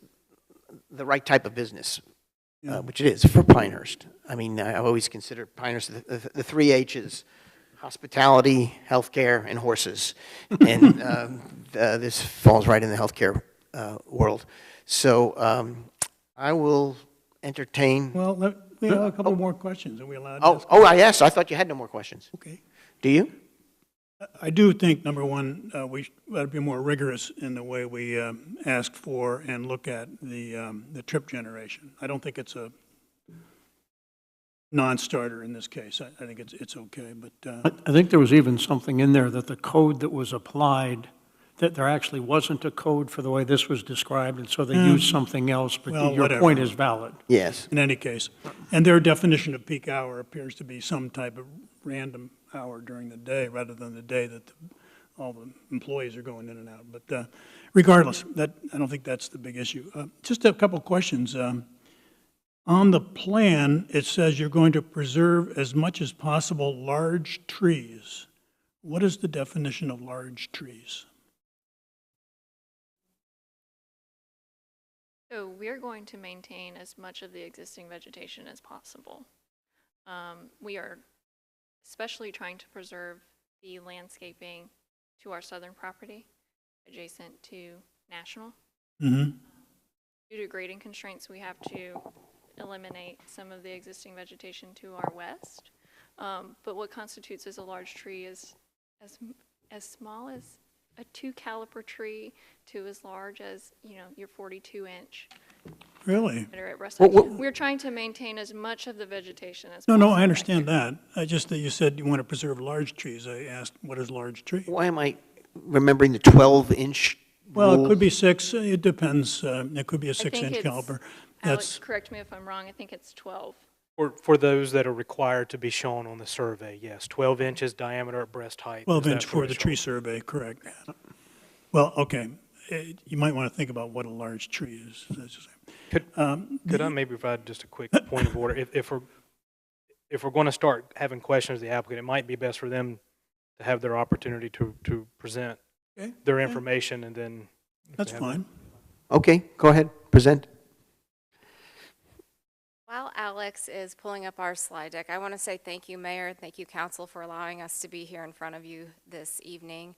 Speaker 1: the right type of business, which it is for Pinehurst. I mean, I've always considered Pinehurst the 3 H's: hospitality, healthcare, and horses. And this falls right in the healthcare world. So I will entertain.
Speaker 8: Well, we have a couple more questions. Are we allowed to ask?
Speaker 1: I asked. I thought you had no more questions.
Speaker 8: Okay.
Speaker 1: Do you?
Speaker 8: I do think, number one, we ought to be more rigorous in the way we ask for and look at the trip generation. I don't think it's non-starter in this case. I think it's okay, but,
Speaker 6: I think there was even something in there that the code that was applied, that there actually wasn't a code for the way this was described, and so they used something else, but
Speaker 8: well,
Speaker 6: your
Speaker 8: whatever.
Speaker 6: point is valid.
Speaker 1: Yes.
Speaker 8: in any case. And their definition of peak hour appears to be some type of random hour during the day rather than the day that all the employees are going in and out. But regardless, I don't think that's the big issue. Just a couple questions. On the plan, it says you're going to preserve as much as possible large trees. What is the definition of large trees?
Speaker 14: So we're going to maintain as much of the existing vegetation as possible. We are especially trying to preserve the landscaping to our southern property adjacent to National.
Speaker 8: Mm-hmm.
Speaker 14: Due to grading constraints, we have to eliminate some of the existing vegetation to our west. But what constitutes as a large tree is as small as a 2 caliper tree to as large as, your 42-inch.
Speaker 8: Really?
Speaker 14: We're trying to maintain as much of the vegetation as possible.
Speaker 8: No, I understand that. I just that you said you want to preserve large trees. I asked, what is large tree?
Speaker 1: Why am I remembering the 12-inch
Speaker 8: Well,
Speaker 1: rule?
Speaker 8: it could be 6. It depends. It could be a 6-inch caliber.
Speaker 14: Alex, correct me if I'm wrong, I think it's 12.
Speaker 12: For those that are required to be shown on the survey, yes, 12 inches diameter at breast height.
Speaker 8: 12
Speaker 12: is that
Speaker 8: inch for the
Speaker 12: threshold.
Speaker 8: tree survey, correct. Well, okay. You might want to think about what a large tree is. That's just-
Speaker 12: Could I maybe provide just a quick point of order? If we're going to start having questions of the applicant, it might be best for them to have their opportunity to present
Speaker 8: Okay.
Speaker 12: their information, and then.
Speaker 8: That's fine.
Speaker 1: Okay, go ahead, present.
Speaker 13: While Alex is pulling up our slide deck, I want to say thank you, Mayor, thank you, Council, for allowing us to be here in front of you this evening.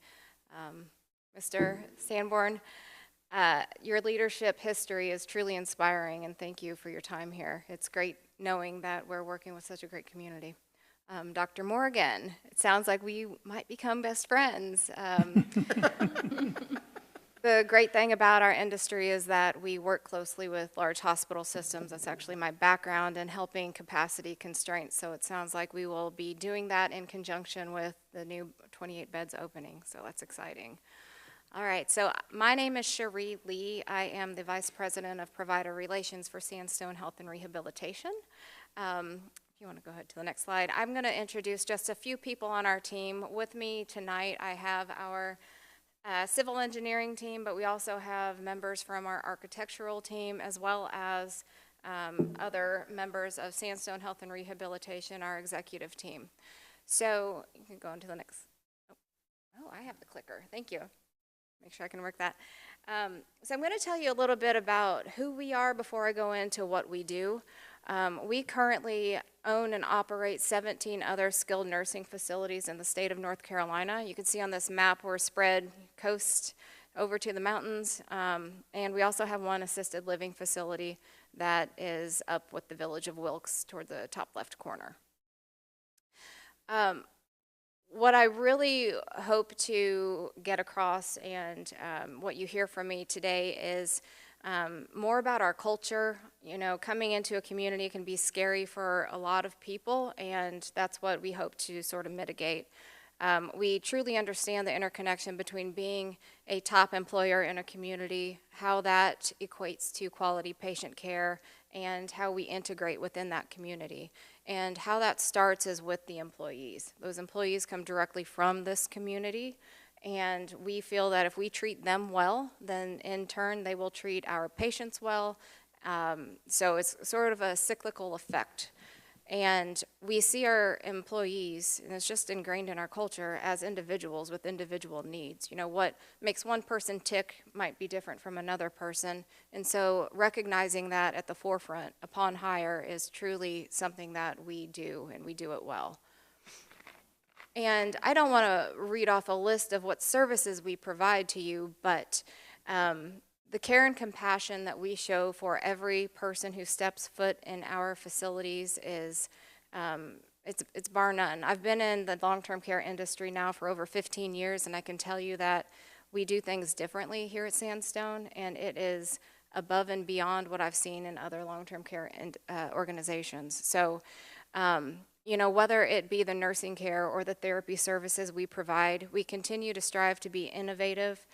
Speaker 13: Mr. Sanborn, your leadership history is truly inspiring, and thank you for your time here. It's great knowing that we're working with such a great community. Dr. Morgan, it sounds like we might become best friends. The great thing about our industry is that we work closely with large hospital systems. That's actually my background in helping capacity constraints. So it sounds like we will be doing that in conjunction with the new 28 beds opening. So that's exciting. All right, so my name is Cherie Lee. I am the Vice President of Provider Relations for Sandstone Health and Rehabilitation. If you want to go ahead to the next slide, I'm going to introduce just a few people on our team. With me tonight, I have our civil engineering team, but we also have members from our architectural team, as well as other members of Sandstone Health and Rehabilitation, our executive team. So you can go into the next. Oh, I have the clicker. Thank you. Make sure I can work that. So I'm going to tell you a little bit about who we are before I go into what we do. We currently own and operate 17 other skilled nursing facilities in the state of North Carolina. You can see on this map we're spread coast over to the mountains, and we also have one assisted living facility that is up with the village of Wilkes toward the top left corner. What I really hope to get across, and what you hear from me today, is more about our culture. You know, coming into a community can be scary for a lot of people, and that's what we hope to sort of mitigate. We truly understand the interconnection between being a top employer in a community, how that equates to quality patient care, and how we integrate within that community. And how that starts is with the employees. Those employees come directly from this community, and we feel that if we treat them well, then in turn they will treat our patients well. So it's sort of a cyclical effect. And we see our employees, and it's just ingrained in our culture, as individuals with individual needs. You know, what makes one person tick might be different from another person. And so recognizing that at the forefront upon hire is truly something that we do, and we do it well. And I don't want to read off a list of what services we provide to you, but the care and compassion that we show for every person who steps foot in our facilities is, it's bar none. I've been in the long-term care industry now for over 15 years, and I can tell you that we do things differently here at Sandstone, and it is above and beyond what I've seen in other long-term care organizations. So You know, whether it be the nursing care or the therapy services we provide, we continue to strive to be innovative.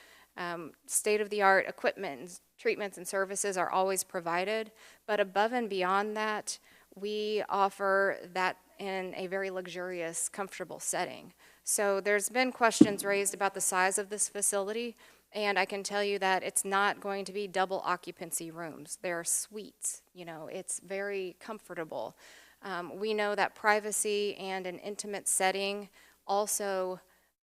Speaker 13: State-of-the-art equipment, and treatments, and services are always provided, but above and beyond that, we offer that in a very luxurious, comfortable setting. So there's been questions raised about the size of this facility, and I can tell you that it's not going to be double occupancy rooms. They're suites, you know, it's very comfortable. We know that privacy and an intimate setting also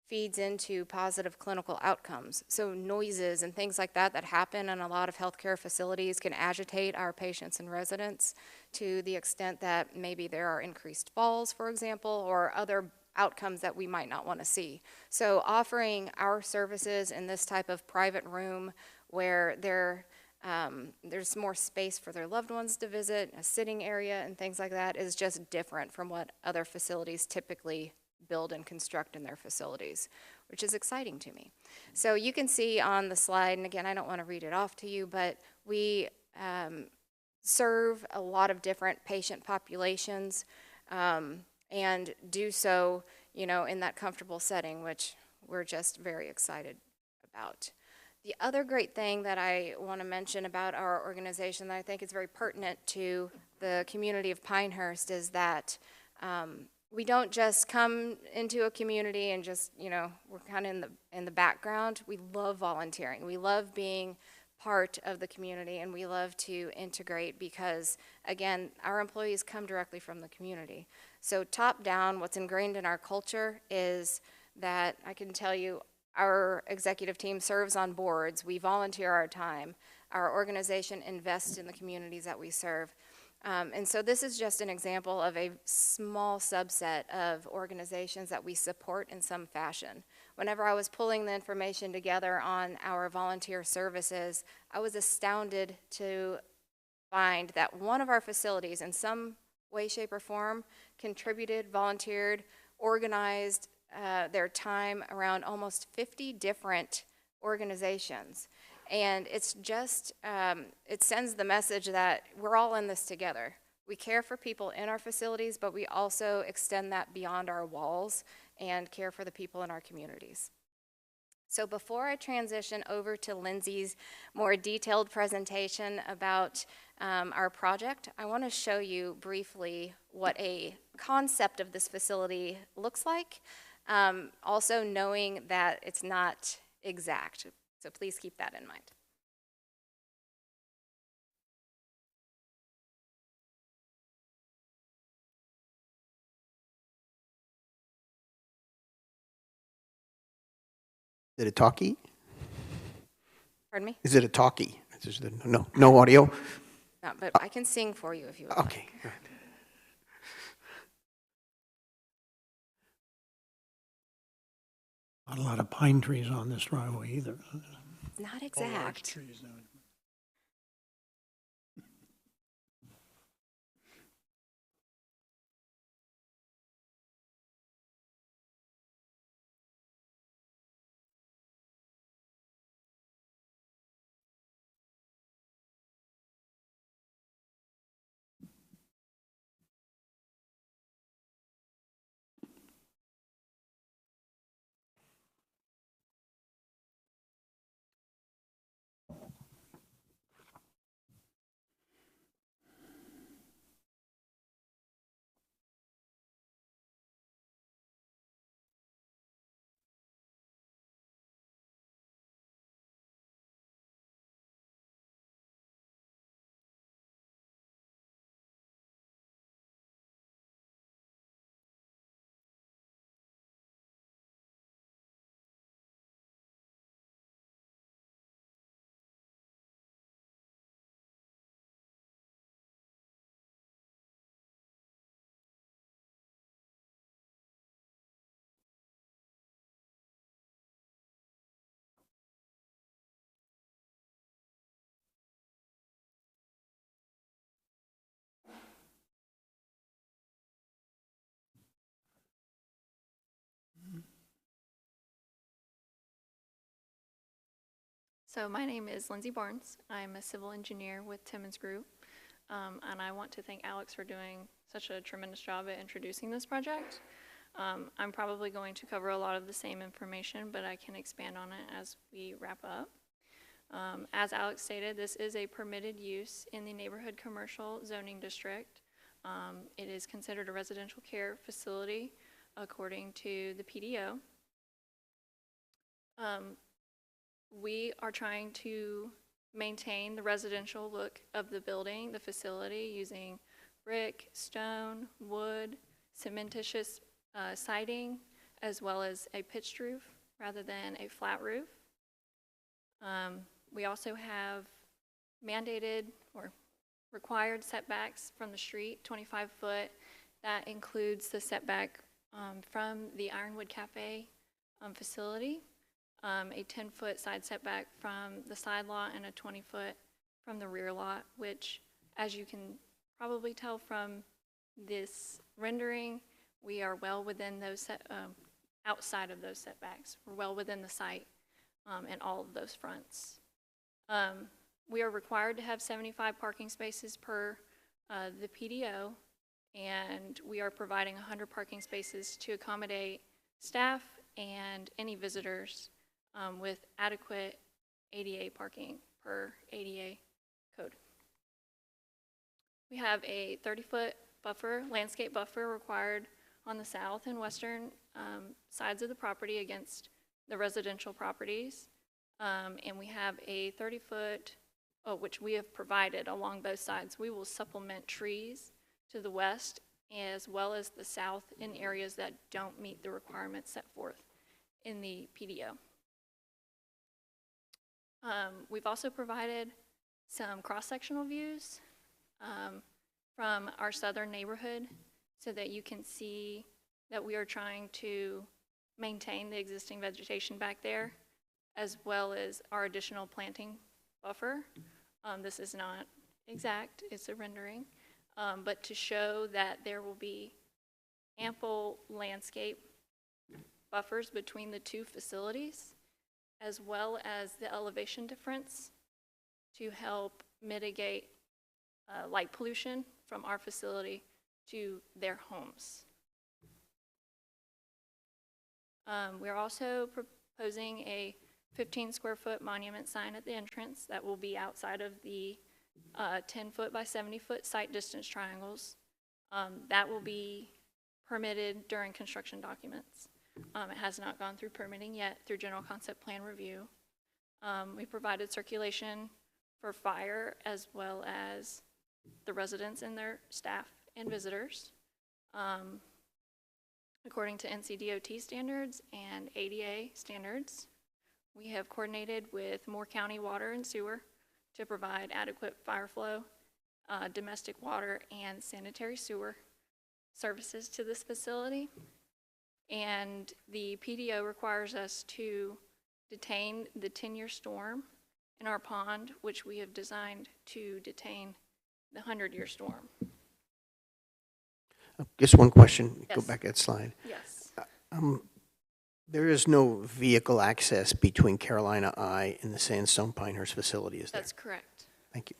Speaker 13: feeds into positive clinical outcomes. So noises and things like that that happen in a lot of healthcare facilities can agitate our patients and residents to the extent that maybe there are increased falls, for example, or other outcomes that we might not want to see. So offering our services in this type of private room where there's more space for their loved ones to visit, a sitting area and things like that is just different from what other facilities typically build and construct in their facilities, which is exciting to me. So you can see on the slide, and again, I don't want to read it off to you, but we serve a lot of different patient populations and do so, you know, in that comfortable setting, which we're just very excited about. The other great thing that I want to mention about our organization that I think is very pertinent to the community of Pinehurst is that we don't just come into a community and just, you know, we're kind of in the background. We love volunteering. We love being part of the community, and we love to integrate because, again, our employees come directly from the community. So top down, what's ingrained in our culture is that I can tell you our executive team serves on boards. We volunteer our time. Our organization invests in the communities that we serve. And so this is just an example of a small subset of organizations that we support in some fashion. Whenever I was pulling the information together on our volunteer services, I was astounded to find that one of our facilities in some way, shape, or form contributed, volunteered, organized their time around almost 50 different organizations. And it's just, it sends the message that we're all in this together. We care for people in our facilities, but we also extend that beyond our walls and care for the people in our communities. So before I transition over to Lindsay's more detailed presentation about our project, I want to show you briefly what a concept of this facility looks like, also knowing that it's not exact. So please keep that in mind.
Speaker 1: Is it a talkie?
Speaker 13: Pardon me?
Speaker 1: Is it a talkie? No audio?
Speaker 13: No, but I can sing for you if you would.
Speaker 1: Okay, good.
Speaker 6: Not a lot of pine trees on this driveway either.
Speaker 13: Not exact.
Speaker 14: So my name is Lindsay Barnes. I'm a civil engineer with Timmons Group, and I want to thank Alex for doing such a tremendous job at introducing this project. I'm probably going to cover a lot of the same information, but I can expand on it as we wrap up. As Alex stated, this is a permitted use in the neighborhood commercial zoning district. It is considered a residential care facility according to the PDO. We are trying to maintain the residential look of the building, the facility, using brick, stone, wood, cementitious siding, as well as a pitched roof rather than a flat roof. We also have mandated or required setbacks from the street, 25 foot. That includes the setback from the Ironwood Cafe facility, a 10-foot side setback from the side lot, and a 20-foot from the rear lot, which, as you can probably tell from this rendering, we are well within those outside of those setbacks. We're well within the site and all of those fronts. We are required to have 75 parking spaces per the PDO, and we are providing 100 parking spaces to accommodate staff and any visitors with adequate ADA parking per ADA code. We have a 30-foot buffer, landscape buffer required on the south and western sides of the property against the residential properties. And we have a 30-foot, which we have provided along both sides. We will supplement trees to the west as well as the south in areas that don't meet the requirements set forth in the PDO. We've also provided some cross-sectional views from our southern neighborhood so that you can see that we are trying to maintain the existing vegetation back there, as well as our additional planting buffer. This is not exact, it's a rendering, but to show that there will be ample landscape buffers between the two facilities, as well as the elevation difference to help mitigate light pollution from our facility to their homes. We're also proposing a 15 square foot monument sign at the entrance that will be outside of the 10 foot by 70 foot site distance triangles. That will be permitted during construction documents. It has not gone through permitting yet through general concept plan review. We provided circulation for fire as well as the residents and their staff and visitors. According to NCDOT standards and ADA standards, we have coordinated with Moore County Water and Sewer to provide adequate fire flow, domestic water, and sanitary sewer services to this facility. And the PDO requires us to detain the 10-year storm in our pond, which we have designed to detain the 100-year storm.
Speaker 1: Just one question.
Speaker 14: Yes.
Speaker 1: Go back that slide.
Speaker 14: Yes.
Speaker 1: There is no vehicle access between Carolina I and the Sandstone Pinehurst facility, is there?
Speaker 14: That's correct.
Speaker 1: Thank you.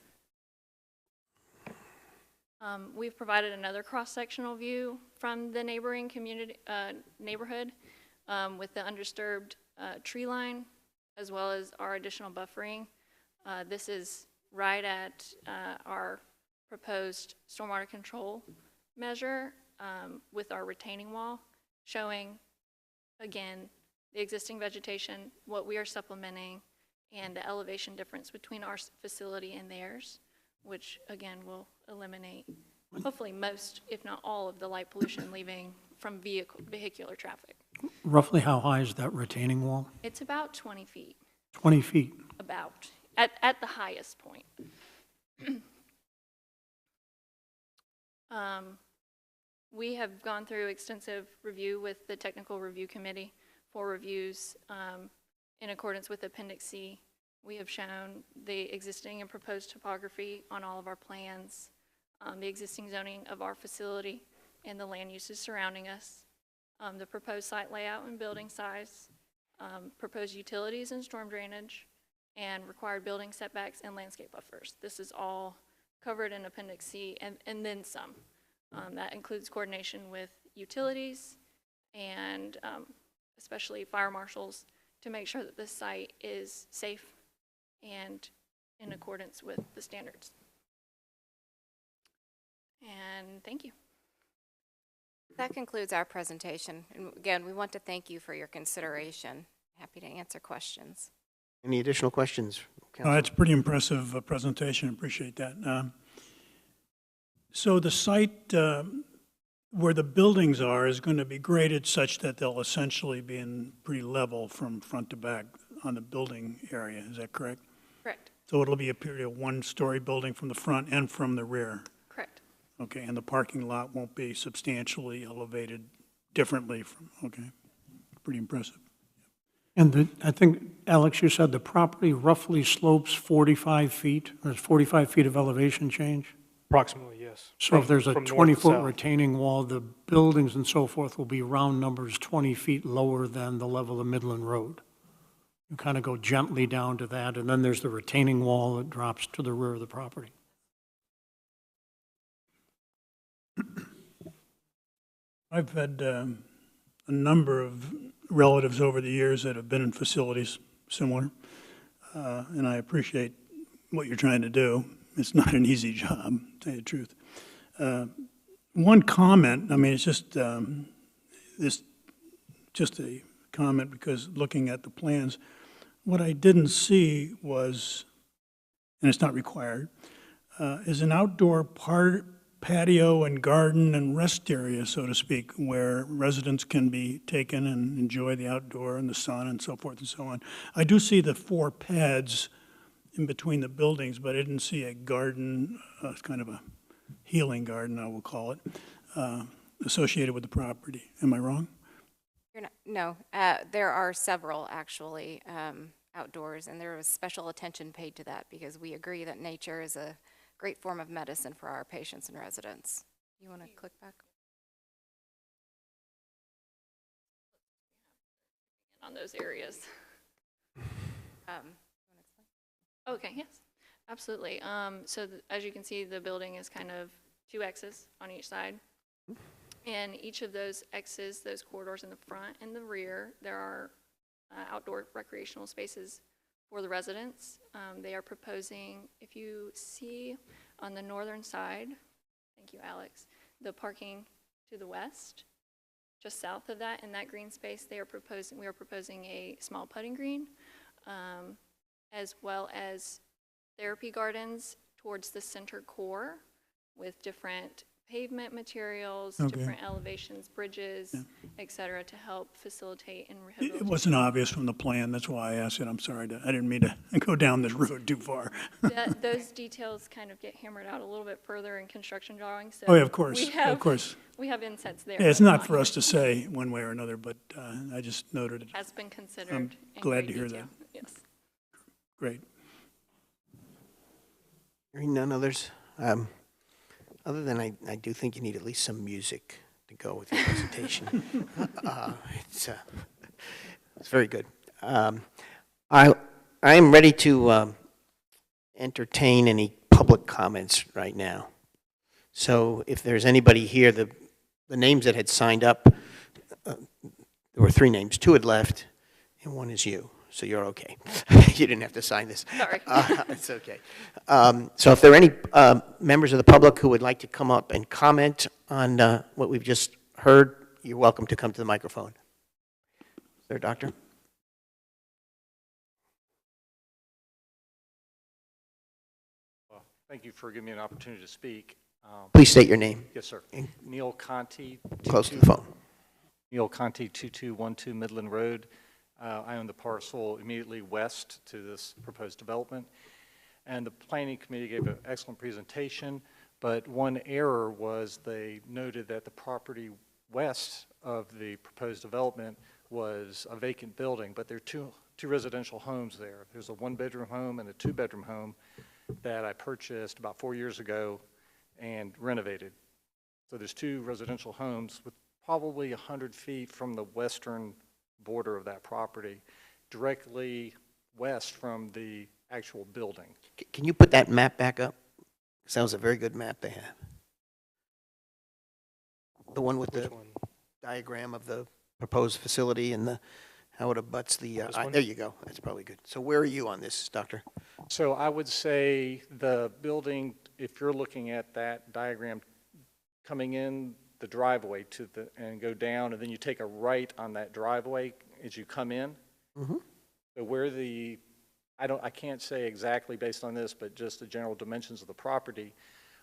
Speaker 14: We've provided another cross-sectional view from the neighboring community neighborhood with the undisturbed tree line, as well as our additional buffering. This is right at our proposed stormwater control measure with our retaining wall, showing, again, the existing vegetation, what we are supplementing, and the elevation difference between our facility and theirs, which, again, will eliminate hopefully most, if not all, of the light pollution leaving from vehicular traffic.
Speaker 6: Roughly how high is that retaining wall?
Speaker 14: It's about 20 feet.
Speaker 6: 20 feet.
Speaker 14: About, at the highest point. We have gone through extensive review with the Technical Review Committee for reviews in accordance with Appendix C. We have shown the existing and proposed topography on all of our plans, the existing zoning of our facility, and the land uses surrounding us, the proposed site layout and building size, proposed utilities and storm drainage, and required building setbacks and landscape buffers. This is all covered in Appendix C and then some. That includes coordination with utilities and especially fire marshals to make sure that this site is safe and in accordance with the standards. And thank you.
Speaker 13: That concludes our presentation. And again, we want to thank you for your consideration. Happy to answer questions.
Speaker 1: Any additional questions?
Speaker 8: It's a pretty impressive presentation. Appreciate that. So the site where the buildings are is going to be graded such that they'll essentially be in pretty level from front to back on the building area. Is that correct?
Speaker 14: Correct.
Speaker 8: So it'll be a period of one-story building from the front and from the rear.
Speaker 14: Correct.
Speaker 8: Okay, and the parking lot won't be substantially elevated differently from, okay, pretty impressive.
Speaker 6: And I think, Alex, you said the property roughly slopes 45 feet, or 45 feet of elevation change?
Speaker 12: Approximately, yes.
Speaker 6: So if there's a
Speaker 12: From north to
Speaker 6: 20-foot
Speaker 12: south.
Speaker 6: retaining wall, the buildings and so forth will be round numbers 20 feet lower than the level of Midland Road. You kind of go gently down to that, and then there's the retaining wall that drops to the rear of the property.
Speaker 8: I've had a number of relatives over the years that have been in facilities similar, and I appreciate what you're trying to do. It's not an easy job, to tell you the truth. One comment, I mean, it's just just a comment because looking at the plans, what I didn't see was, and it's not required, is an outdoor patio and garden and rest area, so to speak, where residents can be taken and enjoy the outdoor and the sun and so forth and so on. I do see the 4 pads in between the buildings, but I didn't see a garden, kind of a healing garden, I will call it, associated with the property. Am I wrong?
Speaker 13: No, there are several actually outdoors, and there was special attention paid to that because we agree that nature is a great form of medicine for our patients and residents. You want to click back?
Speaker 14: On those areas. Okay, yes, absolutely. So as you can see, the building is kind of 2 X's on each side. And each of those X's, those corridors in the front and the rear, there are outdoor recreational spaces for the residents. They are proposing, if you see on the northern side, thank you, Alex, the parking to the west, just south of that, in that green space, we are proposing a small putting green, as well as therapy gardens towards the center core with different pavement materials, different elevations, bridges, et cetera, to help facilitate and rehabilitate.
Speaker 8: It wasn't obvious from the plan. That's why I asked it. I'm sorry. I didn't mean to go down this road too far.
Speaker 14: Those details kind of get hammered out a little bit further in construction drawings. So
Speaker 8: oh, yeah, of course.
Speaker 14: of course. We have insights there.
Speaker 8: Yeah, it's not for us to say one way or another, but I just noted it.
Speaker 14: Has been considered.
Speaker 8: I'm glad to hear
Speaker 14: detail.
Speaker 8: that.
Speaker 14: Yes.
Speaker 8: Great.
Speaker 1: Hearing none others. Other than I do think you need at least some music to go with your presentation. It's very good. I am ready to entertain any public comments right now. So if there's anybody here, the names that had signed up, there were 3 names. 2 had left, and 1 is you. So you're okay. You didn't have to sign this.
Speaker 14: Sorry.
Speaker 1: It's okay. So if there are any members of the public who would like to come up and comment on what we've just heard, you're welcome to come to the microphone. Is there a doctor?
Speaker 15: Well, thank you for giving me an opportunity to speak.
Speaker 1: Please state your name.
Speaker 15: Yes, sir. Neil Conti.
Speaker 1: Close to the phone.
Speaker 15: Neil Conti, 2212 Midland Road. I own the parcel immediately west to this proposed development. And the planning committee gave an excellent presentation, but one error was they noted that the property west of the proposed development was a vacant building, but there are two residential homes there. There's a 1-bedroom home and a 2-bedroom home that I purchased about 4 years ago and renovated. So there's 2 residential homes with probably 100 feet from the western border of that property, directly west from the actual building.
Speaker 1: Can you put that map back up? Because that was a very good map they have. The one with
Speaker 12: Which
Speaker 1: the
Speaker 12: one?
Speaker 1: diagram of the proposed facility and how it abuts the,
Speaker 12: This one?
Speaker 1: there you go. That's probably good. So where are you on this, Doctor?
Speaker 15: So I would say the building, if you're looking at that diagram coming in the driveway and go down, and then you take a right on that driveway as you come in.
Speaker 1: Mm-hmm.
Speaker 15: So where I can't say exactly based on this, but just the general dimensions of the property,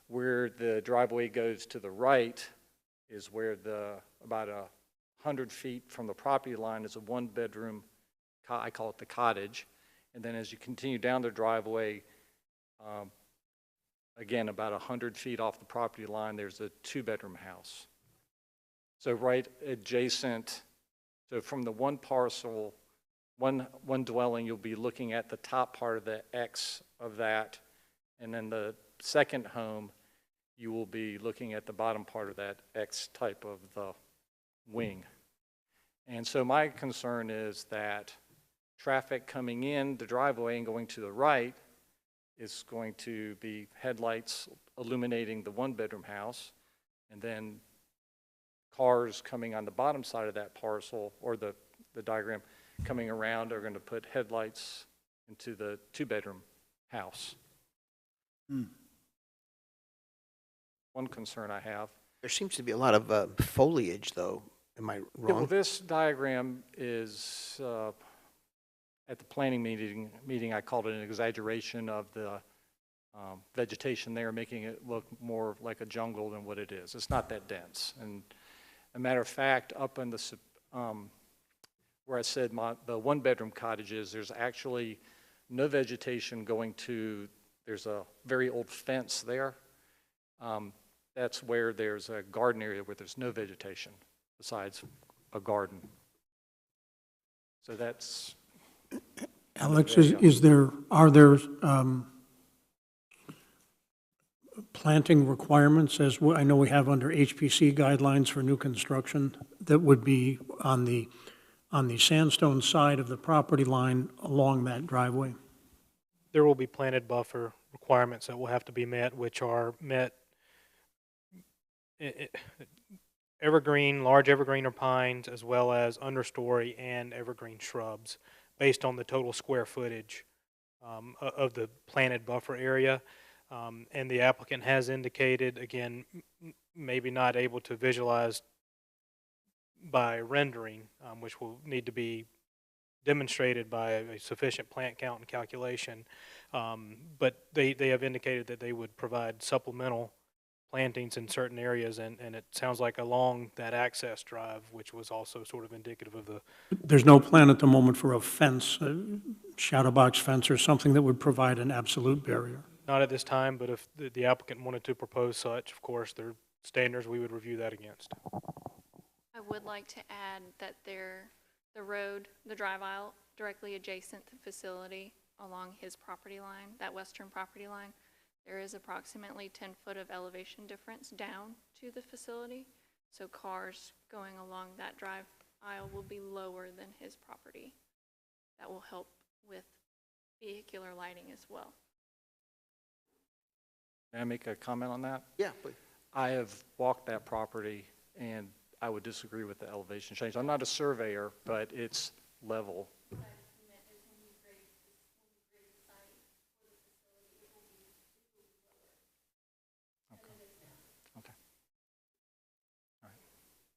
Speaker 15: where the driveway goes to the right is where about 100 feet from the property line is a one-bedroom, I call it the cottage. And then as you continue down the driveway, again, about 100 feet off the property line, there's a two-bedroom house. So right adjacent, so from the one parcel, one dwelling, you'll be looking at the top part of the X of that, and then the second home, you will be looking at the bottom part of that X type of the wing. And so my concern is that traffic coming in the driveway and going to the right is going to be headlights illuminating the one-bedroom house, and then cars coming on the bottom side of that parcel, or the diagram coming around, are going to put headlights into the two-bedroom house. One concern I have.
Speaker 1: There seems to be a lot of foliage, though. Am I
Speaker 15: Yeah,
Speaker 1: wrong?
Speaker 15: well, this diagram is, at the planning meeting, I called it an exaggeration of the vegetation there, making it look more like a jungle than what it is. It's not that dense. And a matter of fact, up in the, where I said the one-bedroom cottages, there's actually no vegetation going to, there's a very old fence there. That's where there's a garden area where there's no vegetation besides a garden. So that's...
Speaker 6: Alex, are there planting requirements, as I know we have under HPC guidelines for new construction, that would be on the sandstone side of the property line along that driveway?
Speaker 12: There will be planted buffer requirements that will have to be met, which are met evergreen, large evergreen or pines, as well as understory and evergreen shrubs, based on the total square footage of the planted buffer area. And the applicant has indicated, again, maybe not able to visualize by rendering, which will need to be demonstrated by a sufficient plant count and calculation. But they have indicated that they would provide supplemental plantings in certain areas, and it sounds like along that access drive, which was also sort of indicative of the...
Speaker 6: There's no plan at the moment for a fence, a shadow box fence or something that would provide an absolute barrier?
Speaker 12: Not at this time, but if the applicant wanted to propose such, of course, there are standards we would review that against.
Speaker 14: I would like to add that the road, the drive aisle directly adjacent to the facility along his property line, that western property line, there is approximately 10 foot of elevation difference down to the facility. So cars going along that drive aisle will be lower than his property. That will help with vehicular lighting as well.
Speaker 15: May I make a comment on that?
Speaker 1: Yeah, please.
Speaker 15: I have walked that property, and I would disagree with the elevation change. I'm not a surveyor, but it's level.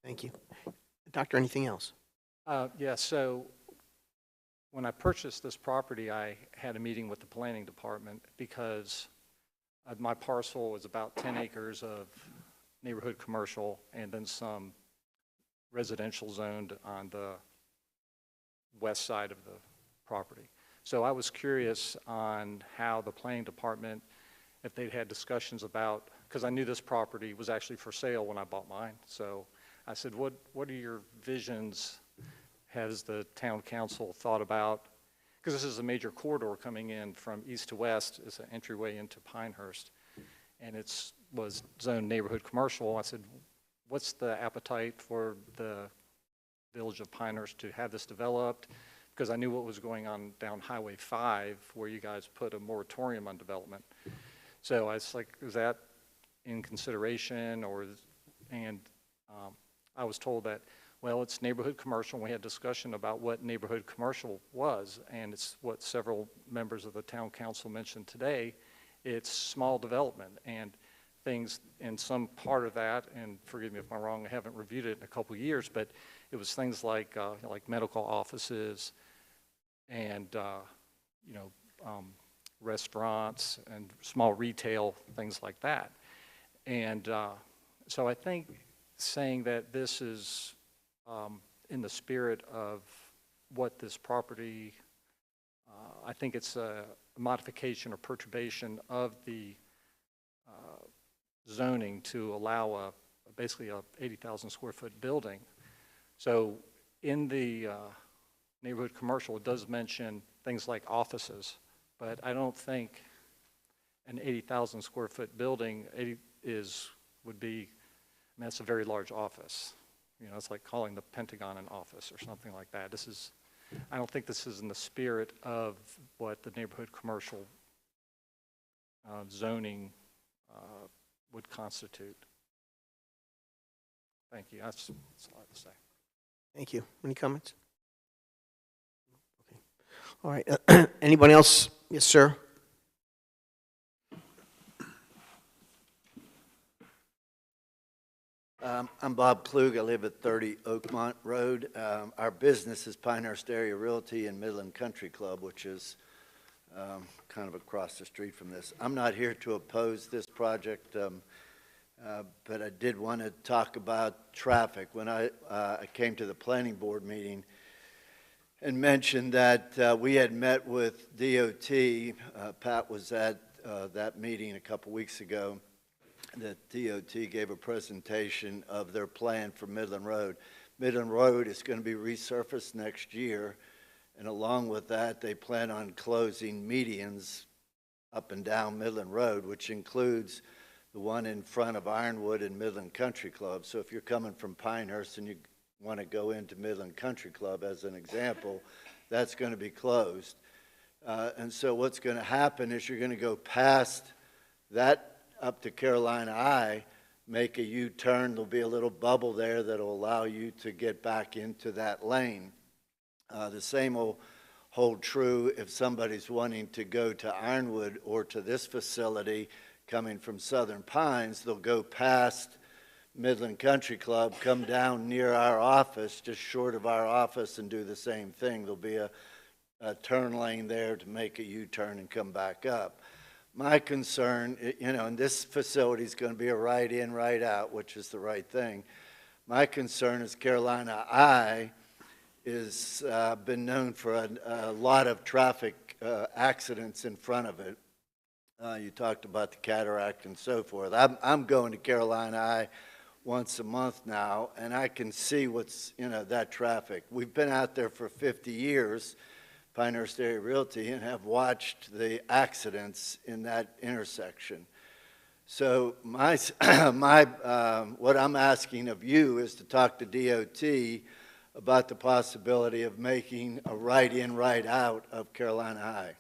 Speaker 1: Thank you. Doctor, anything else?
Speaker 15: Yeah, so when I purchased this property, I had a meeting with the planning department because my parcel was about 10 acres of neighborhood commercial and then some residential zoned on the west side of the property. So I was curious on how the planning department, if they'd had discussions about, because I knew this property was actually for sale when I bought mine. So I said, what are your visions? Has the town council thought about, because this is a major corridor coming in from east to west, it's an entryway into Pinehurst, and it was zoned neighborhood commercial. I said, what's the appetite for the village of Pinehurst to have this developed? Because I knew what was going on down Highway 5, where you guys put a moratorium on development. So I was like, is that in consideration, or, and I was told that, well, it's neighborhood commercial. We had discussion about what neighborhood commercial was, and it's what several members of the town council mentioned today. It's small development, and things in some part of that, and forgive me if I'm wrong, I haven't reviewed it in a couple of years, but it was things like medical offices and restaurants and small retail, things like that. And so I think saying that this is in the spirit of what this property, I think it's a modification or perturbation of the zoning to allow basically a 80,000 square foot building. So in the neighborhood commercial, it does mention things like offices, but I don't think an 80,000 square foot building would be, I mean, that's a very large office. You know, it's like calling the Pentagon an office or something like that. I don't think this is in the spirit of what the neighborhood commercial zoning would constitute. Thank you. That's all I have to say.
Speaker 1: Thank you. Any comments? Okay. All right. Anyone else? Yes, sir.
Speaker 16: I'm Bob Klug. I live at 30 Oakmont Road. Our business is Pinehurst Area Realty and Midland Country Club, which is kind of across the street from this. I'm not here to oppose this project, but I did want to talk about traffic. When I came to the planning board meeting and mentioned that we had met with DOT, Pat was at that meeting a couple weeks ago, that DOT gave a presentation of their plan for Midland Road. Midland Road is going to be resurfaced next year, and along with that, they plan on closing medians up and down Midland Road, which includes the one in front of Ironwood and Midland Country Club. So if you're coming from Pinehurst and you want to go into Midland Country Club, as an example, that's going to be closed. And so what's going to happen is you're going to go past that up to Carolina Eye, make a U-turn. There'll be a little bubble there that'll allow you to get back into that lane. The same will hold true if somebody's wanting to go to Ironwood or to this facility coming from Southern Pines. They'll go past Midland Country Club, come down near our office, just short of our office, and do the same thing. There'll be a turn lane there to make a U-turn and come back up. My concern, you know, and this facility is going to be a right in, right out, which is the right thing. My concern is Carolina Eye is been known for a lot of traffic accidents in front of it. You talked about the cataract and so forth. I'm going to Carolina Eye once a month now, and I can see what's, you know, that traffic. We've been out there for 50 years, Pinehurst Area Realty, and have watched the accidents in that intersection. So what I'm asking of you is to talk to DOT about the possibility of making a right in, right out of Carolina High.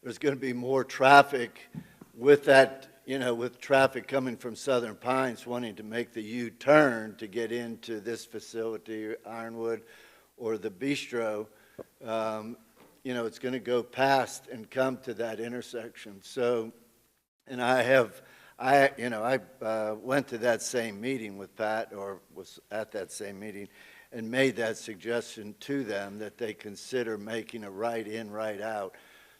Speaker 16: There's going to be more traffic with that, you know, with traffic coming from Southern Pines wanting to make the U-turn to get into this facility, Ironwood, or the Bistro. You know, it's going to go past and come to that intersection. So, and I went to that same meeting with Pat, or was at that same meeting, and made that suggestion to them that they consider making a right in, right out.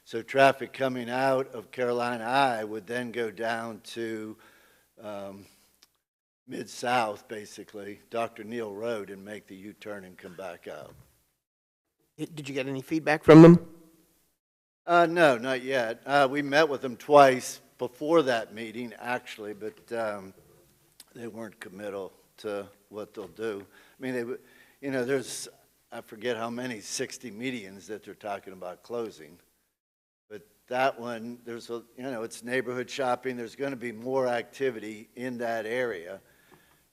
Speaker 16: So traffic coming out of Carolina Eye would then go down to Mid-South, basically, Dr. Neal Road, and make the U-turn and come back out.
Speaker 1: Did you get any feedback from them?
Speaker 16: No, not yet. We met with them twice before that meeting, actually, but they weren't committal to what they'll do. I mean, you know, there's, I forget how many, 60 medians that they're talking about closing. But that one, there's a, you know, it's neighborhood shopping. There's going to be more activity in that area.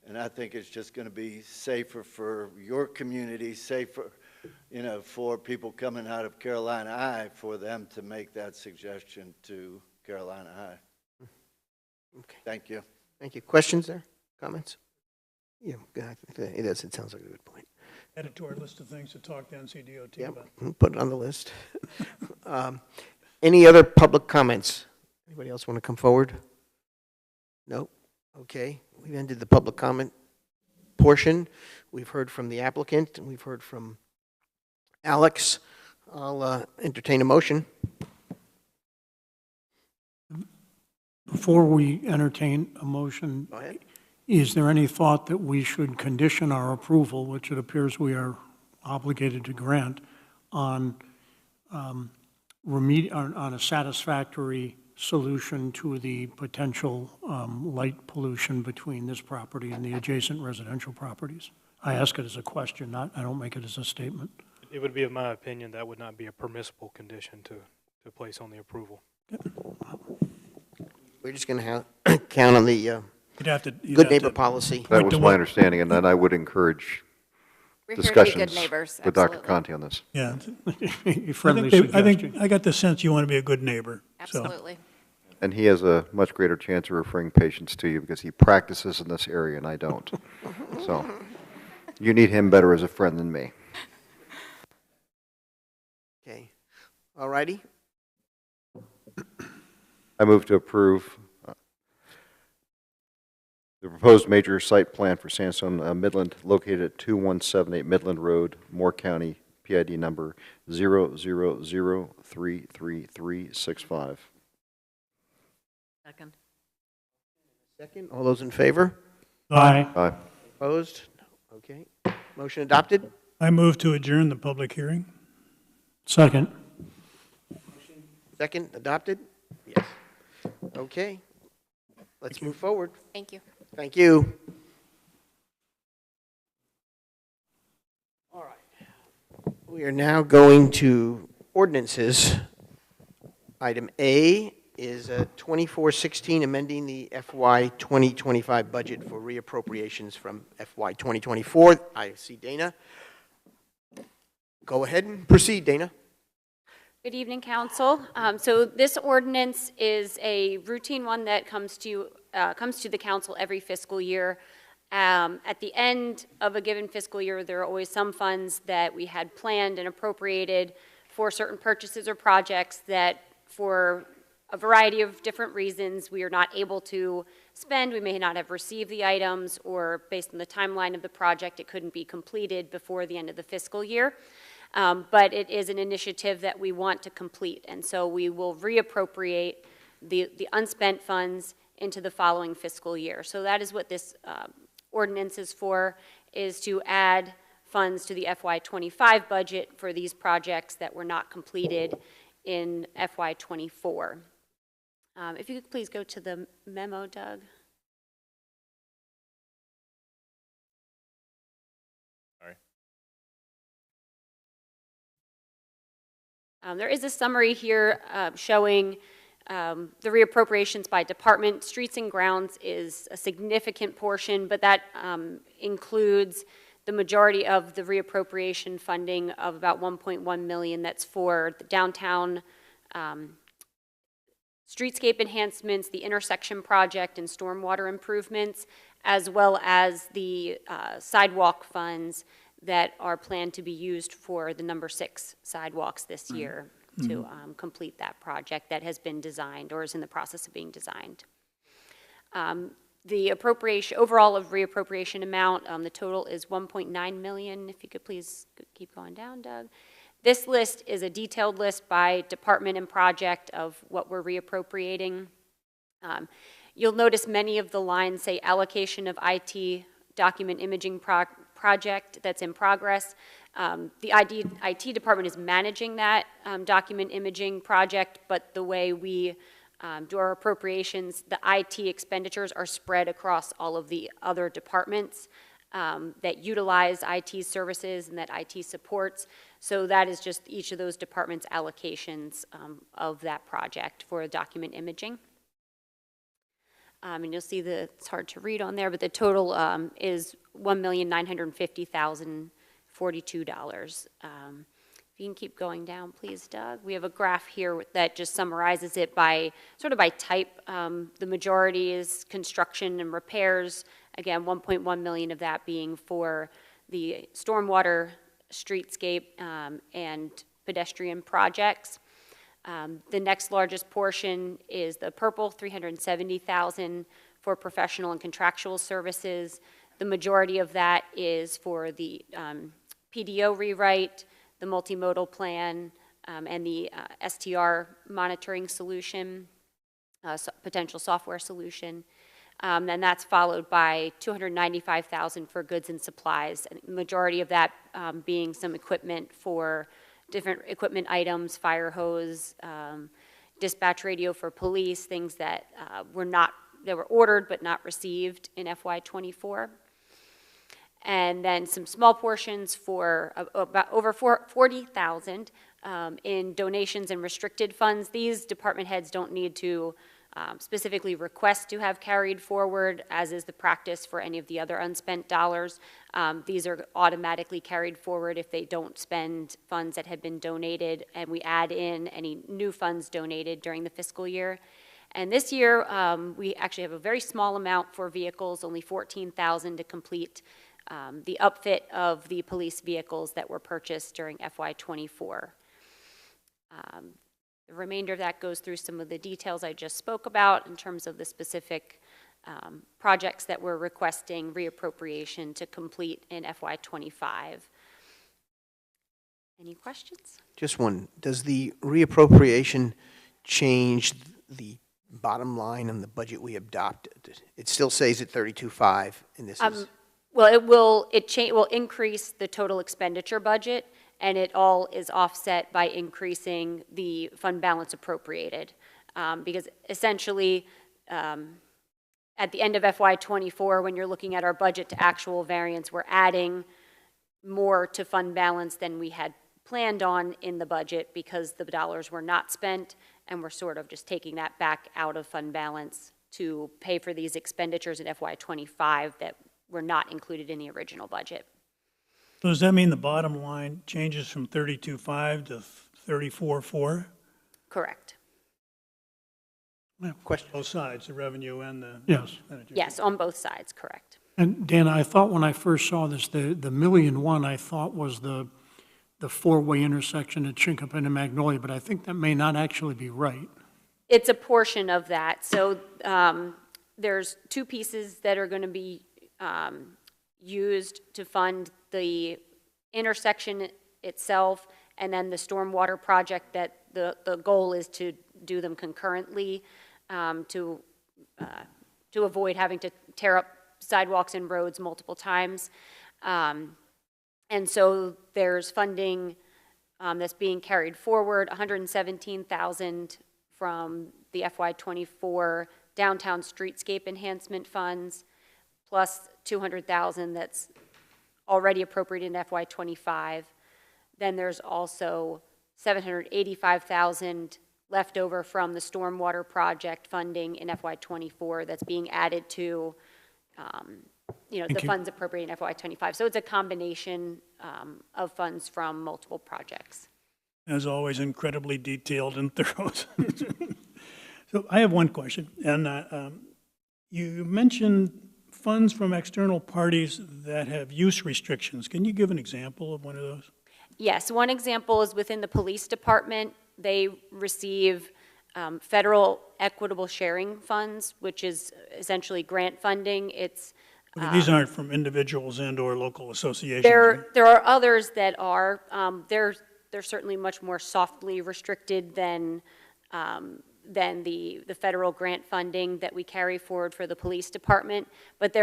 Speaker 16: And I think it's just going to be safer for your community, safer, you know, for people coming out of Carolina High, for them to make that suggestion to Carolina High.
Speaker 1: Okay.
Speaker 16: Thank you.
Speaker 1: Thank you. Questions there? Comments? Yeah, it sounds like a good point.
Speaker 8: Add it to our list of things to talk to NCDOT
Speaker 1: Yep,
Speaker 8: about.
Speaker 1: put it on the list. Any other public comments? Anybody else want to come forward? No? Okay, we've ended the public comment portion. We've heard from the applicant, and we've heard from Alex. I'll entertain a motion.
Speaker 6: Before we entertain a motion,
Speaker 1: Go ahead.
Speaker 6: is there any thought that we should condition our approval, which it appears we are obligated to grant, on on a satisfactory solution to the potential light pollution between this property and the adjacent residential properties? I ask it as a question, I don't make it as a statement.
Speaker 12: It would be of my opinion that would not be a permissible condition to place on the approval.
Speaker 1: We're just going to count on the good neighbor policy.
Speaker 5: That was my understanding, and then I would encourage
Speaker 13: We're here to be good
Speaker 5: discussions
Speaker 13: neighbors,
Speaker 5: with Dr.
Speaker 13: absolutely.
Speaker 5: Conti on this.
Speaker 8: Yeah.
Speaker 6: Friendly
Speaker 8: I think
Speaker 6: suggestion.
Speaker 8: I got the sense you want to be a good neighbor. so.
Speaker 13: Absolutely.
Speaker 5: And he has a much greater chance of referring patients to you because he practices in this area and I don't. So you need him better as a friend than me.
Speaker 1: Okay, all righty.
Speaker 5: I move to approve the proposed major site plan for Sandstone Midland located at 2178 Midland Road, Moore County, PID number 0003335.
Speaker 7: Second.
Speaker 1: Second, all those in favor?
Speaker 6: Aye.
Speaker 5: Aye.
Speaker 1: Opposed? Okay, motion adopted.
Speaker 8: I move to adjourn the public hearing.
Speaker 6: Second.
Speaker 1: Second, adopted? Yes. Okay, let's move forward.
Speaker 13: Thank you.
Speaker 1: Thank you. All right. We are now going to ordinances. Item A is 2416, amending the FY 2025 budget for reappropriations from FY 2024. I see Dana. Go ahead and proceed, Dana.
Speaker 17: Good evening, Council. So this ordinance is a routine one that comes to the Council every fiscal year. At the end of a given fiscal year, there are always some funds that we had planned and appropriated for certain purchases or projects that, for a variety of different reasons, we are not able to spend. We may not have received the items, or based on the timeline of the project, it couldn't be completed before the end of the fiscal year. But it is an initiative that we want to complete, and so we will reappropriate the unspent funds into the following fiscal year. So that is what this ordinance is for, is to add funds to the FY25 budget for these projects that were not completed in FY24. If you could please go to the memo, Doug. There is a summary here showing the reappropriations by department. Streets and grounds is a significant portion, but that includes the majority of the reappropriation funding of about $1.1 million. That's for the downtown streetscape enhancements, the intersection project, and stormwater improvements, as well as the sidewalk funds that are planned to be used for the number 6 sidewalks this year to complete that project that has been designed or is in the process of being designed. The overall of reappropriation amount, the total is $1.9 million. If you could please keep going down, Doug. This list is a detailed list by department and project of what we're reappropriating. You'll notice many of the lines say allocation of IT document imaging project that's in progress. The IT department is managing that document imaging project, but the way we do our appropriations, the IT expenditures are spread across all of the other departments that utilize IT services and that IT supports. So that is just each of those departments' allocations of that project for document imaging. And you'll see that it's hard to read on there, but the total is $1,950,042. If you can keep going down, please, Doug. We have a graph here that just summarizes it by, sort of by type. The majority is construction and repairs, Again, 1.1 million of that being for the stormwater, streetscape, and pedestrian projects. The next largest portion is the purple, 370,000 for professional and contractual services. The majority of that is for the PDO rewrite, the multimodal plan, and the STR monitoring solution, potential software solution. And that's followed by 295,000 for goods and supplies. And the majority of that being some equipment for different equipment items, fire hose, dispatch radio for police, things that were ordered but not received in FY24. And then some small portions for about over 40,000 in donations and restricted funds. These department heads don't need to specifically request to have carried forward, as is the practice for any of the other unspent dollars. These are automatically carried forward if they don't spend funds that had been donated, and we add in any new funds donated during the fiscal year. And this year, we actually have a very small amount for vehicles, only 14,000 to complete the upfit of the police vehicles that were purchased during FY24. The remainder of that goes through some of the details I just spoke about in terms of the specific projects that we're requesting reappropriation to complete in FY25. Any questions?
Speaker 1: Just one. Does the reappropriation change the bottom line on the budget we adopted? It still stays at 32.5, and this is...
Speaker 17: Well, it will increase the total expenditure budget, and it all is offset by increasing the fund balance appropriated. Because essentially, at the end of FY24, when you're looking at our budget to actual variance, we're adding more to fund balance than we had planned on in the budget because the dollars were not spent, and we're sort of just taking that back out of fund balance to pay for these expenditures in FY25 that were not included in the original budget.
Speaker 8: So does that mean the bottom line changes from 32.5 to 34.4?
Speaker 17: Correct.
Speaker 1: Question?
Speaker 8: Both sides, the revenue and the...
Speaker 6: Yes.
Speaker 17: Yes, on both sides, correct.
Speaker 6: And Dan, I thought when I first saw this, the $1.1 million I thought was the four-way intersection at Chinkopin and Magnolia, but I think that may not actually be right.
Speaker 17: It's a portion of that. So there's two pieces that are going to be used to fund the intersection itself, and then the stormwater project that the goal is to do them concurrently to avoid having to tear up sidewalks and roads multiple times. And so there's funding that's being carried forward, $117,000 from the FY24 downtown streetscape enhancement funds, plus $200,000 that's already appropriated in FY25. Then there's also $785,000 left over from the stormwater project funding in FY24 that's being added to the funds appropriated in FY25. So it's a combination of funds from multiple projects.
Speaker 8: As always, incredibly detailed and thorough. So I have one question, and you mentioned funds from external parties that have use restrictions. Can you give an example of one of those?
Speaker 17: Yes, one example is within the police department. They receive federal equitable sharing funds, which is essentially grant funding. It's
Speaker 8: these aren't from individuals and or local associations.
Speaker 17: There are others that are. They're certainly much more softly restricted than the federal grant funding that we carry forward for the police department. But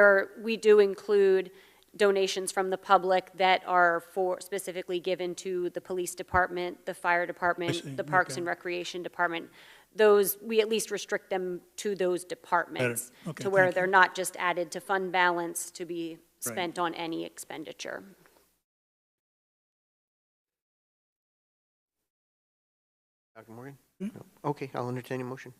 Speaker 17: we do include donations from the public that are specifically given to the police department, the fire department, the parks and recreation department. Those, we at least restrict them to those departments to where they're not just added to fund balance to be spent on any expenditure.
Speaker 1: Dr. Morgan? No. Okay, I'll entertain a motion.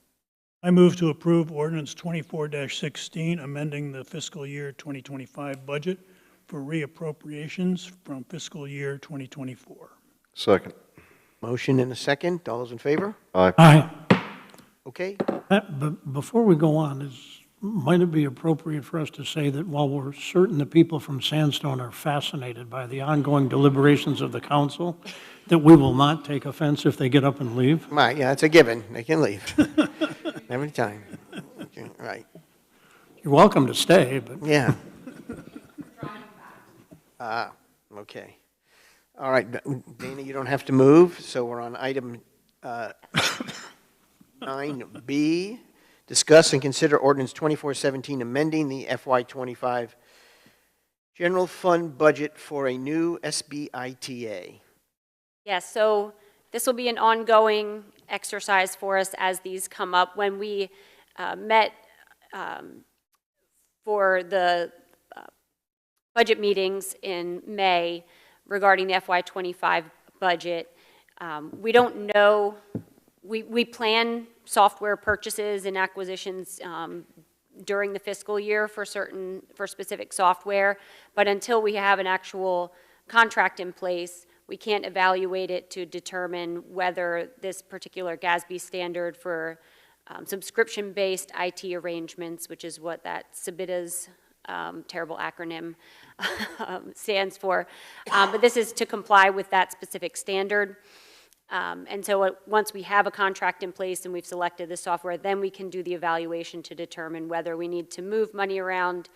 Speaker 8: I move to approve ordinance 24-16, amending the fiscal year 2025 budget for reappropriations from fiscal year 2024.
Speaker 5: Second.
Speaker 1: Motion and a second. All those in favor?
Speaker 5: Aye.
Speaker 6: Aye.
Speaker 1: Okay.
Speaker 6: But before we go on, might it be appropriate for us to say that while we're certain the people from Sandstone are fascinated by the ongoing deliberations of the council, that we will not take offense if they get up and leave?
Speaker 1: Right, yeah, it's a given. They can leave. Every time. Okay, right.
Speaker 6: You're welcome to stay, but...
Speaker 1: Yeah. Okay. All right, Dana, you don't have to move, so we're on item 9B. Discuss and consider ordinance 2417 amending the FY25 general fund budget for a new SBITA.
Speaker 17: Yes, so this will be an ongoing exercise for us as these come up. When we met for the budget meetings in May regarding the FY25 budget, we don't know, we plan software purchases and acquisitions during the fiscal year for specific software, but until we have an actual contract in place, we can't evaluate it to determine whether this particular GASB standard for subscription-based IT arrangements, which is what that SBITA's terrible acronym stands for, but this is to comply with that specific standard. And so once we have a contract in place and we've selected the software, then we can do the evaluation to determine whether we need to move money around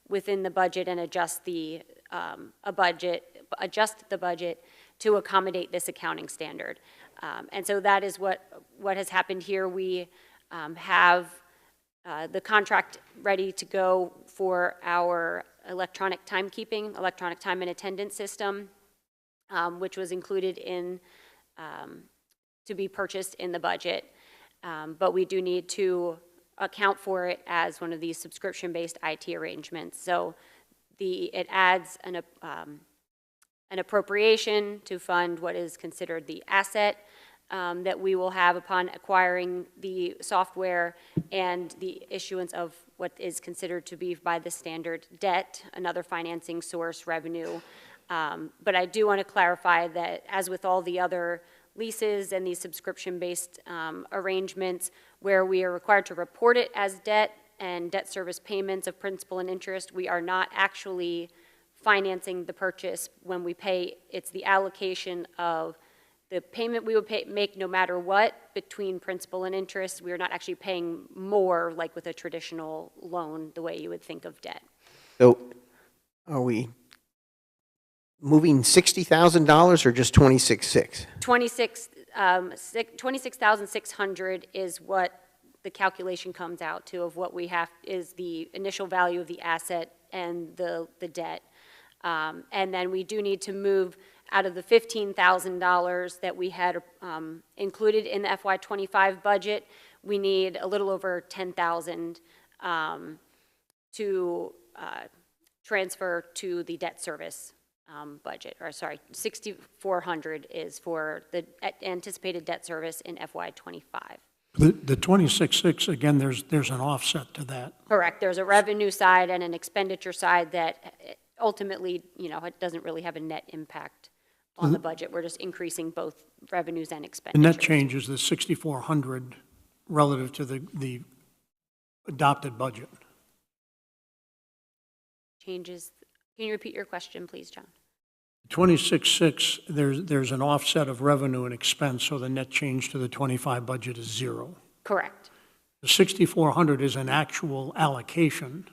Speaker 17: within the budget and adjust the budget to accommodate this accounting standard. And so that is what has happened here. We have the contract ready to go for our electronic timekeeping, electronic time and attendance system, which was included in to be purchased in the budget, but we do need to account for it as one of these subscription-based IT arrangements. So it adds an appropriation to fund what is considered the asset that we will have upon acquiring the software, and the issuance of what is considered to be by the standard debt, another financing source, revenue. But I do want to clarify that as with all the other leases and these subscription-based arrangements where we are required to report it as debt and debt service payments of principal and interest, we are not actually financing the purchase when we pay. It's the allocation of the payment we would make no matter what between principal and interest. We are not actually paying more like with a traditional loan, the way you would think of debt.
Speaker 1: So are we moving $60,000 or just 26.6?
Speaker 17: 26,600 is what the calculation comes out to of what we have is the initial value of the asset and the debt. And then we do need to move out of the $15,000 that we had included in the FY25 budget. We need a little over $10,000 to transfer to the debt service budget, or sorry, $6,400 is for the anticipated debt service in FY25.
Speaker 6: The 26.6, again, there's an offset to that.
Speaker 17: Correct. There's a revenue side and an expenditure side that ultimately, it doesn't really have a net impact on the budget. We're just increasing both revenues and expenditures.
Speaker 6: The net change is the 6,400 relative to the adopted budget.
Speaker 17: Changes. Can you repeat your question, please, John?
Speaker 6: 26.6, there's an offset of revenue and expense, so the net change to the 25 budget is zero.
Speaker 17: Correct.
Speaker 6: The 6,400 is an actual allocation.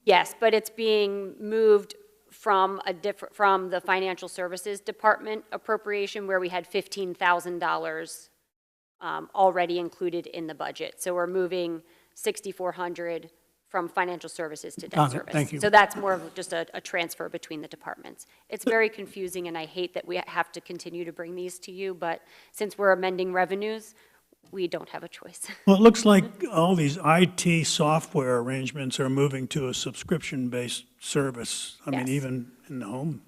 Speaker 17: Yes, but it's being moved from the financial services department appropriation where we had $15,000 already included in the budget. So we're moving 6,400 from financial services to debt service.
Speaker 6: Thank you.
Speaker 17: So that's more of just a transfer between the departments. It's very confusing, and I hate that we have to continue to bring these to you, but since we're amending revenues, we don't have a choice.
Speaker 8: Well, it looks like all these IT software arrangements are moving to a subscription-based service. I mean, even in the home.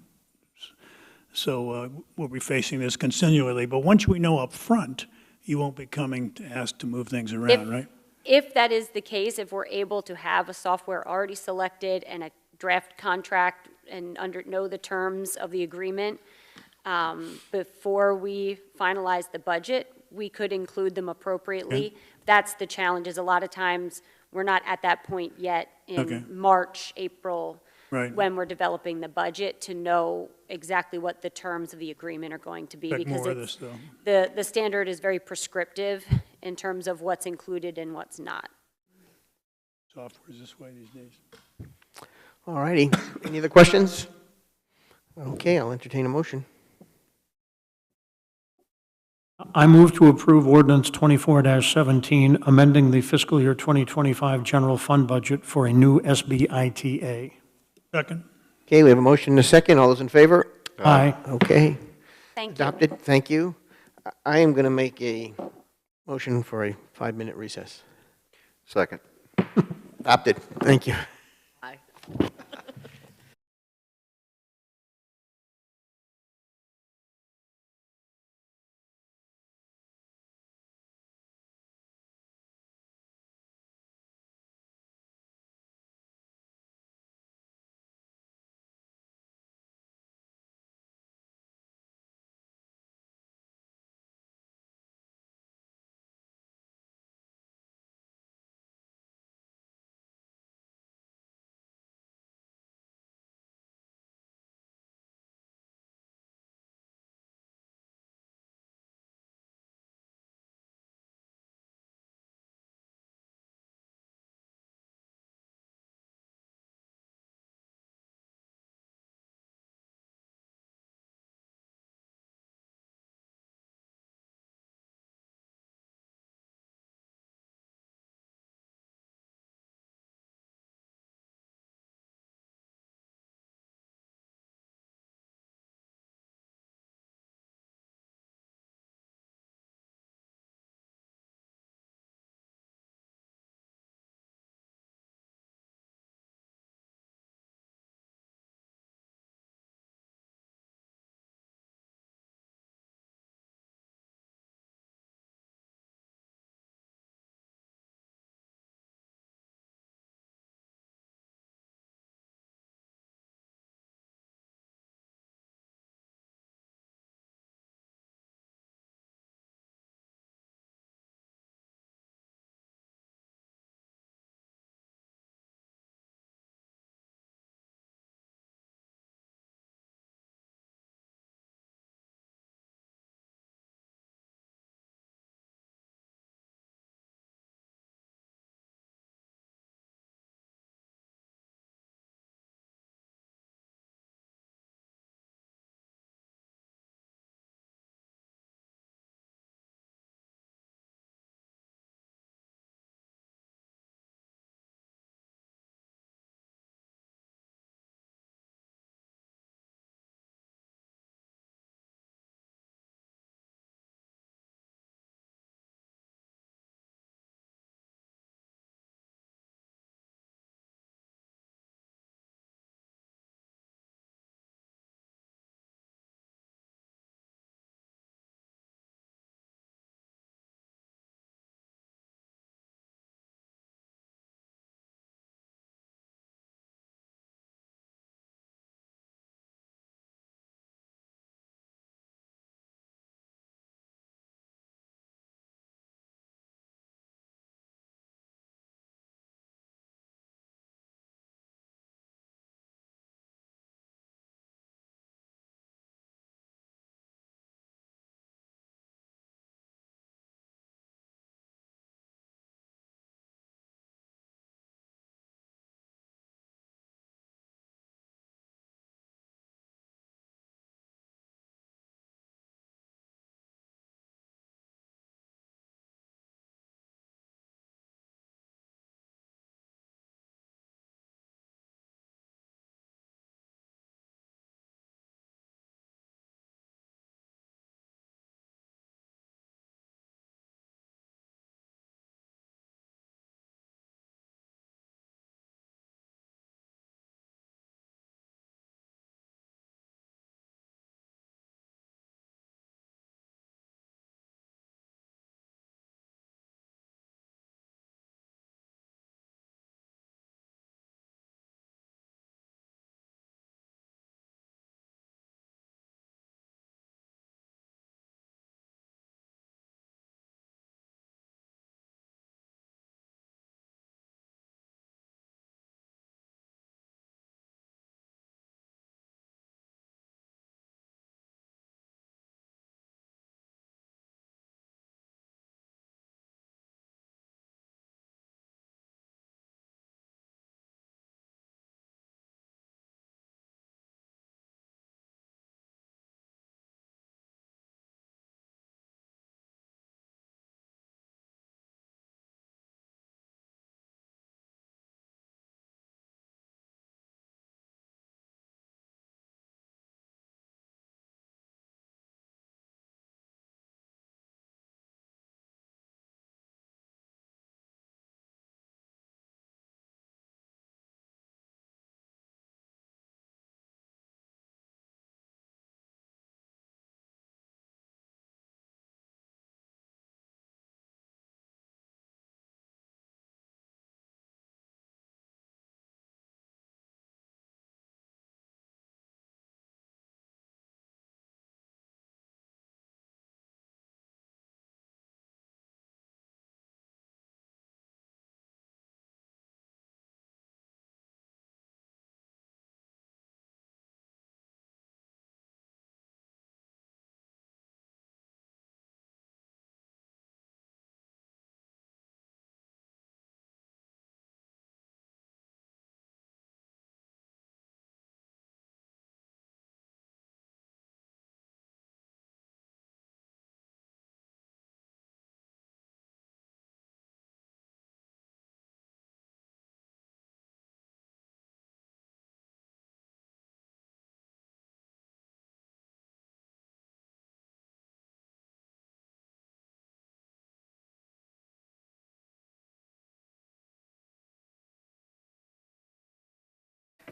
Speaker 8: So we'll be facing this continually. But once we know up front, you won't be coming to ask to move things around, right?
Speaker 17: If that is the case, if we're able to have a software already selected and a draft contract and know the terms of the agreement before we finalize the budget, we could include them appropriately. That's the challenge, is a lot of times we're not at that point yet
Speaker 8: Okay.
Speaker 17: in March, April,
Speaker 8: Right.
Speaker 17: when we're developing the budget, to know exactly what the terms of the agreement are going to be.
Speaker 8: Expect
Speaker 17: Because
Speaker 8: more of
Speaker 17: it's,
Speaker 8: this, though.
Speaker 17: the standard is very prescriptive in terms of what's included and what's not.
Speaker 8: Software's this way these days.
Speaker 1: All righty. Any other questions? Okay, I'll entertain a motion.
Speaker 6: I move to approve ordinance 24-17, amending the fiscal year 2025 general fund budget for a new SBITA.
Speaker 8: Second.
Speaker 1: Okay, we have a motion and a second. All those in favor?
Speaker 6: Aye.
Speaker 1: Okay.
Speaker 17: Thank you.
Speaker 1: Adopted. Thank you. I am going to make a motion for a 5-minute recess.
Speaker 5: Second.
Speaker 1: Adopted. Thank you.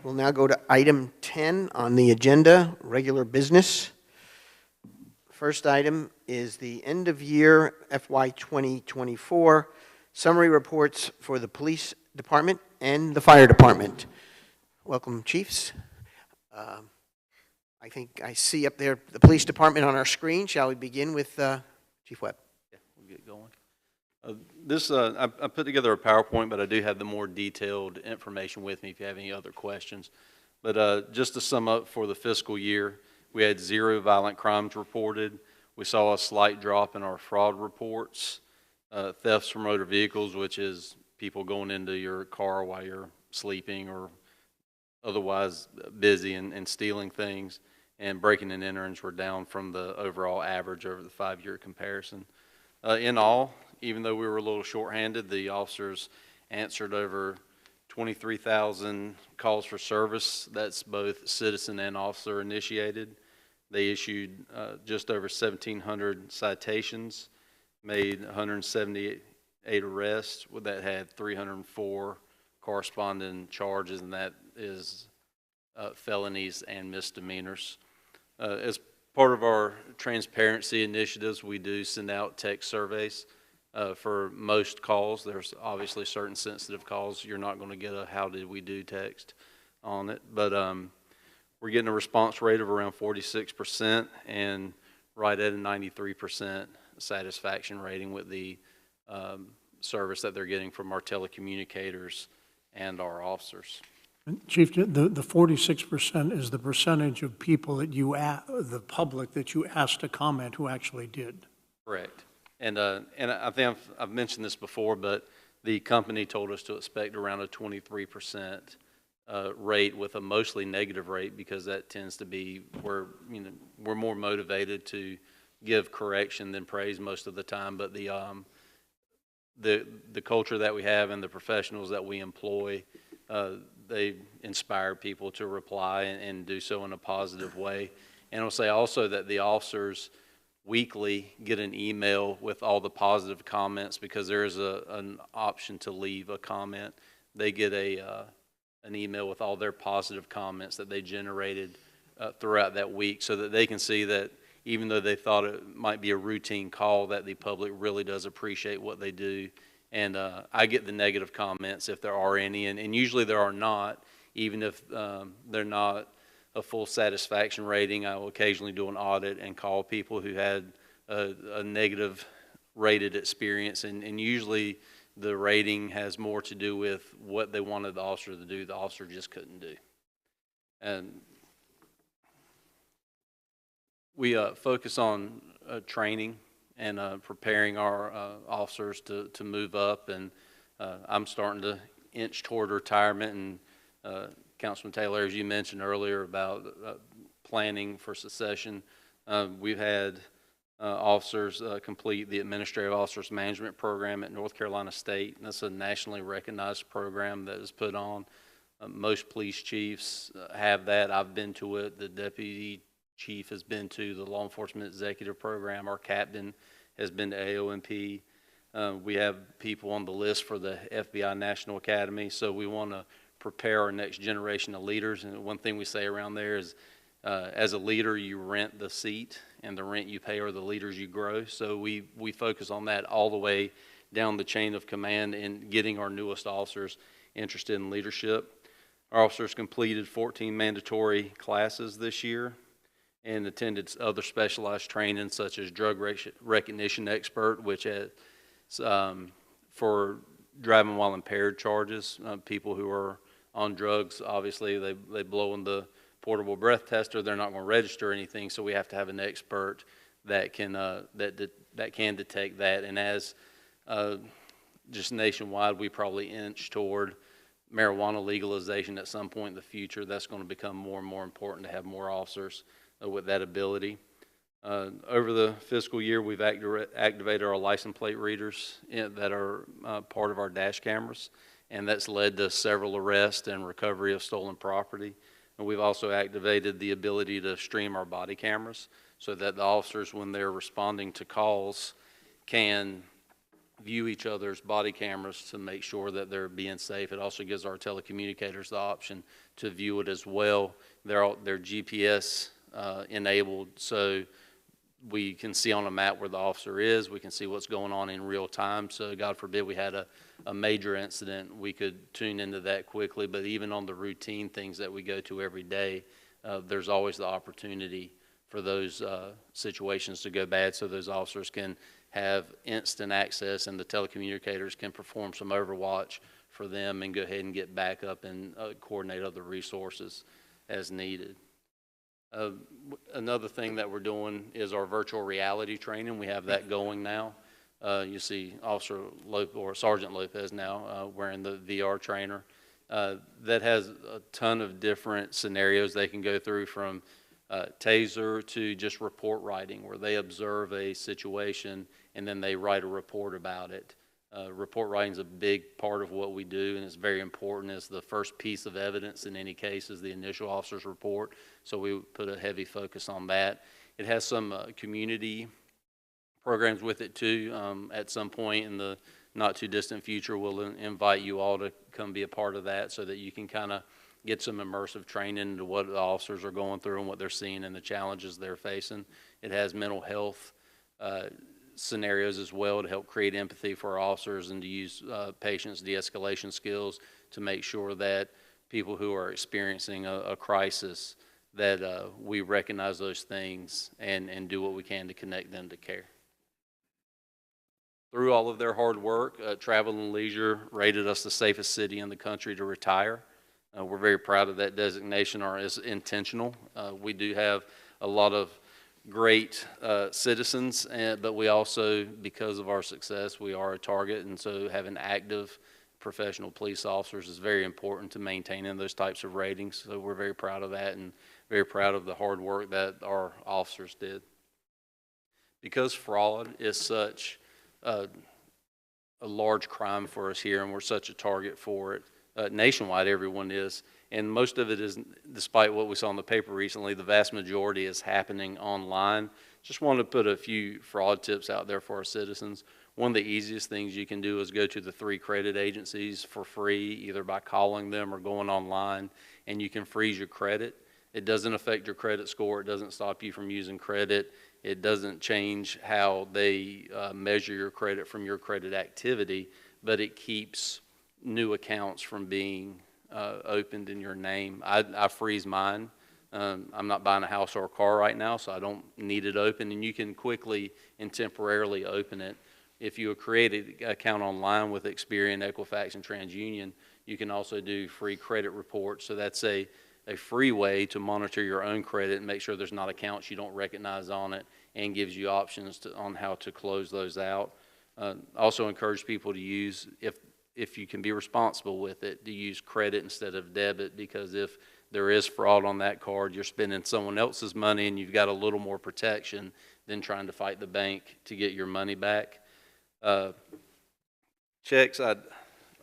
Speaker 1: We'll now go to item 10 on the agenda, regular business. First item is the end-of-year FY 2024 summary reports for the police department and the fire department. Welcome, chiefs. I think I see up there the police department on our screen. Shall we begin with Chief Webb?
Speaker 18: Yeah, we'll get going. I put together a PowerPoint, but I do have the more detailed information with me if you have any other questions. But just to sum up for the fiscal year, we had 0 violent crimes reported. We saw a slight drop in our fraud reports, thefts from motor vehicles, which is people going into your car while you're sleeping or otherwise busy and stealing things, and breaking and enterings were down from the overall average over the 5-year comparison. In all, even though we were a little shorthanded, the officers answered over 23,000 calls for service. That's both citizen and officer initiated. They issued just over 1,700 citations, made 178 arrests that had 304 corresponding charges, and that is felonies and misdemeanors. As part of our transparency initiatives, we do send out text surveys for most calls. There's obviously certain sensitive calls. You're not going to get a "how did we do" text on it, but we're getting a response rate of around 46% and right at a 93% satisfaction rating with the service that they're getting from our telecommunicators and our officers.
Speaker 6: Chief, the 46% is the percentage of people that the public that you asked to comment who actually did.
Speaker 18: Correct. And I think I've mentioned this before, but the company told us to expect around a 23% rate with a mostly negative rate, because that tends to be where we're more motivated to give correction than praise most of the time. But the culture that we have and the professionals that we employ, they inspire people to reply and do so in a positive way. And I'll say also that the officers weekly get an email with all the positive comments, because there is an option to leave a comment. They get an email with all their positive comments that they generated throughout that week, so that they can see that even though they thought it might be a routine call, that the public really does appreciate what they do. And I get the negative comments if there are any, and usually there are not. Even if they're not a full satisfaction rating, I will occasionally do an audit and call people who had a negative rated experience, and usually the rating has more to do with what they wanted the officer to do, the officer just couldn't do. And we focus on training and preparing our officers to move up, and I'm starting to inch toward retirement. And Councilman Taylor, as you mentioned earlier about planning for succession, we've had officers complete the Administrative Officers Management Program at North Carolina State. And that's a nationally recognized program that is put on. Most police chiefs have that. I've been to it. The deputy chief has been to the Law Enforcement Executive Program. Our captain has been to AOMP. We have people on the list for the FBI National Academy. So we want to prepare our next generation of leaders. And one thing we say around there is, as a leader, you rent the seat, and the rent you pay are the leaders you grow. So we focus on that all the way down the chain of command and getting our newest officers interested in leadership. Our officers completed 14 mandatory classes this year and attended other specialized training, such as drug recognition expert, which is for driving while impaired charges. People who are on drugs, obviously, they blow in the portable breath tester. They're not going to register anything, so we have to have an expert that can detect that. And as just nationwide, we probably inch toward marijuana legalization at some point in the future. That's going to become more and more important to have more officers with that ability. Over the fiscal year, we've activated our license plate readers that are part of our dash cameras, and that's led to several arrests and recovery of stolen property. And we've also activated the ability to stream our body cameras so that the officers, when they're responding to calls, can view each other's body cameras to make sure that they're being safe. It also gives our telecommunicators the option to view it as well. They're GPS enabled, so we can see on a map where the officer is. We can see what's going on in real time. So God forbid we had a major incident, we could tune into that quickly. But even on the routine things that we go to every day, there's always the opportunity for those situations to go bad, so those officers can have instant access and the telecommunicators can perform some overwatch for them and go ahead and get back up and coordinate other resources as needed. Another thing that we're doing is our virtual reality training. We have that going now. You see Officer or Sergeant Lopez now wearing the VR trainer. That has a ton of different scenarios they can go through, from taser to just report writing, where they observe a situation and then they write a report about it. Report writing is a big part of what we do, and it's very important. It's the first piece of evidence in any case is the initial officer's report, so we put a heavy focus on that. It has some community programs with it too. At some point in the not too distant future, we'll invite you all to come be a part of that so that you can kind of get some immersive training into what the officers are going through and what they're seeing and the challenges they're facing. It has mental health scenarios as well to help create empathy for our officers and to use patience de-escalation skills to make sure that people who are experiencing a crisis, that we recognize those things and do what we can to connect them to care. Through all of their hard work, Travel and Leisure rated us the safest city in the country to retire. We're very proud of that designation, or is intentional. We do have a lot of great citizens, but we also, because of our success, we are a target, and so having active professional police officers is very important to maintaining those types of ratings. So we're very proud of that and very proud of the hard work that our officers did. Because fraud is such a large crime for us here, and we're such a target for it, nationwide everyone is, and most of it is, despite what we saw in the paper recently, the vast majority is happening online. Just want to put a few fraud tips out there for our citizens. One of the easiest things you can do is go to the 3 credit agencies for free, either by calling them or going online, and you can freeze your credit. It doesn't affect your credit score. It doesn't stop you from using credit. It doesn't change how they measure your credit from your credit activity, but it keeps new accounts from being opened in your name. I freeze mine. I'm not buying a house or a car right now, so I don't need it open, and you can quickly and temporarily open it. If you create an account online with Experian, Equifax, and TransUnion, you can also do free credit reports. So that's a free way to monitor your own credit and make sure there's not accounts you don't recognize on it, and gives you options on how to close those out. Also encourage people to use, if you can be responsible with it, to use credit instead of debit, because if there is fraud on that card, you're spending someone else's money and you've got a little more protection than trying to fight the bank to get your money back. Checks, I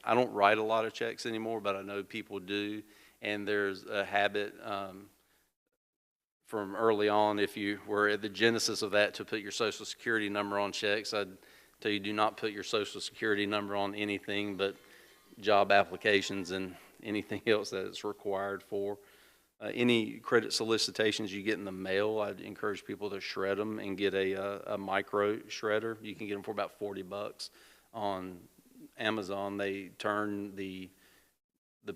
Speaker 18: don't write a lot of checks anymore, but I know people do, and there's a habit from early on, if you were at the genesis of that, to put your Social Security number on checks. I'd tell you, do not put your Social Security number on anything but job applications and anything else that it's required for. Any credit solicitations you get in the mail, I'd encourage people to shred them and get a micro shredder. You can get them for about $40 on Amazon. They turn the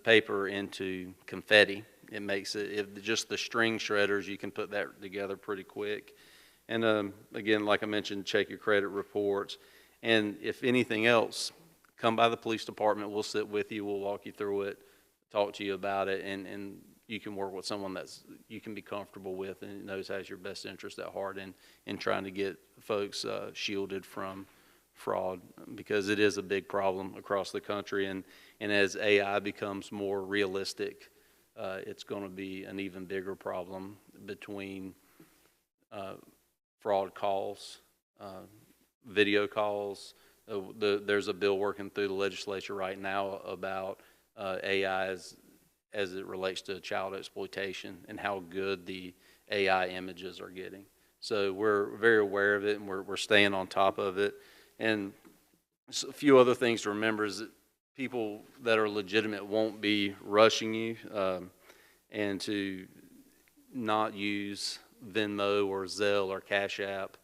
Speaker 18: paper into confetti. It makes it, just the string shredders, you can put that together pretty quick. And again, like I mentioned, check your credit reports. And if anything else, come by the police department. We'll sit with you. We'll walk you through it, talk to you about it, and you can work with someone that's you can be comfortable with and knows has your best interest at heart in trying to get folks shielded from fraud, because it is a big problem across the country. And as AI becomes more realistic, it's going to be an even bigger problem between fraud calls, video calls. There's a bill working through the legislature right now about AI as it relates to child exploitation and how good the AI images are getting. So we're very aware of it, and we're staying on top of it. And a few other things to remember is that people that are legitimate won't be rushing you, and to not use Venmo or Zelle or Cash App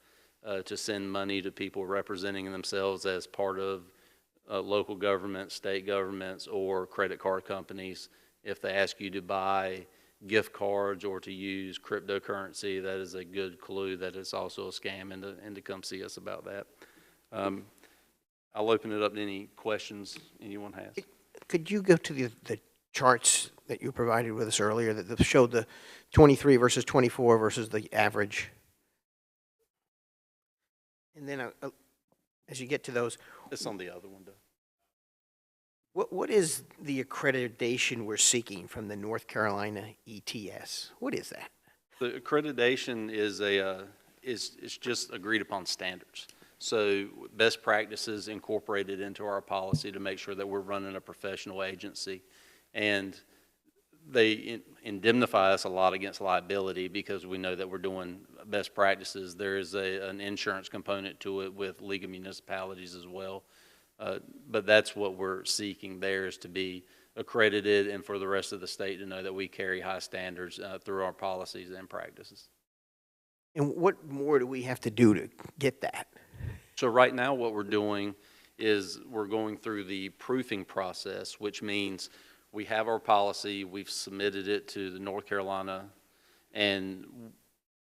Speaker 18: to send money to people representing themselves as part of local governments, state governments, or credit card companies. If they ask you to buy gift cards or to use cryptocurrency, that is a good clue that it's also a scam, and to come see us about that. I'll open it up to any questions anyone has.
Speaker 1: Could you go to the charts that you provided with us earlier that showed the 23 versus 24 versus the average? And then as you get to those,
Speaker 18: It's on the other one, though.
Speaker 1: what is the accreditation we're seeking from the North Carolina ETS? What is that?
Speaker 18: The accreditation is it's just agreed upon standards. So best practices incorporated into our policy to make sure that we're running a professional agency. And they indemnify us a lot against liability because we know that we're doing best practices. There is an insurance component to it with League of Municipalities as well. But that's what we're seeking there, is to be accredited and for the rest of the state to know that we carry high standards through our policies and practices.
Speaker 1: And what more do we have to do to get that?
Speaker 18: So right now what we're doing is we're going through the proofing process, which means we have our policy, we've submitted it to the North Carolina, and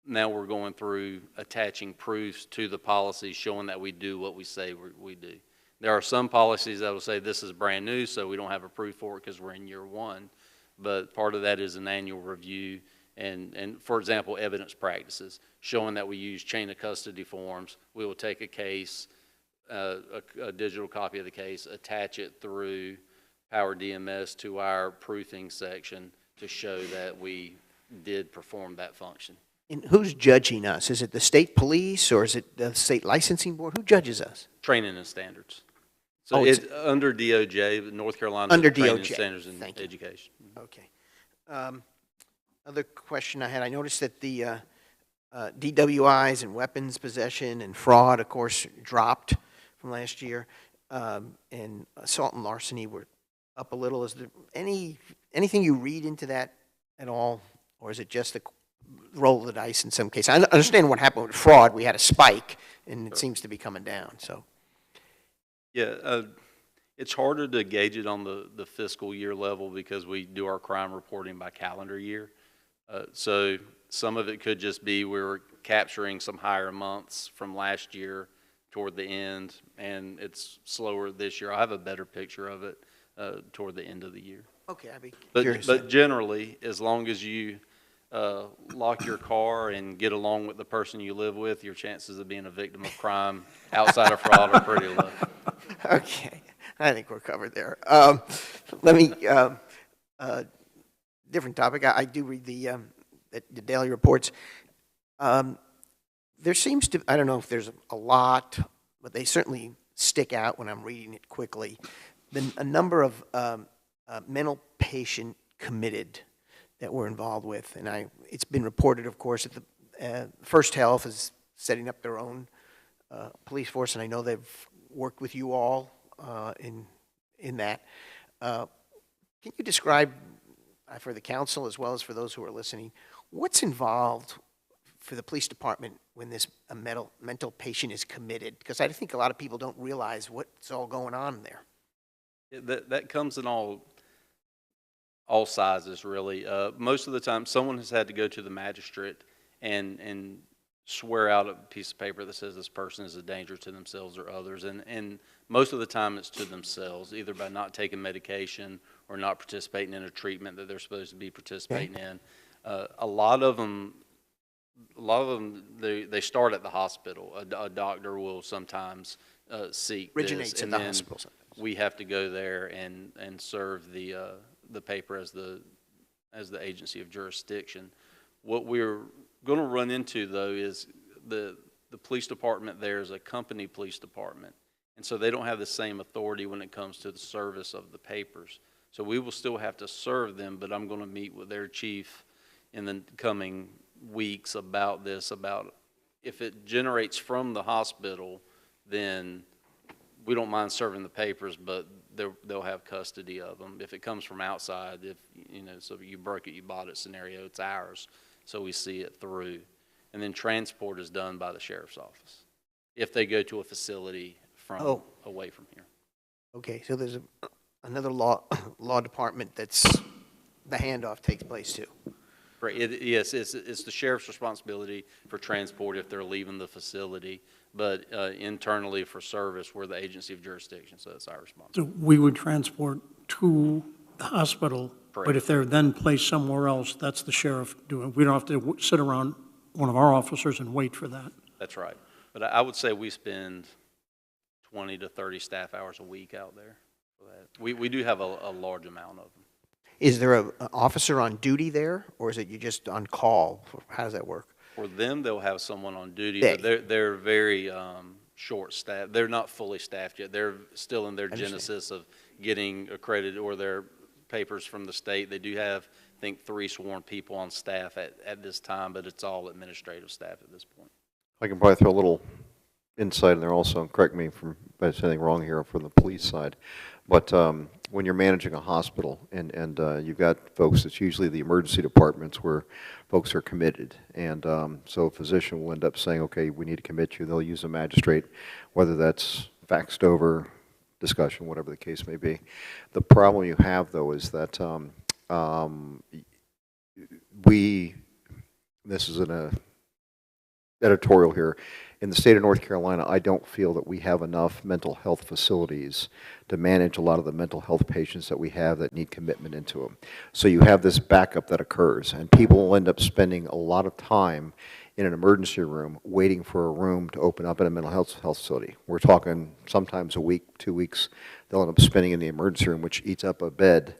Speaker 18: now we're going through attaching proofs to the policy showing that we do what we say we do. There are some policies that will say this is brand new, so we don't have a proof for it because we're in year one, but part of that is an annual review. And for example, evidence practices, showing that we use chain of custody forms. We will take a case, a digital copy of the case, attach it through Power DMS to our proofing section to show that we did perform that function.
Speaker 1: And who's judging us? Is it the state police or is it the state licensing board? Who judges us?
Speaker 18: Training and standards. So it's under DOJ, the North Carolina
Speaker 1: under
Speaker 18: Training
Speaker 1: DOJ.
Speaker 18: and Standards in
Speaker 1: Thank you.
Speaker 18: Education.
Speaker 1: Okay. Other question I had, I noticed that the DWIs and weapons possession and fraud, of course, dropped from last year, and assault and larceny were up a little. Is there anything you read into that at all, or is it just a roll of the dice in some cases? I understand what happened with fraud. We had a spike, and it seems to be coming down. So,
Speaker 18: yeah, it's harder to gauge it on the fiscal year level because we do our crime reporting by calendar year. So some of it could just be we were capturing some higher months from last year toward the end, and it's slower this year. I have a better picture of it toward the end of the year.
Speaker 1: Okay, I'd be curious.
Speaker 18: But generally, as long as you lock your car and get along with the person you live with, your chances of being a victim of crime outside of fraud are pretty low.
Speaker 1: Okay, I think we're covered there. Let me, different topic. I do read the daily reports. There seems to, I don't know if there's a lot, but they certainly stick out when I'm reading it quickly. A number of mental patient committed that we're involved with, and it's been reported, of course, that the First Health is setting up their own police force, and I know they've worked with you all in that. Can you describe, for the council as well as for those who are listening, what's involved for the police department when this mental patient is committed? Because I think a lot of people don't realize what's all going on there.
Speaker 18: That comes in all sizes, really. Most of the time, someone has had to go to the magistrate and swear out a piece of paper that says this person is a danger to themselves or others. And most of the time, it's to themselves, either by not taking medication or not participating in a treatment that they're supposed to be participating in. A lot of them, they start at the hospital. A doctor will sometimes seek
Speaker 1: originates
Speaker 18: this,
Speaker 1: at the hospital.
Speaker 18: We have to go there and serve the paper as the agency of jurisdiction. What we're going to run into, though, is the police department there is a company police department, and so they don't have the same authority when it comes to the service of the papers. So we will still have to serve them, but I'm going to meet with their chief in the coming weeks about this, about if it generates from the hospital, then we don't mind serving the papers, but they'll have custody of them. If it comes from outside, so if you broke it, you bought it scenario, it's ours. So we see it through. And then transport is done by the sheriff's office if they go to a facility from away from here.
Speaker 1: Okay, so there's another law department that's, the handoff takes place too.
Speaker 18: Right. Yes, it's the sheriff's responsibility for transport if they're leaving the facility, but internally for service, we're the agency of jurisdiction, so that's our responsibility.
Speaker 6: So we would transport to the hospital,
Speaker 18: Correct.
Speaker 6: but if they're then placed somewhere else, that's the sheriff doing. We don't have to sit around one of our officers and wait for that.
Speaker 18: That's right. But I would say we spend 20 to 30 staff hours a week out there for that. We do have a large amount of them.
Speaker 1: Is there an officer on duty there, or is it you just on call? How does that work?
Speaker 18: For them, they'll have someone on duty,
Speaker 1: Day.
Speaker 18: but they're very short-staffed. They're not fully staffed yet. They're still in their genesis of getting accredited or their papers from the state. They do have, I think, 3 sworn people on staff at this time, but it's all administrative staff at this point.
Speaker 5: I can probably throw a little insight in there also, and correct me if I say anything wrong here from the police side, but when you're managing a hospital and you've got folks, it's usually the emergency departments where folks are committed, and so a physician will end up saying, okay, we need to commit you. They'll use a magistrate, whether that's faxed over, discussion, whatever the case may be. The problem you have, though, is that this is an editorial here, in the state of North Carolina, I don't feel that we have enough mental health facilities to manage a lot of the mental health patients that we have that need commitment into them. So you have this backup that occurs, and people will end up spending a lot of time in an emergency room waiting for a room to open up in a mental health facility. We're talking sometimes a week, 2 weeks, they'll end up spending in the emergency room, which eats up a bed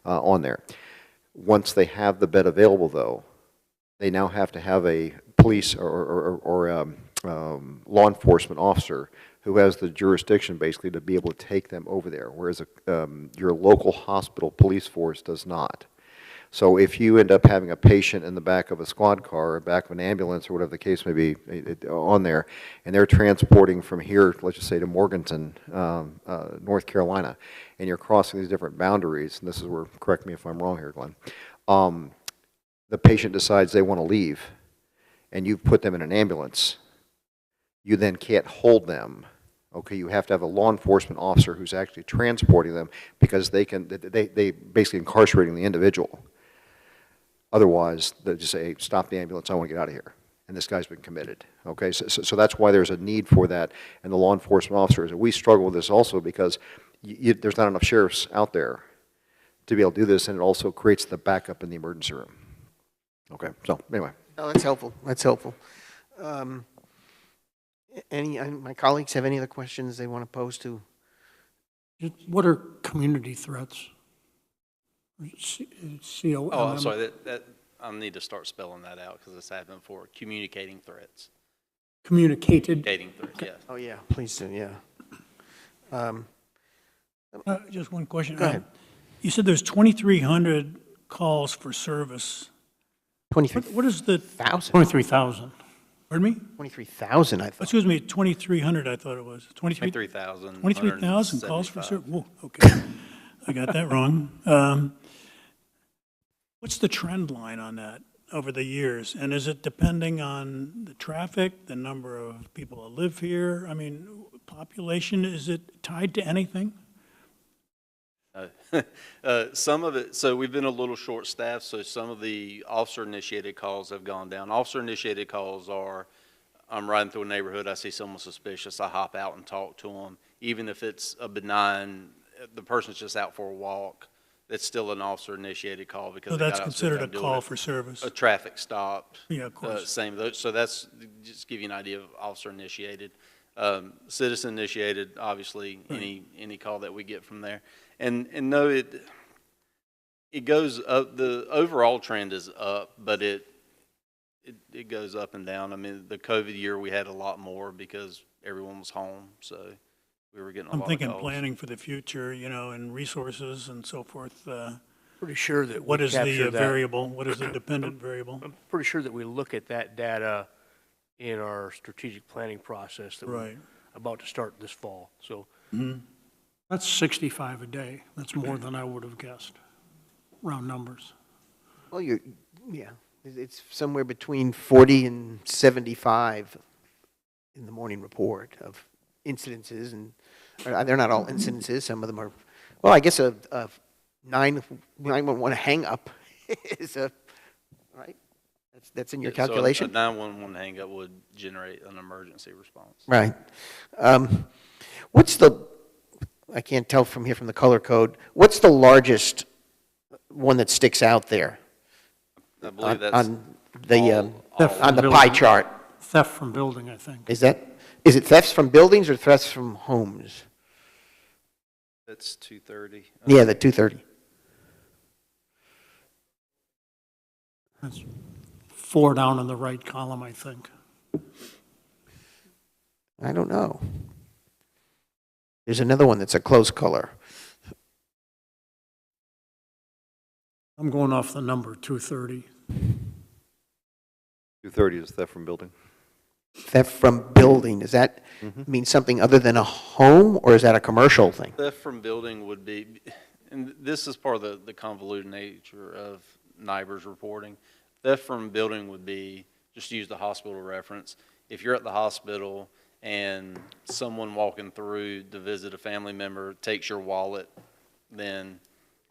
Speaker 5: on there. Once they have the bed available, though, they now have to have a police or law enforcement officer who has the jurisdiction basically to be able to take them over there, whereas your local hospital police force does not. So if you end up having a patient in the back of a squad car or back of an ambulance or whatever the case may be on there, and they're transporting from here, let's just say to Morganton, North Carolina, and you're crossing these different boundaries, and this is where, correct me if I'm wrong here, Glenn, the patient decides they want to leave, and you've put them in an ambulance, you then can't hold them. Okay, you have to have a law enforcement officer who's actually transporting them because they basically incarcerating the individual. Otherwise, they just say, hey, stop the ambulance, I want to get out of here. And this guy's been committed. Okay, so that's why there's a need for that. And the law enforcement officers, and we struggle with this also because there's not enough sheriffs out there to be able to do this, and it also creates the backup in the emergency room. Okay, so anyway.
Speaker 1: Oh, that's helpful. That's helpful. My colleagues have any other questions they want to pose to?
Speaker 6: What are community threats? C-O-M-M?
Speaker 18: Oh, I'm sorry. That I need to start spelling that out because it's happened before. Communicating threats.
Speaker 6: Communicated?
Speaker 18: Communicating threats, yes.
Speaker 1: Oh, yeah. Please do, yeah.
Speaker 8: Just one question.
Speaker 1: Go ahead.
Speaker 8: You said there's 2,300 calls for service.
Speaker 1: 23,000.
Speaker 8: What is the...
Speaker 6: 23,000.
Speaker 8: Pardon me?
Speaker 1: 23,000, I thought.
Speaker 8: Excuse me, 2,300 I thought it was.
Speaker 18: 23,000.
Speaker 8: 23,000 calls for service. Whoa, okay. I got that wrong. What's the trend line on that over the years? And is it depending on the traffic, the number of people that live here? I mean, population, is it tied to anything?
Speaker 18: Some of it, so we've been a little short-staffed, so some of the officer-initiated calls have gone down. Officer-initiated calls are, I'm riding through a neighborhood, I see someone suspicious, I hop out and talk to them. Even if it's a benign, the person's just out for a walk, it's still an officer-initiated call because
Speaker 8: So
Speaker 18: they got
Speaker 8: that's
Speaker 18: out,
Speaker 8: considered
Speaker 18: so
Speaker 8: a
Speaker 18: they
Speaker 8: call
Speaker 18: do
Speaker 8: for service?
Speaker 18: a traffic stop.
Speaker 8: Yeah, of course.
Speaker 18: Same, so that's, just give you an idea of officer-initiated. Citizen-initiated, obviously, any call that we get from there. And no, it goes up, the overall trend is up, but it goes up and down. I mean, the COVID year, we had a lot more because everyone was home, so we were getting a lot of calls.
Speaker 8: I'm thinking planning for the future, you know, and resources and so forth.
Speaker 4: Pretty sure that
Speaker 8: what
Speaker 4: we
Speaker 8: is the
Speaker 4: capture that.
Speaker 8: variable? What is the dependent variable?
Speaker 4: I'm pretty sure that we look at that data in our strategic planning process that we're about to start this fall. So
Speaker 6: That's 65 a day. That's more than I would have guessed, round numbers.
Speaker 1: Well, yeah, it's somewhere between 40 and 75 in the morning report of incidences, and they're not all incidences. Some of them are, well, I guess a 911 hang-up is right? That's in your calculation?
Speaker 18: So a 911 hang-up would generate an emergency response.
Speaker 1: Right. What's I can't tell from here from the color code, what's the largest one that sticks out there?
Speaker 18: I believe that's
Speaker 1: on the
Speaker 6: building.
Speaker 1: pie chart.
Speaker 6: Theft from building, I think.
Speaker 1: Is it thefts from buildings or thefts from homes?
Speaker 18: That's 230.
Speaker 1: Yeah, the 230.
Speaker 6: That's 4 down in the right column, I think.
Speaker 1: I don't know. There's another one that's a close color.
Speaker 6: I'm going off the number 230.
Speaker 5: 230 is theft from building.
Speaker 1: Theft from building, does that mean something other than a home, or is that a commercial thing?
Speaker 18: Theft from building would be, and this is part of the convoluted nature of NIBR's reporting. Theft from building would be, just use the hospital reference. If you're at the hospital and someone walking through to visit a family member takes your wallet, then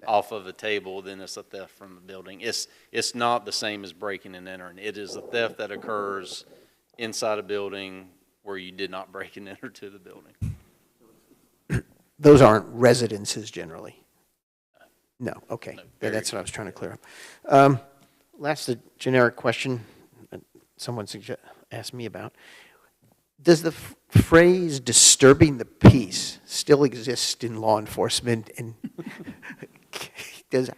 Speaker 18: off of a table, then it's a theft from the building. It's not the same as breaking and entering. It is a theft that occurs inside a building where you did not break and enter to the building.
Speaker 1: Those aren't residences generally? No, okay. That's what I was trying to clear up. Last generic question that someone asked me about. Does the phrase disturbing the peace still exist in law enforcement? And is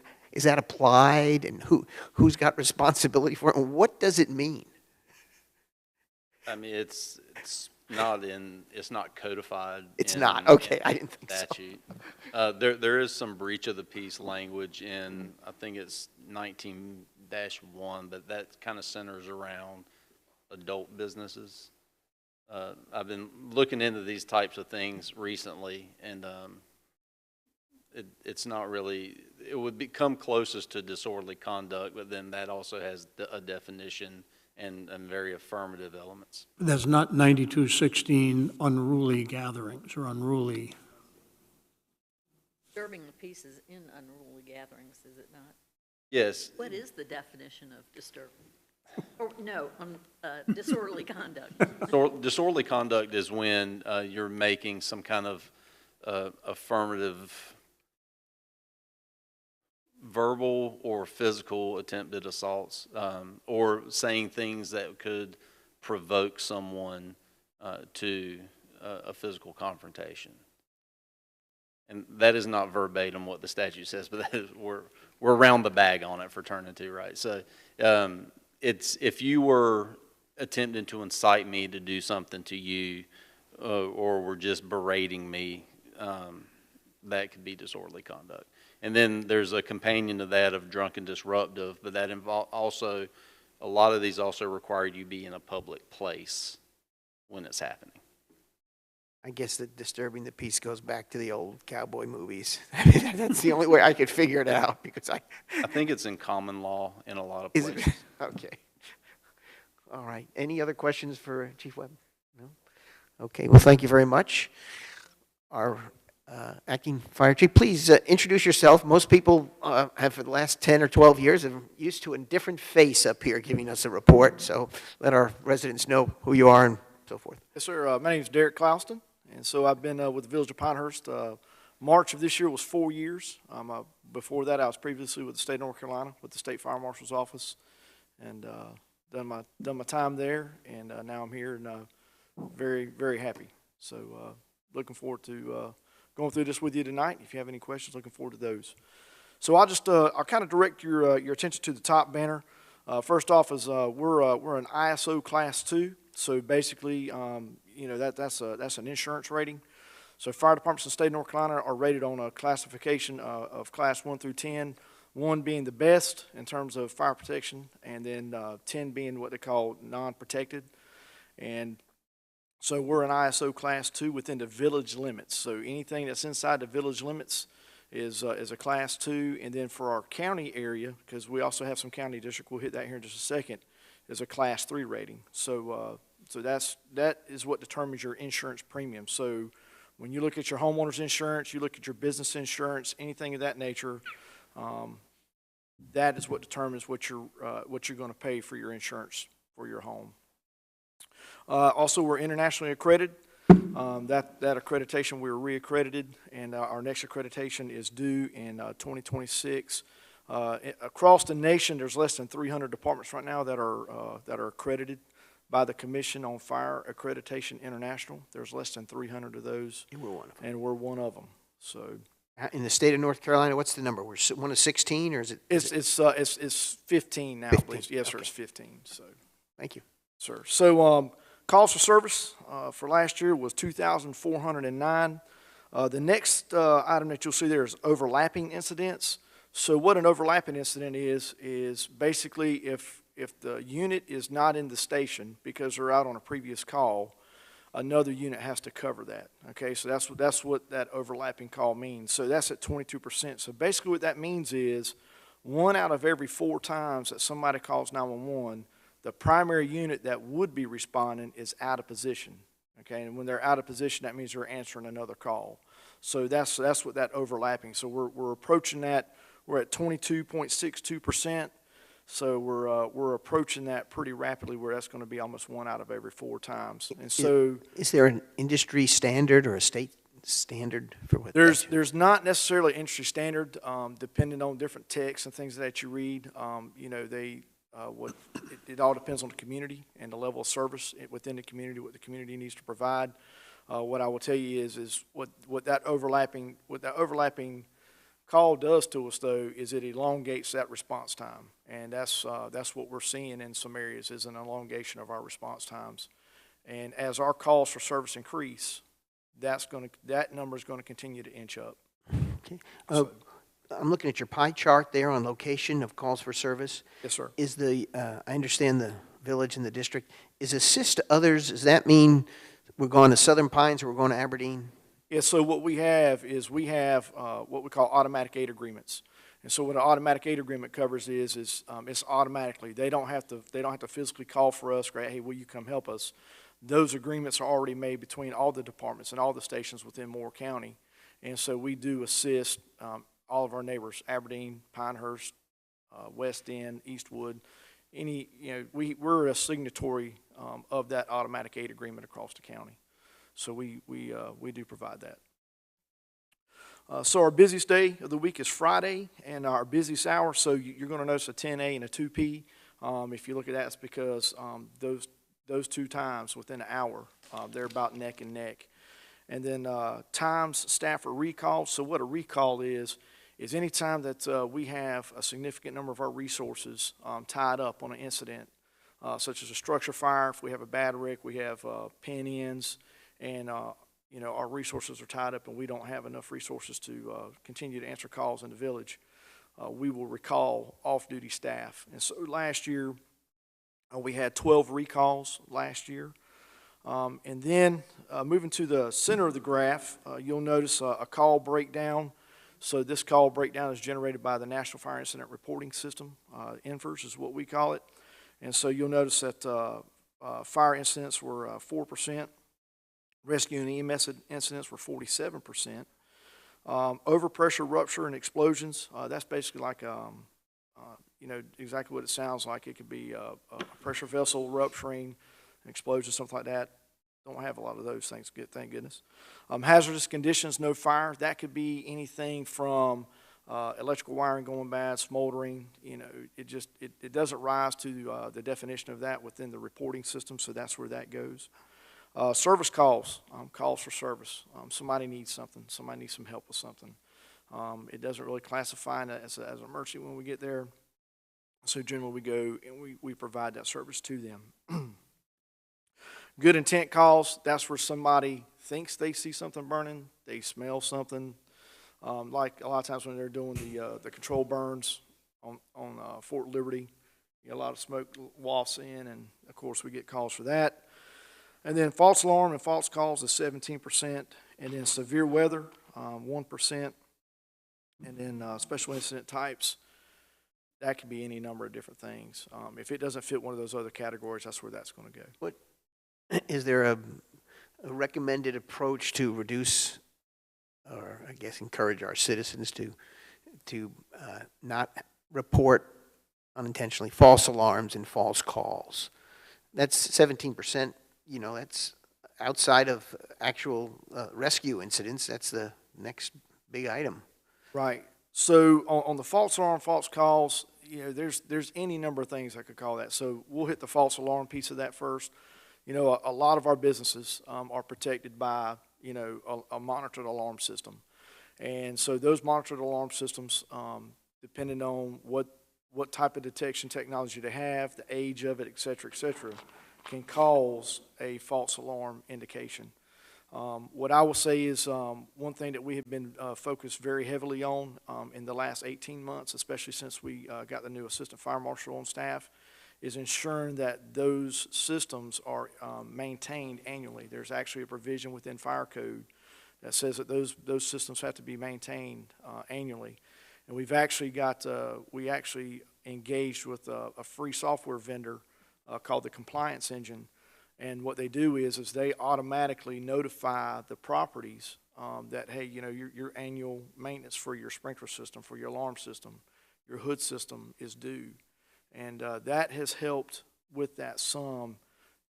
Speaker 1: that applied? And who's got responsibility for it? And what does it mean?
Speaker 18: I mean, it's not codified.
Speaker 1: It's not, okay, I didn't think
Speaker 18: statute. There is some breach of the peace language in, I think it's 19-1, but that kind of centers around adult businesses. I've been looking into these types of things recently, and it's not really, it would become closest to disorderly conduct, but then that also has a definition and very affirmative elements.
Speaker 6: There's not 9216 unruly gatherings or unruly.
Speaker 7: Disturbing the peace is in unruly gatherings, is it not?
Speaker 18: Yes.
Speaker 7: What is the definition of disturbing? Or, no, disorderly conduct.
Speaker 18: Disorderly conduct is when you're making some kind of affirmative verbal or physical attempted assaults, or saying things that could provoke someone to a physical confrontation. And that is not verbatim what the statute says, but that is, we're around the bag on it for turning to, right? So it's, if you were attempting to incite me to do something to you, or were just berating me, that could be disorderly conduct. And then there's a companion to that of drunken disruptive, but that also, a lot of these also require you be in a public place when it's happening.
Speaker 1: I guess that disturbing the peace goes back to the old cowboy movies. I mean, that's the only way I could figure it out, because I
Speaker 18: think it's in common law in a lot of places.
Speaker 1: Okay. All right. Any other questions for Chief Webb? No? Okay. Well, thank you very much. Our acting fire chief, please introduce yourself. Most people have, for the last 10 or 12 years, have used to a different face up here giving us a report. So let our residents know who you are and so forth.
Speaker 19: Yes, sir. My name is Derek Clouston, and so I've been with the Village of Pinehurst. March of this year was 4 years. Before that, I was previously with the state of North Carolina with the State Fire Marshal's Office, and done my time there, and now I'm here and very, very happy. So looking forward to going through this with you tonight. If you have any questions, looking forward to those. So I'll just I'll kind of direct your attention to the top banner. First off is we're an ISO Class 2. So basically, you know, that's an insurance rating. So fire departments in the state of North Carolina are rated on a classification of Class 1 through 10, 1 being the best in terms of fire protection, and then 10 being what they call non-protected. And So we're an ISO Class 2 within the village limits. So anything that's inside the village limits is a Class 2. And then for our county area, because we also have some county district, we'll hit that here in just a second, is a Class 3 rating. So that is what determines your insurance premium. So when you look at your homeowner's insurance, you look at your business insurance, anything of that nature, that is what determines what you're going to pay for your insurance for your home. Also, we're internationally accredited. That accreditation, we're reaccredited, and our next accreditation is due in 2026. Across the nation, there's less than 300 departments right now that are accredited by the Commission on Fire Accreditation International. There's less than 300 of those,
Speaker 1: and we're one of them.
Speaker 19: And we're one of them. So,
Speaker 1: in the state of North Carolina, what's the number? We're one of 16, or is it?
Speaker 19: It's 15 now. 15. Yes, sir. It's 15. So,
Speaker 1: thank you,
Speaker 19: sir. So, calls for service for last year was 2,409. The next item that you'll see there is overlapping incidents. So what an overlapping incident is basically if the unit is not in the station because they're out on a previous call, another unit has to cover that. Okay, so that's what that overlapping call means. So that's at 22%. So basically what that means is 1 out of every 4 times that somebody calls 911, the primary unit that would be responding is out of position, okay? And when they're out of position, that means they're answering another call. So that's what that overlapping. So we're approaching that. We're at 22.62%. So we're approaching that pretty rapidly, where that's going to be almost 1 out of every 4 times. And so,
Speaker 1: is there an industry standard or a state standard for what?
Speaker 19: There's not necessarily industry standard, depending on different texts and things that you read. You know, it all depends on the community and the level of service within the community, what the community needs to provide. What I will tell you is what that overlapping call does to us, though, is it elongates that response time, and that's what we're seeing in some areas, is an elongation of our response times. And as our calls for service increase, that number is going to continue to inch up.
Speaker 1: Okay. I'm looking at your pie chart there on location of calls for service.
Speaker 19: Yes, sir.
Speaker 1: Is I understand the village and the district. Is assist to others, does that mean we're going to Southern Pines or we're going to Aberdeen?
Speaker 19: Yeah, so what we have is what we call automatic aid agreements. And so what an automatic aid agreement covers is it's automatically. They don't have to physically call for us, right? Hey, will you come help us? Those agreements are already made between all the departments and all the stations within Moore County. And so we do assist all of our neighbors, Aberdeen, Pinehurst, West End, Eastwood. We're a signatory of that automatic aid agreement across the county. So we do provide that. So our busiest day of the week is Friday, and our busiest hour, so you're going to notice a 10A and a 2P. If you look at that, it's because those 2 times within an hour, they're about neck and neck. And then times staff are recalled. So what a recall is any time that we have a significant number of our resources tied up on an incident, such as a structure fire. If we have a bad wreck, we have pin ends, and our resources are tied up and we don't have enough resources to continue to answer calls in the village, we will recall off-duty staff. And so last year, we had 12 recalls last year. And then moving to the center of the graph, you'll notice a call breakdown. So this call breakdown is generated by the National Fire Incident Reporting System. NFIRS is what we call it. And so you'll notice that fire incidents were 4%. Rescue and EMS incidents were 47%. Overpressure, rupture, and explosions, that's basically like, exactly what it sounds like. It could be a pressure vessel rupturing, an explosion, something like that. Don't have a lot of those things, thank goodness. Hazardous conditions, no fire. That could be anything from electrical wiring going bad, smoldering. It doesn't rise to the definition of that within the reporting system, so that's where that goes. Service calls, calls for service. Somebody needs something. Somebody needs some help with something. It doesn't really classify as an emergency when we get there. So generally we go and we provide that service to them. Good intent calls, that's where somebody thinks they see something burning, they smell something. Like a lot of times when they're doing the control burns on Fort Liberty, a lot of smoke wafts in, and of course we get calls for that. And then false alarm and false calls is 17%, and then severe weather, 1%, and then special incident types, that could be any number of different things. If it doesn't fit one of those other categories, that's where that's going to go.
Speaker 1: What, is there a recommended approach to reduce, or I guess encourage our citizens to not report unintentionally false alarms and false calls? That's 17%, you know, that's outside of actual rescue incidents. That's the next big item.
Speaker 19: Right. So on the false alarm, false calls, you know, there's any number of things I could call that. So we'll hit the false alarm piece of that first. You know, a lot of our businesses are protected by, you know, a monitored alarm system. And so those monitored alarm systems, depending on what type of detection technology they have, the age of it, et cetera, can cause a false alarm indication. What I will say is one thing that we have been focused very heavily on in the last 18 months, especially since we got the new assistant fire marshal on staff, is ensuring that those systems are maintained annually. There's actually a provision within fire code that says that those systems have to be maintained annually. And we've actually we actually engaged with a free software vendor called the Compliance Engine. And what they do is they automatically notify the properties that, hey, you know, your annual maintenance for your sprinkler system, for your alarm system, your hood system is due. And that has helped with that some.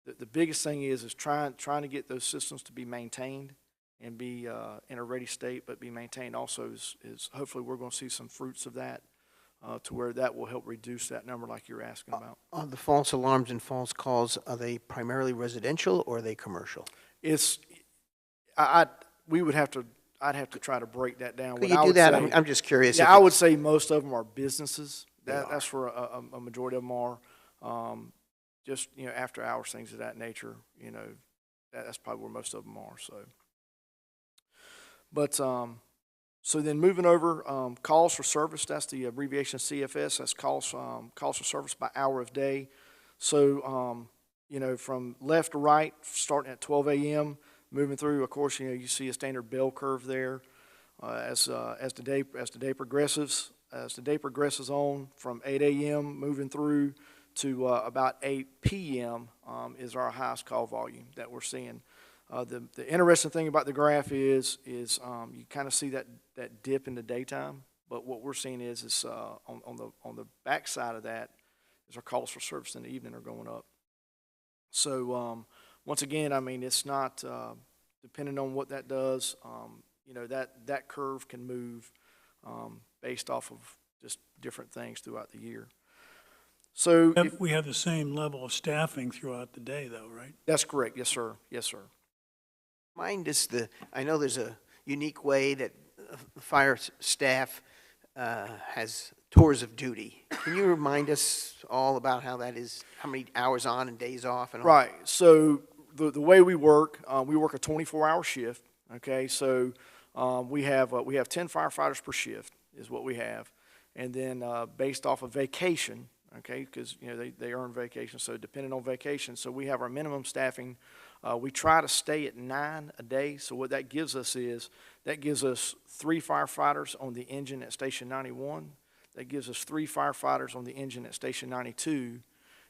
Speaker 19: The biggest thing is trying to get those systems to be maintained and be in a ready state, but be maintained also is hopefully we're going to see some fruits of that to where that will help reduce that number like you're asking about.
Speaker 1: On the false alarms and false calls, are they primarily residential or are they commercial?
Speaker 19: I'd have to try to break that down.
Speaker 1: Could you do that? I'm just curious.
Speaker 19: Yeah, I would say most of them are businesses. That's where a majority of them are. Just, you know, after hours, things of that nature, you know, that's probably where most of them are. So, but so then moving over, calls for service. That's the abbreviation CFS. That's calls for service by hour of day. So, you know, from left to right, starting at 12 a.m., moving through. Of course, you know, you see a standard bell curve there as the day progresses. As the day progresses on from 8 a.m. moving through to about 8 p.m. Is our highest call volume that we're seeing. The interesting thing about the graph is you kind of see that dip in the daytime, but what we're seeing is on the back side of that is our calls for service in the evening are going up. So once again, I mean, it's not depending on what that does. You know, that curve can move based off of just different things throughout the year. So
Speaker 8: we have the same level of staffing throughout the day, though, right?
Speaker 19: That's correct. Yes, sir. Yes, sir.
Speaker 1: Mind us I know there's a unique way that the fire staff has tours of duty. Can you remind us all about how that is, how many hours on and days off and all?
Speaker 19: Right. So the way we work a 24-hour shift. Okay. So we have 10 firefighters per shift is what we have, and then based off of vacation. Okay, because you know they earn vacation, so depending on vacation, so we have our minimum staffing. We try to stay at 9 a day. So what that gives us is 3 firefighters on the engine at Station 91. That gives us 3 firefighters on the engine at Station 92.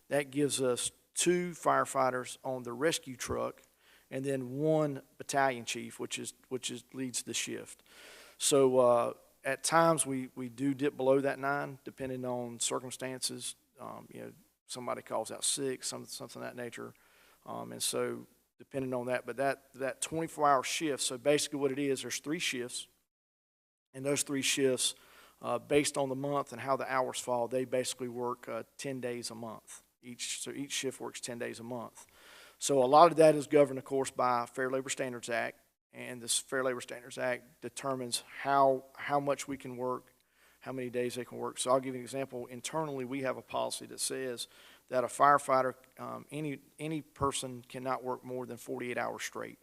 Speaker 19: That gives us 2 firefighters on the rescue truck, and then 1 battalion chief, which leads the shift. So at times we do dip below that 9, depending on circumstances. You know, somebody calls out sick, something of that nature, and so depending on that. But that 24-hour shift. So basically, what it is, there's 3 shifts, and those 3 shifts, based on the month and how the hours fall, they basically work 10 days a month. So each shift works 10 days a month. So a lot of that is governed, of course, by Fair Labor Standards Act. And this Fair Labor Standards Act determines how much we can work, how many days they can work. So I'll give you an example. Internally, we have a policy that says that a firefighter, any person cannot work more than 48 hours straight.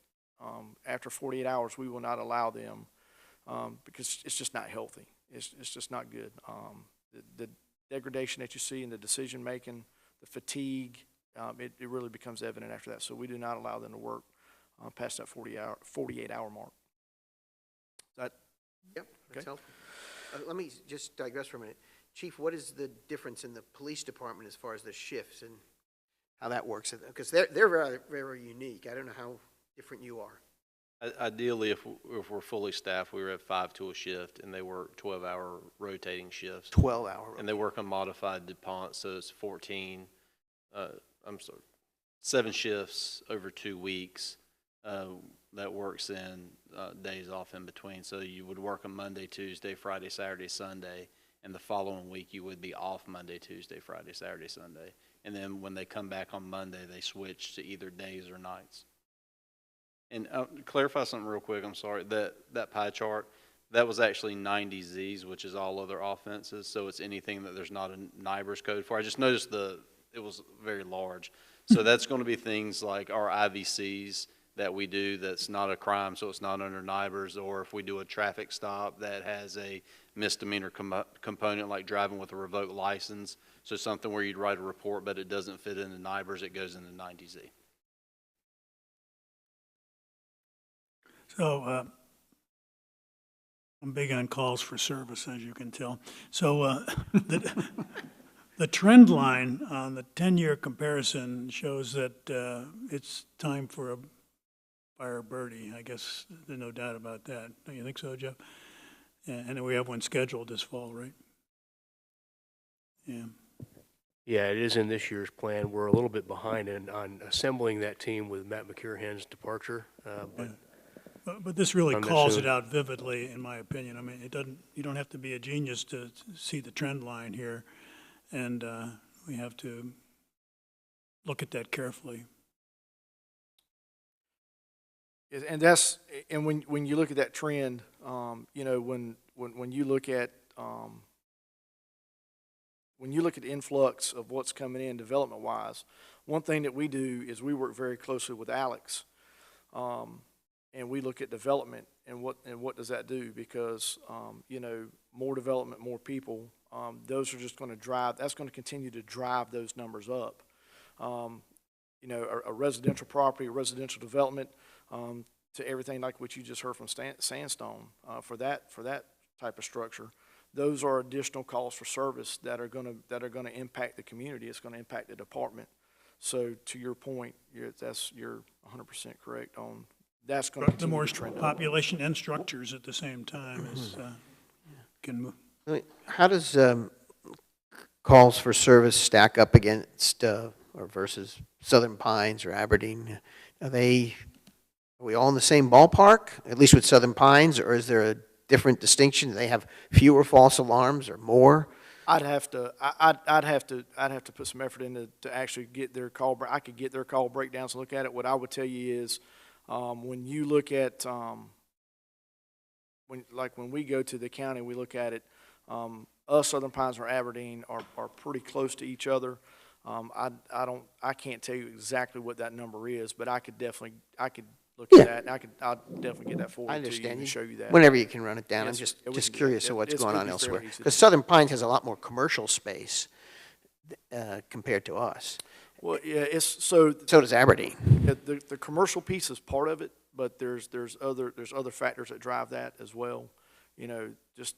Speaker 19: After 48 hours, we will not allow them because it's just not healthy. It's just not good. The degradation that you see in the decision making, the fatigue, it really becomes evident after that. So we do not allow them to work past that 48-hour mark. That,
Speaker 1: Yep, that's
Speaker 19: okay.
Speaker 1: helpful. Let me just digress for a minute. Chief, what is the difference in the police department as far as the shifts and how that works? Because they're very, very unique. I don't know how different you are.
Speaker 18: Ideally, if we're fully staffed, we were at 5 to a shift, and they work 12-hour rotating shifts.
Speaker 1: 12-hour.
Speaker 18: And they work on modified DuPont, so it's 7 shifts over 2 weeks. That works in days off in between. So you would work on Monday, Tuesday, Friday, Saturday, Sunday, and the following week you would be off Monday, Tuesday, Friday, Saturday, Sunday. And then when they come back on Monday, they switch to either days or nights. And clarify something real quick, I'm sorry, that pie chart, that was actually 90 Zs, which is all other offenses, so it's anything that there's not a NIBRS code for. I just noticed it was very large. So that's going to be things like our IVCs that we do that's not a crime, so it's not under NIBRS, or if we do a traffic stop that has a misdemeanor component like driving with a revoked license, so something where you'd write a report but it doesn't fit into NIBRS, it goes into 90Z.
Speaker 8: So I'm big on calls for service, as you can tell. So the trend line on the 10-year comparison shows that it's time for a fire birdie. I guess there's no doubt about that. Don't you think so, Jeff? Yeah, and we have one scheduled this fall, right? Yeah.
Speaker 4: Yeah, it is in this year's plan. We're a little bit behind on assembling that team with Matt McCurahan's departure.
Speaker 8: But this really
Speaker 4: Come
Speaker 8: calls
Speaker 4: soon.
Speaker 8: it out vividly, in my opinion. I mean, it doesn't. You don't have to be a genius to see the trend line here, and we have to look at that carefully.
Speaker 19: and that's, and when you look at that trend, you know, when you look at the influx of what's coming in development-wise, one thing that we do is we work very closely with Alex, and we look at development and what does that do, because you know, more development, more people, those are just going to drive. That's going to continue to drive those numbers up. You know, a residential property, a residential development, to everything like what you just heard from Sandstone, for that type of structure. Those are additional calls for service that are going to impact the community. It's going to impact the department. So to your point, you're 100% correct on that's going to
Speaker 8: The more
Speaker 19: trend up.
Speaker 8: population and structures at the same time is can move.
Speaker 1: How does calls for service stack up against or versus Southern Pines or Aberdeen? Are we all in the same ballpark, at least with Southern Pines, or is there a different distinction? Do they have fewer false alarms or more?
Speaker 19: I'd have to put some effort into to actually get their call. I could get their call breakdowns and look at it. What I would tell you is, when you look at when we go to the county, we look at it. Us, Southern Pines or Aberdeen are pretty close to each other. I can't tell you exactly what that number is, but I could look at that. And I'll definitely get that forward to you and show you that.
Speaker 1: Whenever you can run it down.
Speaker 19: Yes,
Speaker 1: I'm just curious of what's going on
Speaker 19: fairly
Speaker 1: elsewhere.
Speaker 19: easy.
Speaker 1: Because Southern Pines has a lot more commercial space compared to us.
Speaker 19: Well, yeah, so
Speaker 1: does Aberdeen.
Speaker 19: The commercial piece is part of it, but there's other factors that drive that as well. You know, just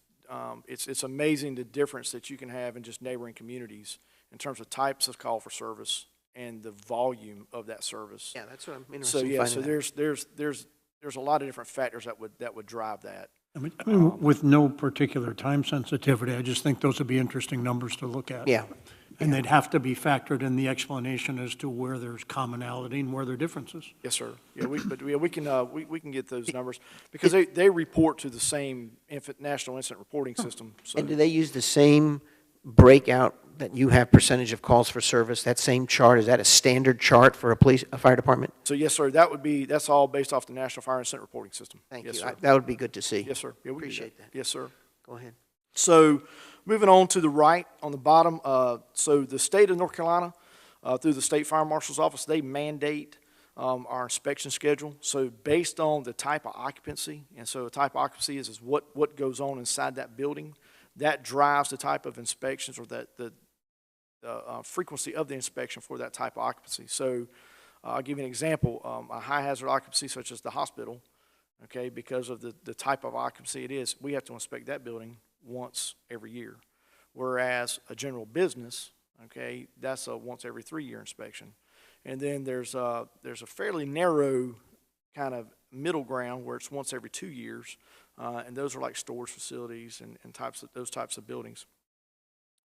Speaker 19: it's amazing the difference that you can have in just neighboring communities in terms of types of call for service and the volume of that service.
Speaker 1: Yeah, that's what I'm interested
Speaker 19: So
Speaker 1: in
Speaker 19: yeah,
Speaker 1: finding
Speaker 19: so there's a lot of different factors that would drive that.
Speaker 6: I mean, with no particular time sensitivity, I just think those would be interesting numbers to look at.
Speaker 1: Yeah.
Speaker 6: And they'd have to be factored in the explanation as to where there's commonality and where there are differences.
Speaker 19: Yes, sir. Yeah, we can get those numbers because they report to the same National Incident Reporting System. So.
Speaker 1: And do they use the same breakout that you have, percentage of calls for service, that same chart? Is that a standard chart for a fire department?
Speaker 19: So yes, sir. That's all based off the National Fire Incident Reporting System.
Speaker 1: Thank
Speaker 19: yes,
Speaker 1: you.
Speaker 19: Sir.
Speaker 1: That would be good to see.
Speaker 19: Yes, sir. Yeah, we
Speaker 1: appreciate that.
Speaker 19: Yes, sir.
Speaker 1: Go ahead.
Speaker 19: So moving on to the right on the bottom, so the state of North Carolina, through the State Fire Marshal's Office, they mandate our inspection schedule. So based on the type of occupancy, and so the type of occupancy is what goes on inside that building, that drives the type of inspections or that frequency of the inspection for that type of occupancy. So I'll give you an example. A high hazard occupancy such as the hospital, okay, because of the type of occupancy it is, we have to inspect that building once every year. Whereas a general business, okay, that's a once every 3-year inspection. And then there's a fairly narrow kind of middle ground where it's once every 2 years, and those are like storage facilities and those types of buildings.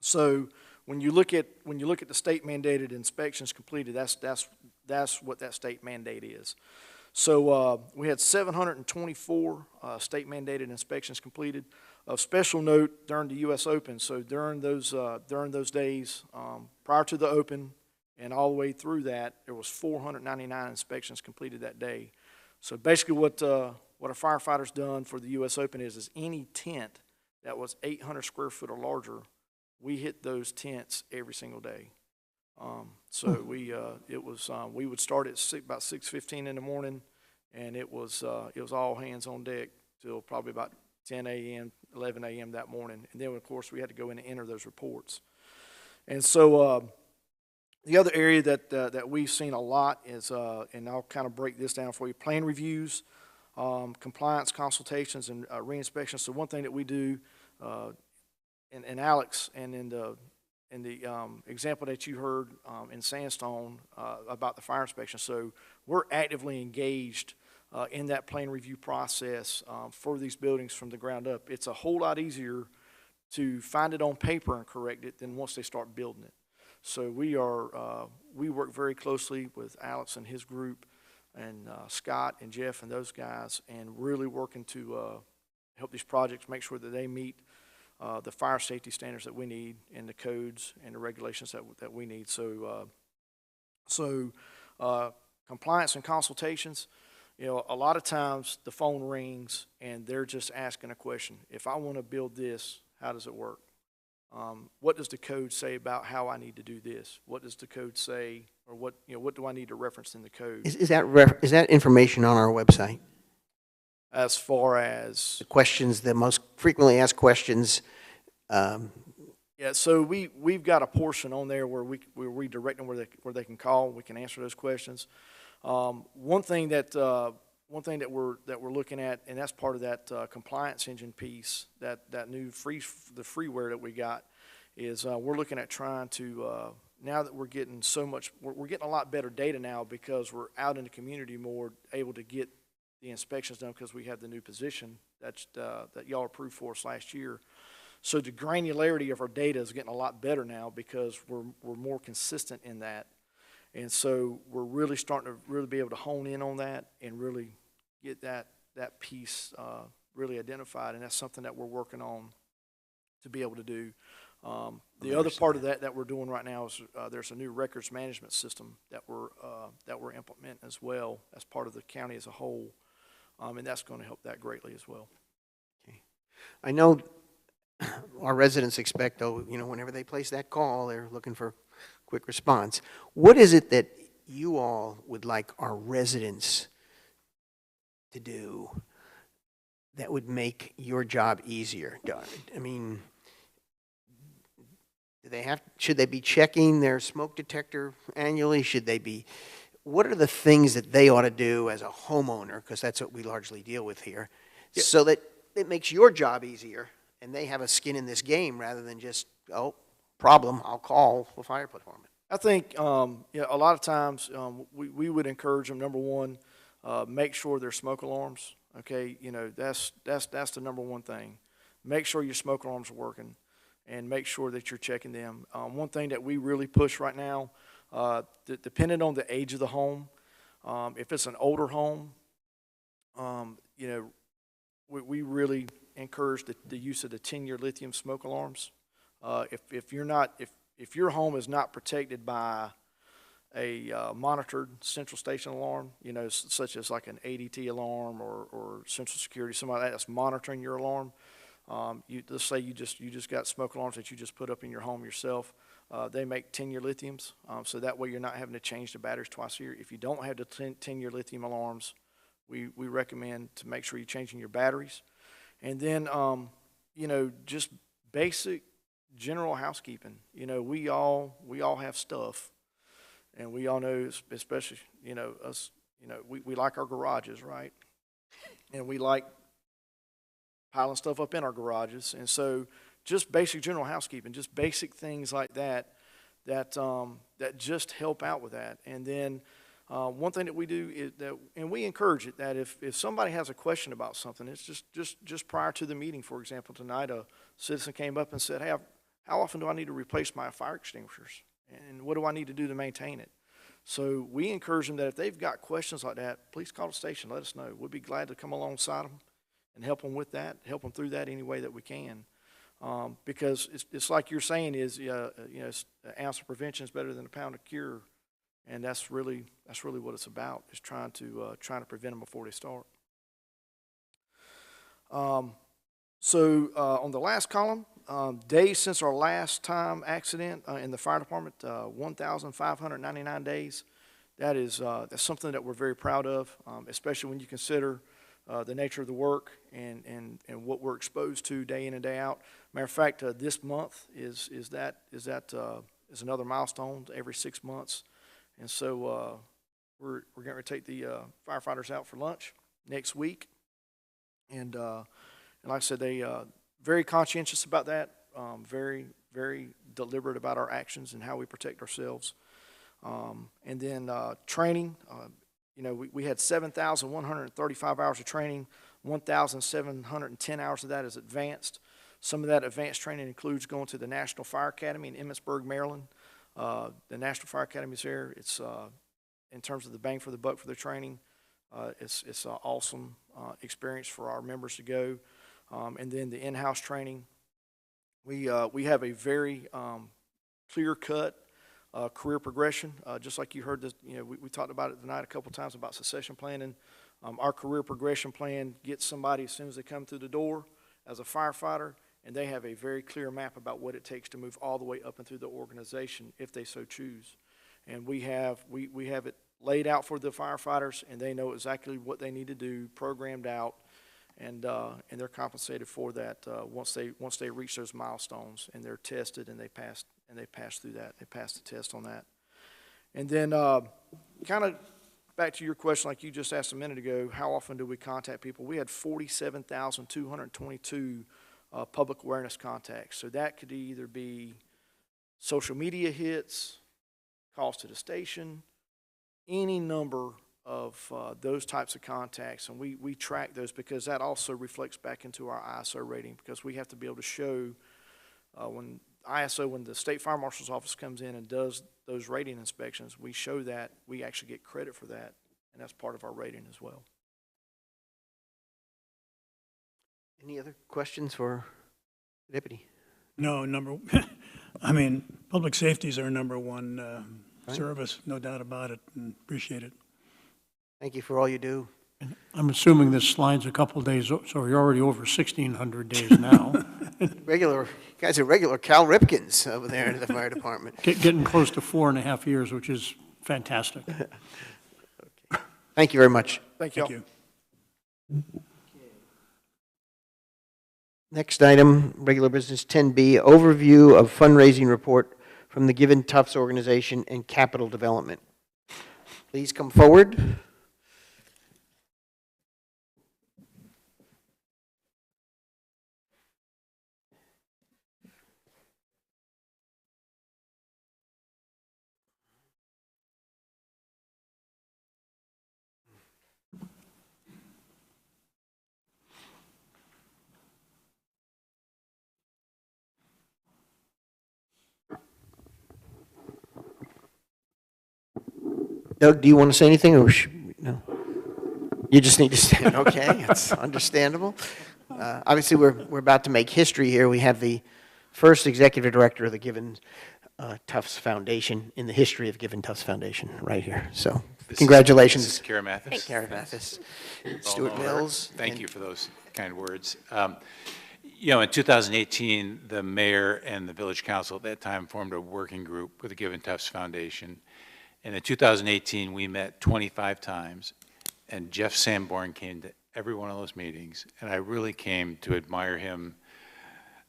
Speaker 19: So when you look at the state mandated inspections completed, that's what that state mandate is. So we had 724 state mandated inspections completed. Of special note during the U.S. Open, so during those days prior to the Open and all the way through that, there was 499 inspections completed that day. So basically what a firefighter's done for the U.S. Open is any tent that was 800 square foot or larger, we hit those tents every single day. So we would start at about 6:15 in the morning, and it was all hands on deck till probably about 10 a.m., 11 a.m. that morning. And then, of course, we had to go in and enter those reports. And so the other area that we've seen a lot is, and I'll kind of break this down for you, plan reviews, compliance consultations, and re-inspections. So one thing that we do, and Alex, and in the example that you heard in Sandstone about the fire inspection, so we're actively engaged in that plan review process for these buildings from the ground up. It's a whole lot easier to find it on paper and correct it than once they start building it. So we work very closely with Alex and his group, and Scott and Jeff and those guys, and really working to help these projects make sure that they meet the fire safety standards that we need and the codes and the regulations that we need. So compliance and consultations. You know, a lot of times the phone rings and they're just asking a question. If I want to build this, how does it work? What does the code say about how I need to do this? What does the code say, or what do I need to reference in the code?
Speaker 1: Is that information on our website?
Speaker 19: As far as
Speaker 1: the questions, the most frequently asked questions.
Speaker 19: Yeah, so we've got a portion on there where we direct them where they can call. We can answer those questions. One thing that we're looking at, and that's part of that compliance engine piece, that new freeware that we got, is we're looking at trying to now that we're getting we're getting a lot better data now because we're out in the community more, able to get the inspections done because we have the new position that y'all approved for us last year. So the granularity of our data is getting a lot better now because we're more consistent in that. And so we're really starting to really be able to hone in on that and really get that piece really identified. And that's something that we're working on to be able to do. The other part of that we're doing right now is there's a new records management system that we're implementing as well as part of the county as a whole. And that's going to help that greatly as well.
Speaker 1: Okay. I know our residents expect, whenever they place that call, they're looking for quick response. What is it that you all would like our residents to do that would make your job easier? I mean, should they be checking their smoke detector annually? What are the things that they ought to do as a homeowner, because that's what we largely deal with here, so that it makes your job easier and they have a skin in this game rather than just, problem, I'll call the fire department?
Speaker 19: I think a lot of times we would encourage them, number one, make sure their smoke alarms, okay, that's the number one thing. Make sure your smoke alarms are working and make sure that you're checking them. One thing that we really push right now, depending on the age of the home, if it's an older home, we really encourage the use of the 10-year lithium smoke alarms. If your home is not protected by a monitored central station alarm, such as like an ADT alarm or Central Security, somebody that's monitoring your alarm, let's say you just got smoke alarms that you just put up in your home yourself. They make 10-year lithiums, so that way you're not having to change the batteries twice a year. If you don't have the 10-year lithium alarms, we recommend to make sure you're changing your batteries. And then, just basic general housekeeping. You know, we all have stuff, and we all know, especially, you know, us, you know, we like our garages, right? And we like piling stuff up in our garages. And so just basic general housekeeping, just basic things like that just help out with that. And then one thing that we do is that, and we encourage it, that if somebody has a question about something, it's just prior to the meeting, for example, tonight, a citizen came up and said, hey, how often do I need to replace my fire extinguishers? And what do I need to do to maintain it? So we encourage them that if they've got questions like that, please call the station, let us know. We'd be glad to come alongside them and help them with that, help them through that any way that we can. Because it's like you're saying is, you know, an ounce of prevention is better than a pound of cure. And that's really what it's about, is trying to prevent them before they start. So on the last column, days since our last time accident in the fire department, 1,599 days. That's something that we're very proud of, especially when you consider the nature of the work and what we're exposed to day in and day out. Matter of fact, this month is another milestone every 6 months. And so we're going to take the firefighters out for lunch next week. And like I said, they very conscientious about that, very, very deliberate about our actions and how we protect ourselves. And then training, you know, we had 7,135 hours of training, 1,710 hours of that is advanced. Some of that advanced training includes going to the National Fire Academy in Emmitsburg, Maryland. The National Fire Academy is there. It's, in terms of the bang for the buck for the training, it's an awesome experience for our members to go. And then the in-house training, we have a very clear-cut career progression. Just like you heard this, you know, we talked about it tonight a couple times about succession planning. Our career progression plan gets somebody as soon as they come through the door as a firefighter, and they have a very clear map about what it takes to move all the way up and through the organization if they so choose. And we have it laid out for the firefighters, and they know exactly what they need to do, programmed out, and they're compensated for that once they reach those milestones, and they're tested, and they pass through that. They pass the test on that. And then kind of back to your question, like you just asked a minute ago, how often do we contact people? We had 47,222 public awareness contacts. So that could either be social media hits, calls to the station, any number of those types of contacts. And we track those because that also reflects back into our ISO rating, because we have to be able to show when the State Fire Marshal's Office comes in and does those rating inspections, we show that we actually get credit for that, and that's part of our rating as well.
Speaker 1: Any other questions for the deputy?
Speaker 8: No, I mean, public safety is our number one service, no doubt about it, and appreciate it.
Speaker 1: Thank you for all you do.
Speaker 6: I'm assuming this slide's a couple days, so you're already over 1,600 days now.
Speaker 1: You guys are regular Cal Ripkins over there in the fire department.
Speaker 6: Getting close to 4.5 years, which is fantastic.
Speaker 1: Okay. Thank you very much.
Speaker 19: Thank you.
Speaker 1: Next item, regular business 10B, overview of fundraising report from the Given Tufts organization and capital development. Please come forward. Doug, do you want to say anything, or no? You just need to stand. Okay, it's understandable. Obviously, we're about to make history here. We have the first executive director of the Given Tufts Foundation in the history of Given Tufts Foundation, right here. So, congratulations.
Speaker 20: This is Kara Mathis.
Speaker 1: Kara Mathis. Stuart Mills.
Speaker 20: Thank you for those kind words. You know, in 2018, the mayor and the village council at that time formed a working group with the Given Tufts Foundation. And in 2018, we met 25 times, and Jeff Sanborn came to every one of those meetings, and I really came to admire him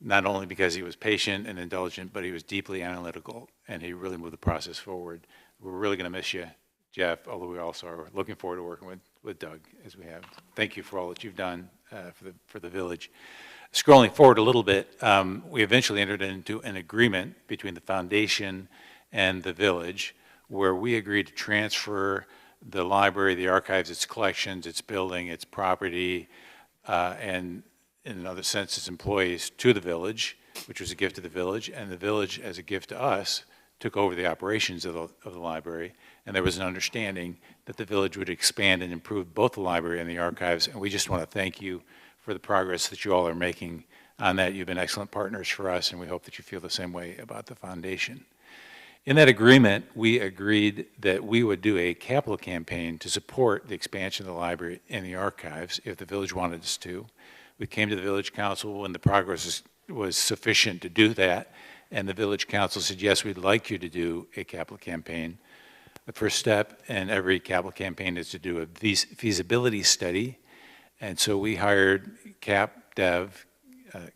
Speaker 20: not only because he was patient and indulgent, but he was deeply analytical, and he really moved the process forward. We're really going to miss you, Jeff, although we also are looking forward to working with Doug as we have. Thank you for all that you've done for the village. Scrolling forward a little bit, we eventually entered into an agreement between the foundation and the village where we agreed to transfer the library, the archives, its collections, its building, its property, and in another sense, its employees to the village, which was a gift to the village, and the village, as a gift to us, took over the operations of the library, and there was an understanding that the village would expand and improve both the library and the archives, and we just want to thank you for the progress that you all are making on that. You've been excellent partners for us, and we hope that you feel the same way about the foundation. In that agreement, we agreed that we would do a capital campaign to support the expansion of the library and the archives if the village wanted us to. We came to the village council when the progress was sufficient to do that, and the village council said, yes, we'd like you to do a capital campaign. The first step in every capital campaign is to do a feasibility study, and so we hired CapDev,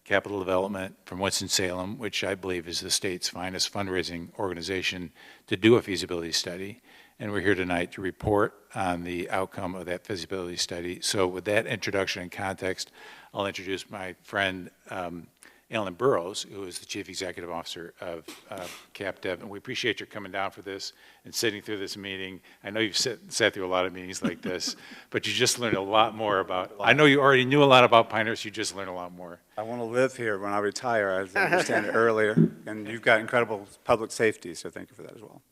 Speaker 20: Capital Development from Winston-Salem, which I believe is the state's finest fundraising organization, to do a feasibility study. And we're here tonight to report on the outcome of that feasibility study. So with that introduction and context, I'll introduce my friend Alan Burrows, who is the Chief Executive Officer of CapDev. And we appreciate your coming down for this and sitting through this meeting. I know you've sat through a lot of meetings like this, but you just learned a lot more about, I know you already knew a lot about Pinehurst, you just learned a lot more.
Speaker 21: I want to live here when I retire, as I understand it earlier. And you've got incredible public safety, so thank you for that as well.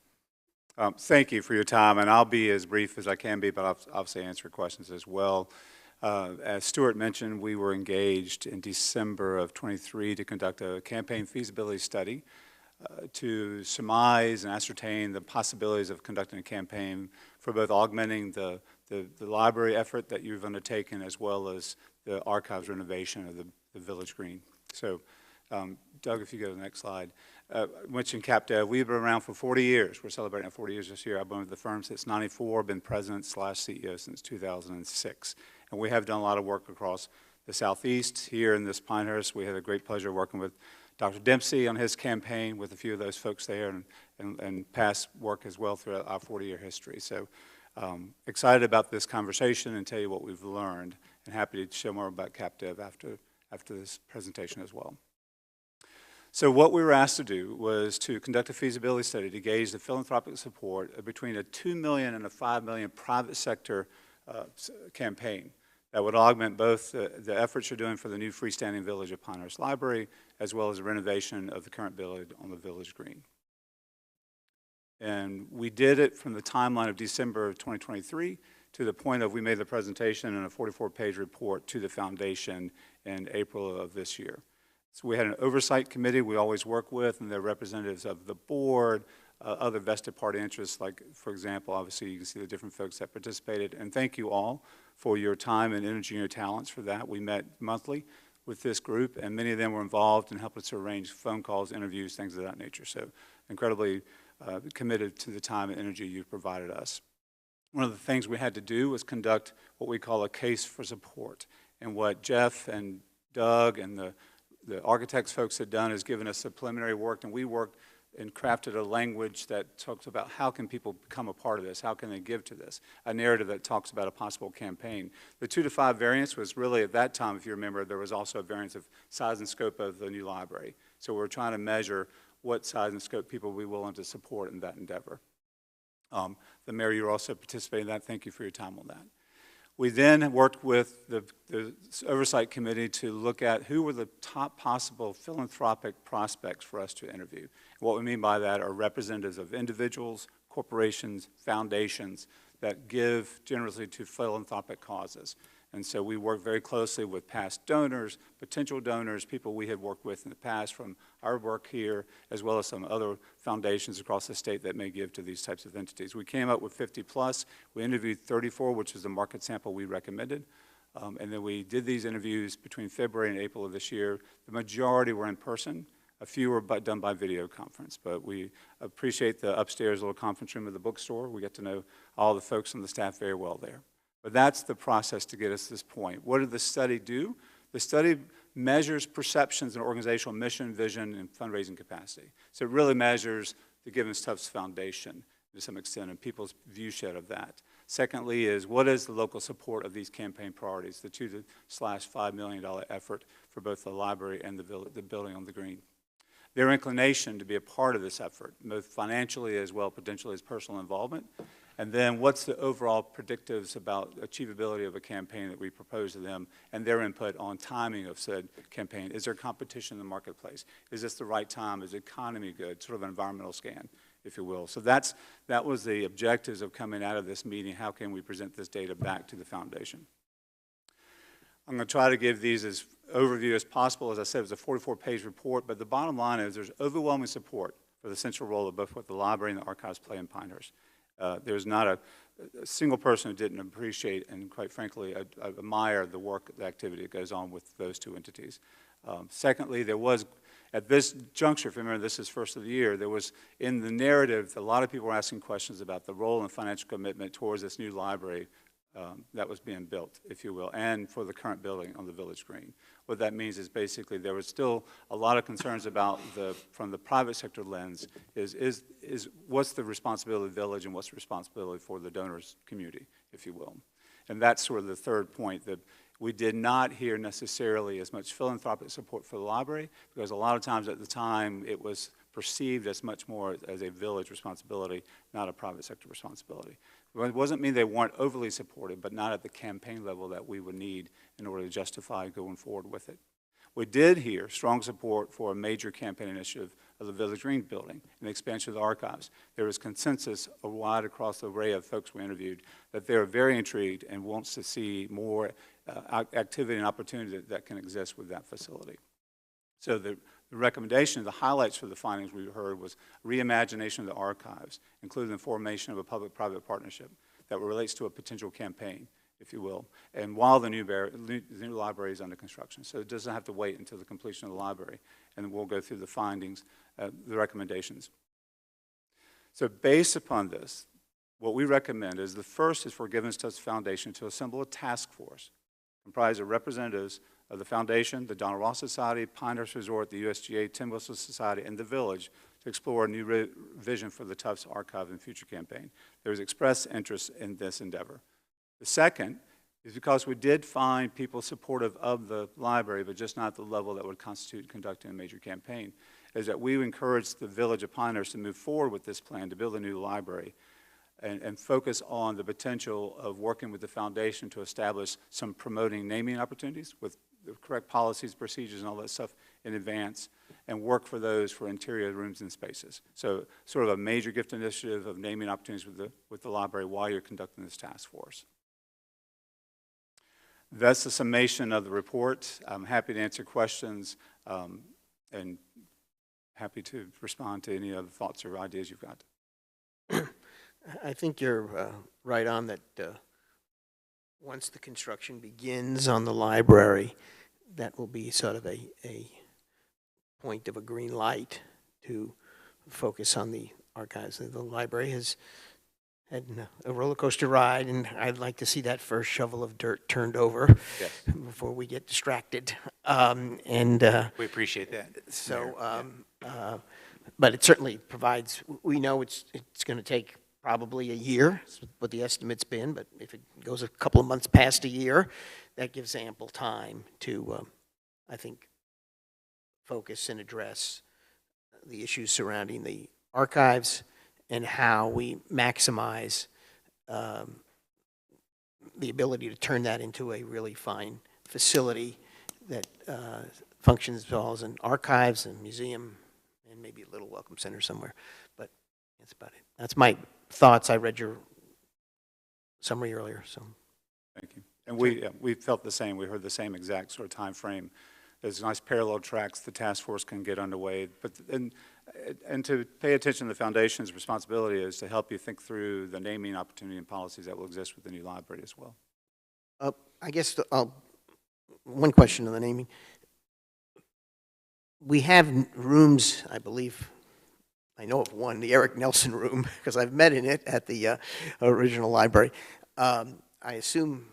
Speaker 21: Thank you for your time, and I'll be as brief as I can be, but I'll obviously answer questions as well. As Stuart mentioned, we were engaged in December of '23 to conduct a campaign feasibility study to surmise and ascertain the possibilities of conducting a campaign for both augmenting the library effort that you've undertaken as well as the archives renovation of the Village Green. So, Doug, if you go to the next slide. I mentioned CapDev. We've been around for 40 years. We're celebrating 40 years this year. I've been with the firm since '94, been president/CEO since 2006. And we have done a lot of work across the Southeast. Here in this Pinehurst, we had a great pleasure working with Dr. Dempsey on his campaign with a few of those folks there and past work as well throughout our 40-year history. So excited about this conversation and tell you what we've learned, and happy to share more about CapDev after this presentation as well. So what we were asked to do was to conduct a feasibility study to gauge the philanthropic support between a $2 million and a $5 million private sector campaign that would augment both the efforts you're doing for the new freestanding Village of Pinehurst Library as well as the renovation of the current building on the Village Green. And we did it from the timeline of December of 2023 to the point of we made the presentation in a 44-page report to the foundation in April of this year. So we had an oversight committee we always work with, and they're representatives of the board, other vested party interests, like, for example, obviously you can see the different folks that participated. And thank you all for your time and energy and your talents for that. We met monthly with this group, and many of them were involved in helping us to arrange phone calls, interviews, things of that nature. So incredibly committed to the time and energy you've provided us. One of the things we had to do was conduct what we call a case for support. And what Jeff and Doug and the architects folks had done is given us a preliminary work, and we worked and crafted a language that talks about how can people become a part of this, how can they give to this, a narrative that talks about a possible campaign. The 2 to 5 variance was really, at that time, if you remember, there was also a variance of size and scope of the new library. So we're trying to measure what size and scope people will be willing to support in that endeavor. The mayor, you're also participating in that. Thank you for your time on that. We then worked with the oversight committee to look at who were the top possible philanthropic prospects for us to interview. What we mean by that are representatives of individuals, corporations, foundations that give generously to philanthropic causes. And so we work very closely with past donors, potential donors, people we had worked with in the past from our work here, as well as some other foundations across the state that may give to these types of entities. We came up with 50 plus. We interviewed 34, which is the market sample we recommended. And then we did these interviews between February and April of this year. The majority were in person. A few were done by video conference, but we appreciate the upstairs little conference room of the bookstore. We get to know all the folks on the staff very well there. But that's the process to get us to this point. What did the study do? The study measures perceptions and organizational mission, vision, and fundraising capacity. So it really measures the Givens Tufts Foundation to some extent and people's viewshed of that. Secondly is, what is the local support of these campaign priorities, the $2/5 million effort for both the library and the building on the green. Their inclination to be a part of this effort, both financially as well potentially as personal involvement. And then what's the overall predictives about achievability of a campaign that we propose to them and their input on timing of said campaign. Is there competition in the marketplace? Is this the right time? Is the economy good? Sort of an environmental scan, if you will. So that was the objectives of coming out of this meeting. How can we present this data back to the foundation? I'm going to try to give these as overview as possible. As I said, it was a 44-page report, but the bottom line is there's overwhelming support for the central role of both what the library and the archives play in Pinehurst. There's not a single person who didn't appreciate and, quite frankly, admire the work, the activity that goes on with those two entities. Secondly, there was, at this juncture, if you remember this is first of the year, there was, in the narrative, a lot of people were asking questions about the role and financial commitment towards this new library that was being built, if you will, and for the current building on the Village Green. What that means is basically there was still a lot of concerns about from the private sector lens, is what's the responsibility of the village and what's the responsibility for the donors community, if you will. And that's sort of the third point, that we did not hear necessarily as much philanthropic support for the library, because a lot of times at the time it was perceived as much more as a village responsibility, not a private sector responsibility. It doesn't mean they weren't overly supported, but not at the campaign level that we would need in order to justify going forward with it. We did hear strong support for a major campaign initiative of the Village Green building and the expansion of the archives. There was consensus wide across the array of folks we interviewed that they're very intrigued and wants to see more activity and opportunity that can exist with that facility. So the recommendation, the highlights for the findings we heard was reimagination of the archives, including the formation of a public-private partnership that relates to a potential campaign, if you will, and while the new library is under construction. So it doesn't have to wait until the completion of the library, and we'll go through the findings, the recommendations. So based upon this, what we recommend is the first is for Givens Tufts Foundation to assemble a task force comprised of representatives of the Foundation, the Donald Ross Society, Pinehurst Resort, the USGA, Tim Wilson Society, and the Village to explore a new vision for the Tufts Archive and future campaign. There was expressed interest in this endeavor. The second is because we did find people supportive of the library, but just not at the level that would constitute conducting a major campaign, is that we encouraged the Village of Pinehurst to move forward with this plan to build a new library and focus on the potential of working with the foundation to establish some promoting naming opportunities with the correct policies, procedures, and all that stuff in advance, and work for those for interior rooms and spaces. So sort of a major gift initiative of naming opportunities with the library while you're conducting this task force. That's the summation of the report. I'm happy to answer questions and happy to respond to any other thoughts or ideas you've got.
Speaker 1: I think you're right on that once the construction begins on the library, that will be sort of a point of a green light to focus on the archives. The library has had a roller coaster ride, and I'd like to see that first shovel of dirt turned over before we get distracted.
Speaker 20: We appreciate that.
Speaker 1: So, but it certainly provides, we know it's going to take probably a year, is what the estimate's been, but if it goes a couple of months past a year, that gives ample time to, I think, focus and address the issues surrounding the archives and how we maximize the ability to turn that into a really fine facility that functions as well as an archives and museum and maybe a little welcome center somewhere. But that's about it. That's my thoughts. I read your summary earlier, so.
Speaker 21: Thank you. And we felt the same. We heard the same exact sort of time frame. There's nice parallel tracks the task force can get underway. But and to pay attention to the foundation's responsibility is to help you think through the naming opportunity and policies that will exist with the new library as well.
Speaker 1: I guess one question on the naming. We have rooms, I believe, I know of one, the Eric Nelson room, because I've met in it at the original library. I assume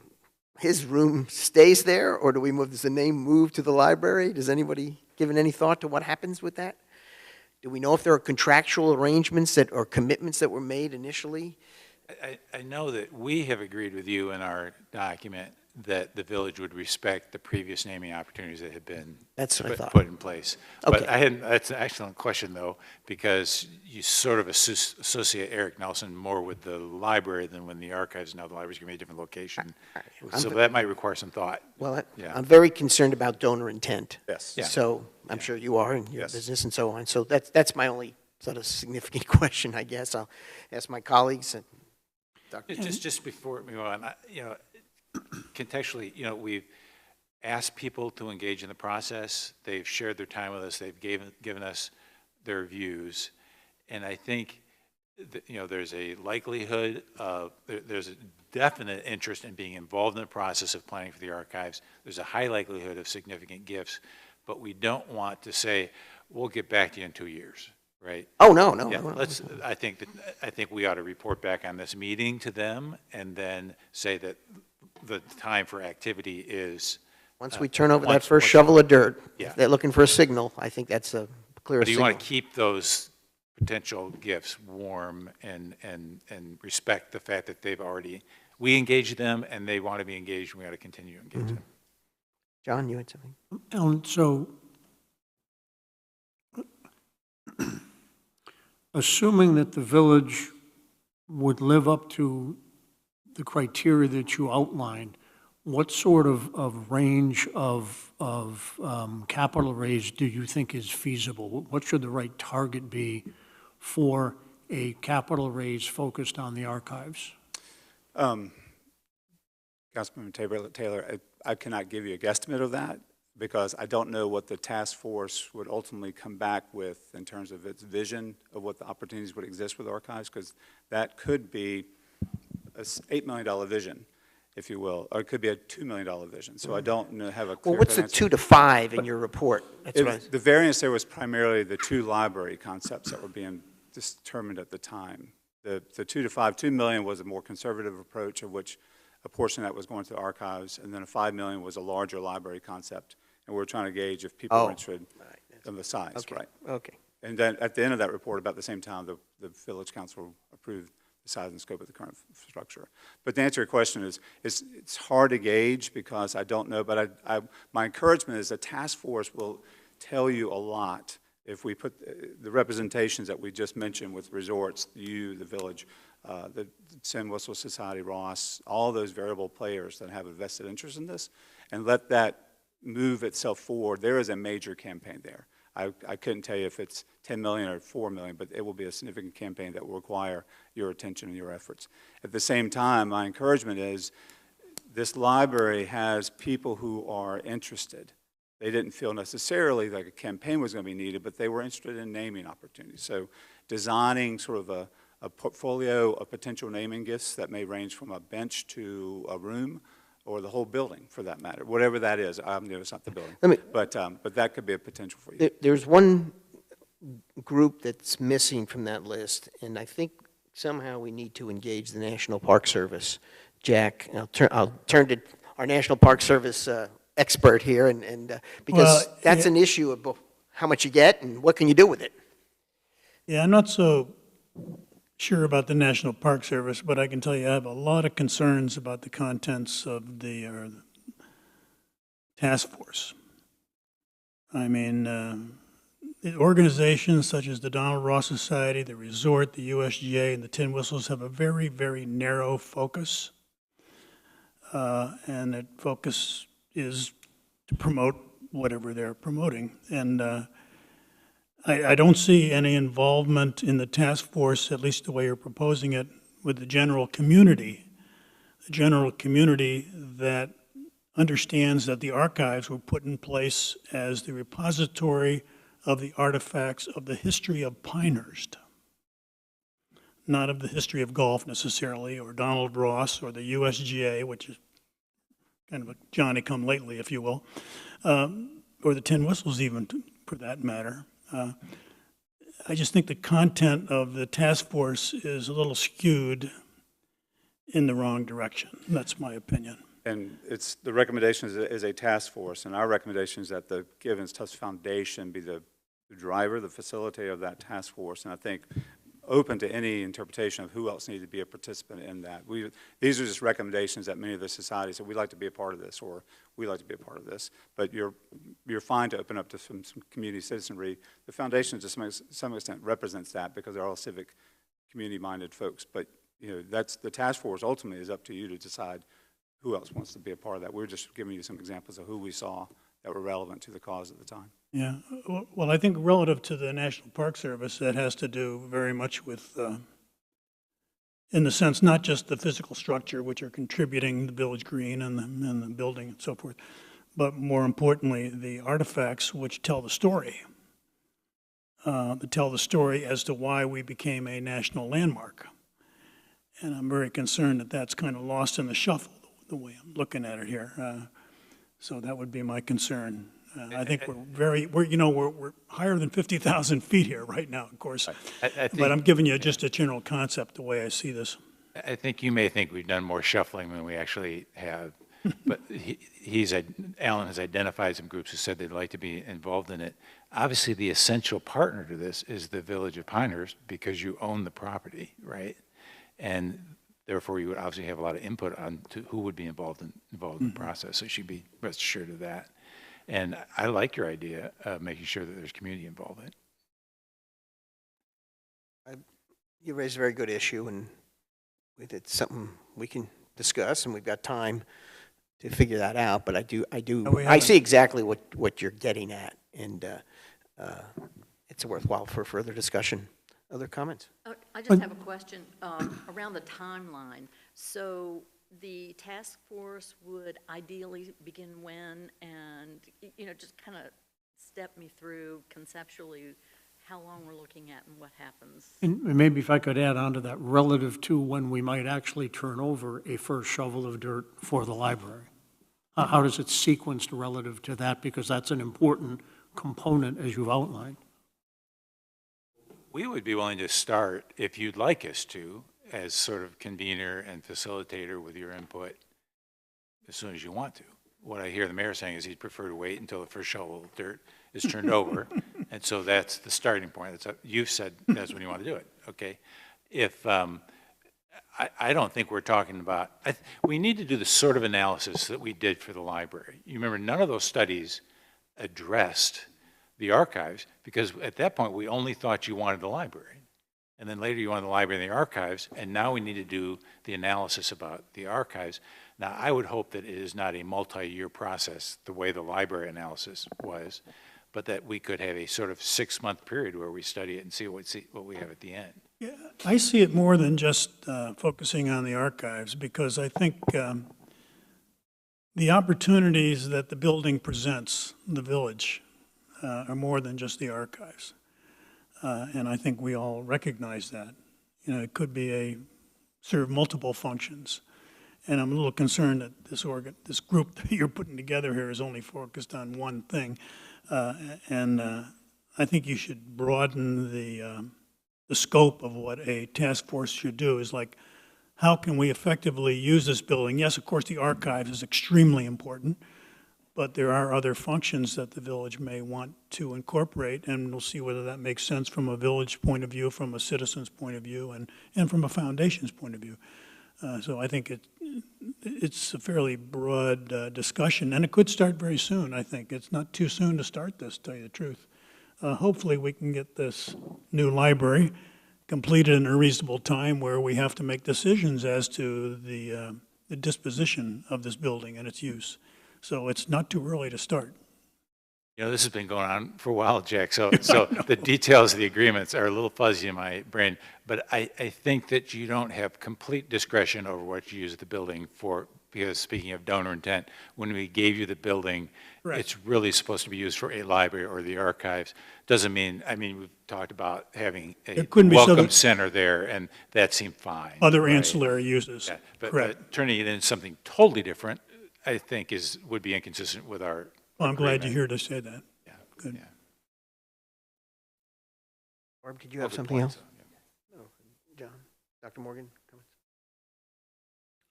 Speaker 1: his room stays there, or do we move, does the name move to the library? Does anybody given any thought to what happens with that? Do we know if there are contractual arrangements that, or commitments that were made initially?
Speaker 20: I know that we have agreed with you in our document that the village would respect the previous naming opportunities that had been
Speaker 1: That's what I thought.
Speaker 20: put in place.
Speaker 1: Okay.
Speaker 20: But that's an excellent question, though, because you sort of associate Eric Nelson more with the library than when the archives. Now the library's going to be a different location. So that might require some thought.
Speaker 1: Well,
Speaker 20: Yeah.
Speaker 1: I'm very concerned about donor intent.
Speaker 21: Yes.
Speaker 20: Yeah.
Speaker 1: So I'm sure you are in your
Speaker 21: Yes.
Speaker 1: business and so on. So that's my only sort of significant question, I guess. I'll ask my colleagues. And Dr.
Speaker 20: Just before we move on, contextually, we've asked people to engage in the process. They've shared their time with us. They've given us their views. And I think, there's a likelihood of, there's a definite interest in being involved in the process of planning for the archives. There's a high likelihood of significant gifts, but we don't want to say, we'll get back to you in 2 years. Right?
Speaker 1: Oh, no.
Speaker 20: Yeah, I think we ought to report back on this meeting to them and then say that the time for activity is.
Speaker 1: Once we turn over that first shovel of dirt, if they're looking for a signal, I think that's a clear
Speaker 20: But do you
Speaker 1: signal.
Speaker 20: want to keep those potential gifts warm and respect the fact that we engaged them and they want to be engaged, and we ought to continue to engage them.
Speaker 1: John, you had something?
Speaker 6: Ellen, so assuming that the village would live up to the criteria that you outlined, what sort of range of capital raise do you think is feasible? What should the right target be for a capital raise focused on the archives?
Speaker 21: Councilman Taylor, I cannot give you a guesstimate of that because I don't know what the task force would ultimately come back with in terms of its vision of what the opportunities would exist with archives, because that could be an $8 million vision, if you will, or it could be a $2 million vision. So I don't have a clear
Speaker 1: Well, what's the 2 to 5 in your report? That's
Speaker 21: the variance there was primarily the 2 library concepts that were being determined at the time. The 2 to 5, $2 million was a more conservative approach, of which a portion of that was going to the archives, and then a $5 million was a larger library concept. And we're trying to gauge if people are interested in the size,
Speaker 1: Okay.
Speaker 21: right?
Speaker 1: Okay.
Speaker 21: And then at the end of that report, about the same time, the village council approved the size and scope of the current structure. But to answer your question it's hard to gauge because I don't know, but my encouragement is the task force will tell you a lot if we put the representations that we just mentioned with resorts, the village, the Tin Whistle Society, Ross, all those variable players that have a vested interest in this, and let that move itself forward. There is a major campaign there. I couldn't tell you if it's 10 million or 4 million, but it will be a significant campaign that will require your attention and your efforts. At the same time, my encouragement is this library has people who are interested. They didn't feel necessarily like a campaign was going to be needed, but they were interested in naming opportunities. So designing sort of a portfolio of potential naming gifts that may range from a bench to a room or the whole building, for that matter, whatever that is. It's not the building, but that could be a potential for you.
Speaker 1: There's one group that's missing from that list, and I think somehow we need to engage the National Park Service. Jack, I'll turn to our National Park Service expert here, and because that's an issue of how much you get and what can you do with it.
Speaker 8: Yeah, I'm not so sure about the National Park Service, but I can tell you I have a lot of concerns about the contents of the task force. I mean, the organizations such as the Donald Ross Society, the Resort, the USGA, and the Tin Whistles have a very, very narrow focus, and that focus is to promote whatever they're promoting. And I don't see any involvement in the task force, at least the way you're proposing it, with the general community that understands that the archives were put in place as the repository of the artifacts of the history of Pinehurst, not of the history of golf necessarily, or Donald Ross, or the USGA, which is kind of a Johnny-come-lately, if you will, or the Tin Whistles even, for that matter. I just think the content of the task force is a little skewed in the wrong direction. That's my opinion.
Speaker 21: And it's, the recommendation is a task force, and our recommendation is that the Givens Tufts Foundation be the driver, the facilitator of that task force, and I think open to any interpretation of who else needed to be a participant in that. These are just recommendations that many of the societies said, we'd like to be a part of this, or we'd like to be a part of this. But you're fine to open up to some community citizenry. The foundation, to some extent, represents that because they're all civic, community-minded folks. But that's the task force. Ultimately, is up to you to decide who else wants to be a part of that. We're just giving you some examples of who we saw that were relevant to the cause at the time.
Speaker 8: Yeah, well, I think relative to the National Park Service, that has to do very much with, in the sense, not just the physical structure, which are contributing the village green and the building and so forth, but more importantly, the artifacts which tell the story. That tell the story as to why we became a national landmark. And I'm very concerned that that's kind of lost in the shuffle, the way I'm looking at it here. So that would be my concern. I think we're higher than 50,000 feet here right now, of course. But I'm giving you just a general concept, the way I see this.
Speaker 20: I think you may think we've done more shuffling than we actually have. But Alan has identified some groups who said they'd like to be involved in it. Obviously, the essential partner to this is the Village of Pinehurst because you own the property, right? And therefore, you would obviously have a lot of input on to who would be involved in the process. So you should be rest assured of that. And I like your idea of making sure that there's community involvement.
Speaker 1: You raised a very good issue, and it's something we can discuss, and we've got time to figure that out. But I see exactly what you're getting at, and it's worthwhile for further discussion. Other comments?
Speaker 7: I just have a question around the timeline. So the task force would ideally begin when, and just kind of step me through conceptually how long we're looking at and what happens.
Speaker 6: And maybe if I could add on to that, relative to when we might actually turn over a first shovel of dirt for the library. How does it sequenced relative to that? Because that's an important component, as you've outlined.
Speaker 20: We would be willing to start, if you'd like us to, as sort of convener and facilitator with your input as soon as you want to. What I hear the mayor saying is he'd prefer to wait until the first shovel of dirt is turned over. And so that's the starting point. You've said that's when you want to do it, okay? If, I don't think we're talking about, we need to do the sort of analysis that we did for the library. You remember, none of those studies addressed the archives because at that point we only thought you wanted the library. And then later you wanted the library and the archives, and now we need to do the analysis about the archives. Now, I would hope that it is not a multi-year process, the way the library analysis was, but that we could have a sort of 6-month period where we study it and see what we have at the end.
Speaker 8: Yeah, I see it more than just focusing on the archives, because I think the opportunities that the building presents, the village, are more than just the archives. And I think we all recognize that. It could be serve multiple functions. And I'm a little concerned that this group that you're putting together here is only focused on one thing. And I think you should broaden the scope of what a task force should do. Is like, how can we effectively use this building? Yes, of course, the archives is extremely important, but there are other functions that the village may want to incorporate, and we'll see whether that makes sense from a village point of view, from a citizen's point of view, and from a foundation's point of view. So I think it's a fairly broad discussion, and it could start very soon, I think. It's not too soon to start this, to tell you the truth. Hopefully we can get this new library completed in a reasonable time where we have to make decisions as to the disposition of this building and its use. So it's not too early to start.
Speaker 20: This has been going on for a while, Jack, so the details of the agreements are a little fuzzy in my brain, but I think that you don't have complete discretion over what you use the building for, because speaking of donor intent, when we gave you the building, right, it's really supposed to be used for a library or the archives. Doesn't mean, we've talked about having a welcome center there, and that seemed fine.
Speaker 8: Other ancillary uses.
Speaker 20: Yeah, but turning it into something totally different, I think would be inconsistent with our
Speaker 8: Well, I'm glad you're here to say that.
Speaker 20: Yeah.
Speaker 8: Good.
Speaker 20: Yeah.
Speaker 1: Barb, did you have something else? No. John? Dr. Morgan?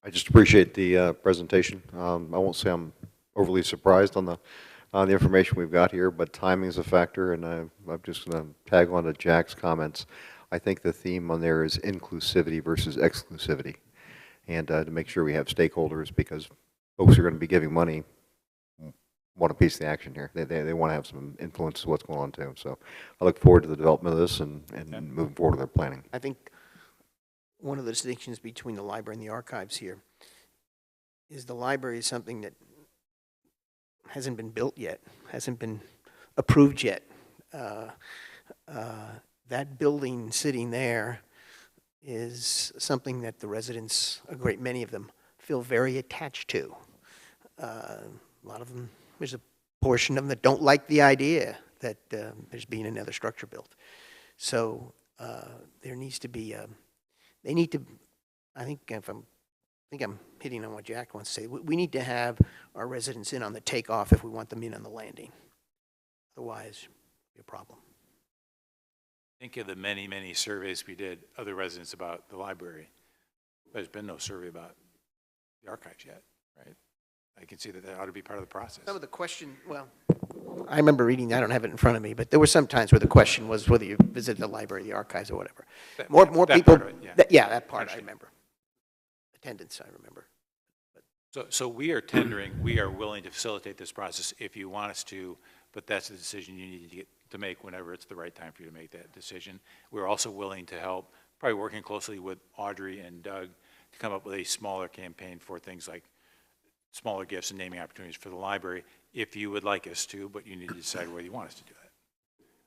Speaker 5: I just appreciate the presentation. I won't say I'm overly surprised on the information we've got here, but timing is a factor, and I'm just going to tag on to Jack's comments. I think the theme on there is inclusivity versus exclusivity, and to make sure we have stakeholders, because folks who are going to be giving money want a piece of the action here. They want to have some influence to what's going on too. So I look forward to the development of this and moving forward with our planning.
Speaker 1: I think one of the distinctions between the library and the archives here is the library is something that hasn't been built yet, hasn't been approved yet. That building sitting there is something that the residents, a great many of them, feel very attached to. A lot of them, there's a portion of them that don't like the idea that there's being another structure built. So there needs to be, they need to, I think I'm hitting on what Jack wants to say. We need to have our residents in on the takeoff if we want them in on the landing. Otherwise, it'll be a problem.
Speaker 20: Think of the many, many surveys we did, other residents about the library. There's been no survey about the archives yet, right? I can see that ought to be part of the process.
Speaker 1: Some of the question, well, I remember reading, I don't have it in front of me, but there were some times where the question was whether you visited the library, the archives, or whatever. More people,
Speaker 20: part of it, yeah.
Speaker 1: That part I remember. Attendance, I remember.
Speaker 20: So we are tendering, we are willing to facilitate this process if you want us to, but that's a decision you need to make whenever it's the right time for you to make that decision. We're also willing to help, probably working closely with Audrey and Doug to come up with a smaller campaign for things like smaller gifts and naming opportunities for the library, if you would like us to, but you need to decide whether you want us to do that.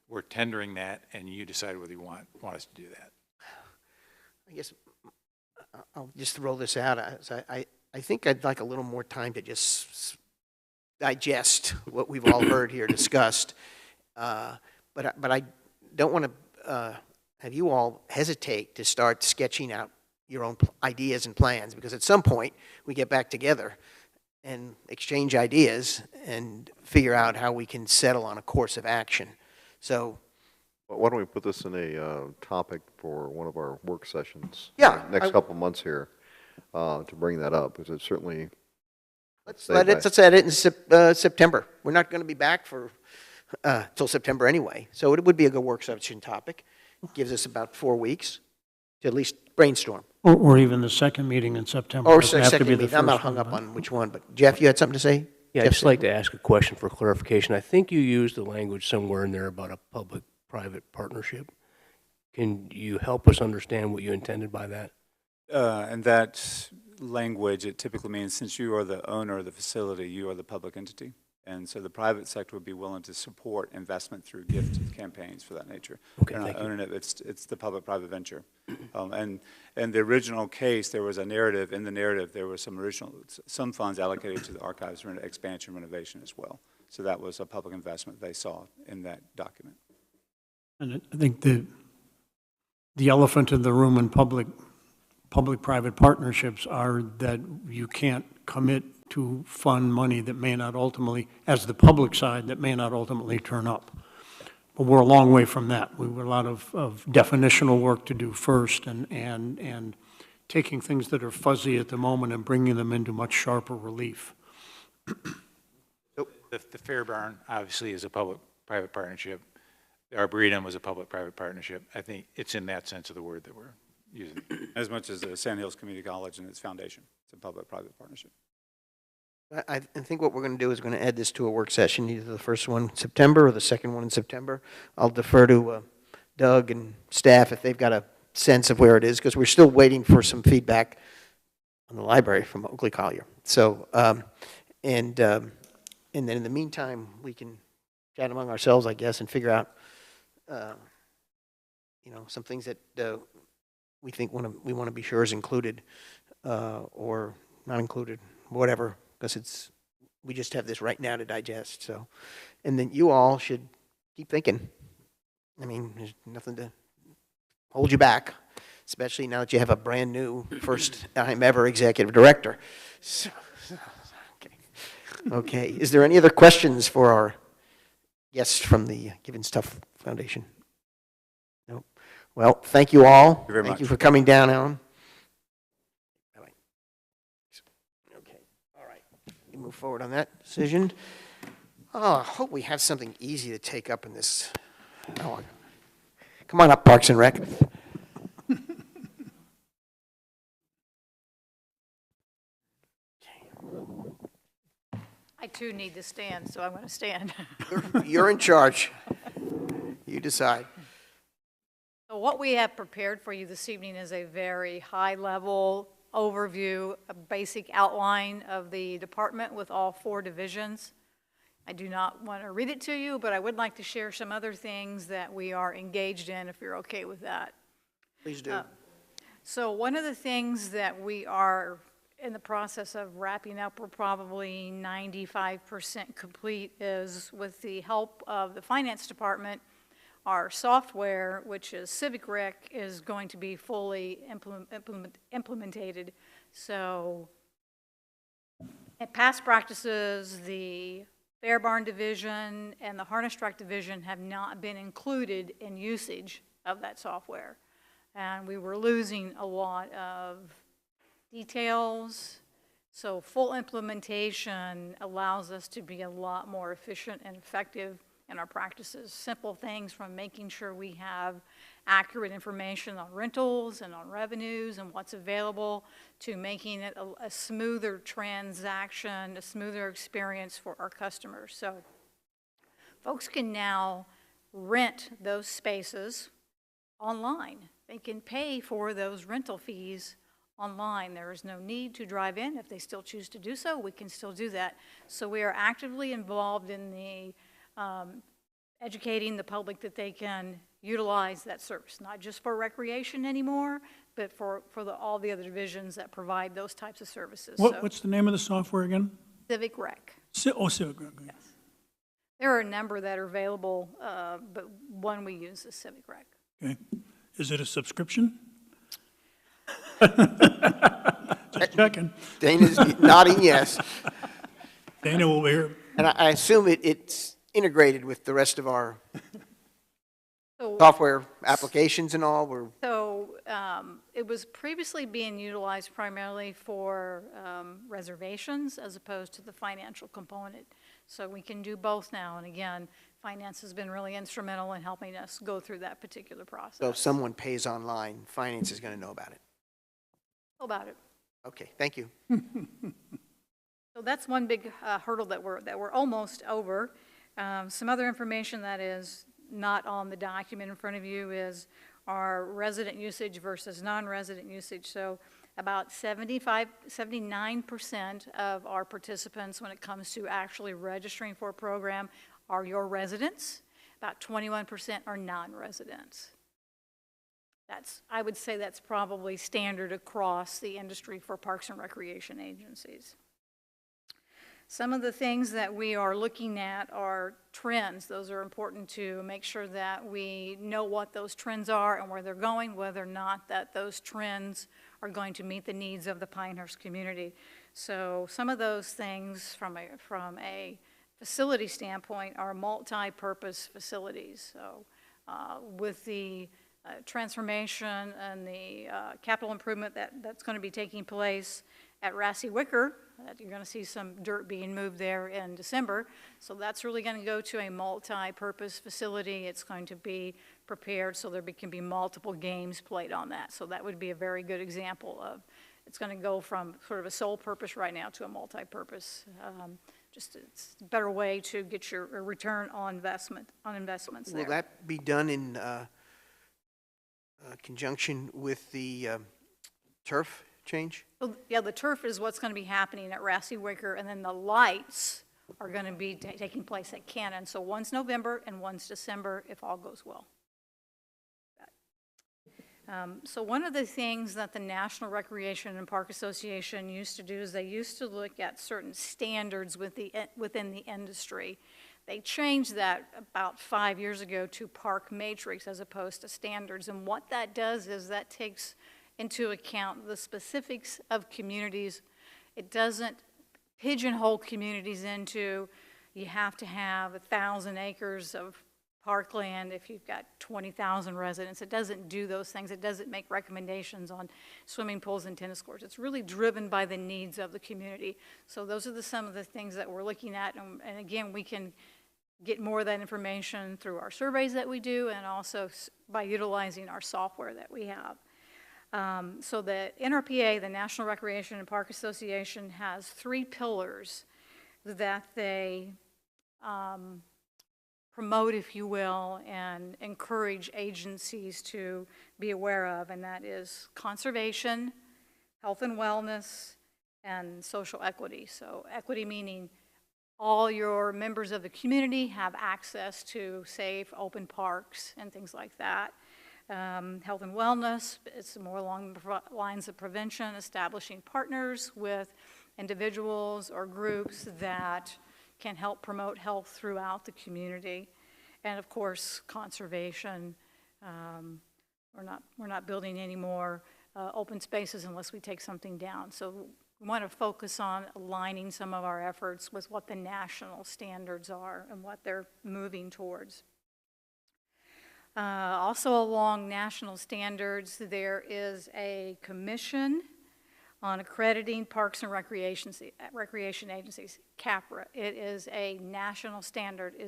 Speaker 20: We're tendering that, and you decide whether you want us to do that.
Speaker 1: I guess I'll just throw this out. I think I'd like a little more time to just digest what we've all heard here discussed. But I don't want to have you all hesitate to start sketching out your own ideas and plans, because at some point we get back together and exchange ideas and figure out how we can settle on a course of action. So,
Speaker 5: why don't we put this in a topic for one of our work sessions?
Speaker 1: Yeah,
Speaker 5: next couple months here to bring that up, because it's certainly.
Speaker 1: Let's add it in September. We're not going to be back for till September anyway, so it would be a good work session topic. Gives us about 4 weeks to at least brainstorm.
Speaker 6: Or even the second meeting in September.
Speaker 1: Or
Speaker 6: Doesn't have to
Speaker 1: second
Speaker 6: be the
Speaker 1: meeting. I'm not
Speaker 6: first
Speaker 1: hung
Speaker 6: one,
Speaker 1: up
Speaker 6: but-
Speaker 1: on which one, but Jeff, you had something to say?
Speaker 4: Yeah, I'd
Speaker 1: Jeff
Speaker 4: just like to ask a question for clarification. I think you used the language somewhere in there about a public-private partnership. Can you help us understand what you intended by that?
Speaker 21: And that language, it typically means since you are the owner of the facility, you are the public entity. And so the private sector would be willing to support investment through gift campaigns for that nature.
Speaker 4: Okay,
Speaker 21: They're not
Speaker 4: thank you.
Speaker 21: owning it, it's the public-private venture. And the original case, there was a narrative, in the narrative, there was some funds allocated to the archives for expansion renovation as well. So that was a public investment they saw in that document.
Speaker 6: And I think the elephant in the room in public-private partnerships are that you can't commit to fund money that may not ultimately, as the public side, that may not ultimately turn up. But we're a long way from that. We have a lot of definitional work to do first, and taking things that are fuzzy at the moment and bringing them into much sharper relief.
Speaker 20: The Fair Barn obviously is a public-private partnership. The Arboretum was a public-private partnership. I think it's in that sense of the word that we're using.
Speaker 21: As much as the Sand Hills Community College and its foundation. It's a public-private partnership.
Speaker 1: I think what we're going to do is going to add this to a work session, either the first one in September or the second one in September. I'll defer to Doug and staff if they've got a sense of where it is, because we're still waiting for some feedback on the library from Oakley Collier. So, and then in the meantime, we can chat among ourselves, I guess, and figure out, some things that we think we want to be sure is included or not included, whatever. Because we just have this right now to digest. So, and then you all should keep thinking. I mean, there's nothing to hold you back, especially now that you have a brand new first time ever executive director. So, okay. Is there any other questions for our guests from the Given Stuff Foundation? No. Well, thank you all.
Speaker 21: Thank you very much.
Speaker 1: Thank you for coming down, Alan. You move forward on that decision. Oh, I hope we have something easy to take up in this. Oh, come on up, Parks and Rec.
Speaker 2: I too need to stand, so I'm going to stand.
Speaker 1: You're in charge. You decide.
Speaker 2: So what we have prepared for you this evening is a very high-level overview, a basic outline of the department with all 4 divisions. I do not want to read it to you, but I would like to share some other things that we are engaged in, if you're okay with that.
Speaker 1: Please do.
Speaker 2: So one of the things that we are in the process of wrapping up, we're probably 95% complete, is with the help of the finance department, our software, which is CivicRec, is going to be fully implemented. So at past practices, the Fair Barn Division and the Harness Track Division have not been included in usage of that software. And we were losing a lot of details. So full implementation allows us to be a lot more efficient and effective in our practices. Simple things from making sure we have accurate information on rentals and on revenues and what's available, to making it a smoother transaction, a smoother experience for our customers. So folks can now rent those spaces online. They can pay for those rental fees online. There is no need to drive in. If they still choose to do so, we can still do that. So we are actively involved in the educating the public that they can utilize that service, not just for recreation anymore, but for all the other divisions that provide those types of services.
Speaker 8: What's the name of the software again?
Speaker 2: CivicRec.
Speaker 8: CivicRec.
Speaker 2: Yes. There are a number that are available, but one we use is CivicRec.
Speaker 8: Okay. Is it a subscription? Just checking.
Speaker 1: Dana's nodding yes.
Speaker 8: Dana will be here.
Speaker 1: And I assume it's integrated with the rest of our software applications and all.
Speaker 2: It was previously being utilized primarily for reservations as opposed to the financial component. So we can do both now. And again, finance has been really instrumental in helping us go through that particular process.
Speaker 1: So if someone pays online, finance is going to know about it.
Speaker 2: About it.
Speaker 1: Okay, thank you.
Speaker 2: So that's one big hurdle that we're almost over. Some other information that is not on the document in front of you is our resident usage versus non-resident usage. So about 79% of our participants, when it comes to actually registering for a program, are your residents. About 21% are non-residents. I would say that's probably standard across the industry for parks and recreation agencies. Some of the things that we are looking at are trends. Those are important to make sure that we know what those trends are and where they're going, whether or not that those trends are going to meet the needs of the Pinehurst community. So some of those things from a facility standpoint are multi-purpose facilities. So with the transformation and the capital improvement that's going to be taking place at Rassy Wicker, you're going to see some dirt being moved there in December. So that's really going to go to a multi-purpose facility. It's going to be prepared so there can be multiple games played on that. So that would be a very good example of, it's going to go from sort of a sole purpose right now to a multi-purpose. Just it's a better way to get your return on investments there.
Speaker 1: Will that be done in conjunction with the turf change?
Speaker 2: Well, yeah, the turf is what's going to be happening at Rassy Wicker, and then the lights are going to be taking place at Cannon. So one's November and one's December, if all goes well. So one of the things that the National Recreation and Park Association used to do is they used to look at certain standards within the industry. They changed that about 5 years ago to Park Matrix as opposed to standards. And what that does is that takes into account the specifics of communities. It doesn't pigeonhole communities into you have to have 1,000 acres of Parkland, if you've got 20,000 residents, it doesn't do those things. It doesn't make recommendations on swimming pools and tennis courts. It's really driven by the needs of the community. So those are some of the things that we're looking at. And again, we can get more of that information through our surveys that we do and also by utilizing our software that we have. So the NRPA, the National Recreation and Park Association, has 3 pillars that they promote, if you will, and encourage agencies to be aware of, and that is conservation, health and wellness, and social equity. So equity meaning all your members of the community have access to safe, open parks and things like that. Health and wellness, it's more along the lines of prevention, establishing partners with individuals or groups that can help promote health throughout the community. And of course, conservation. We're not building any more open spaces unless we take something down. So we want to focus on aligning some of our efforts with what the national standards are and what they're moving towards. Also along national standards, there is a commission on accrediting parks and recreation agencies, CAPRA. It is a national standard. It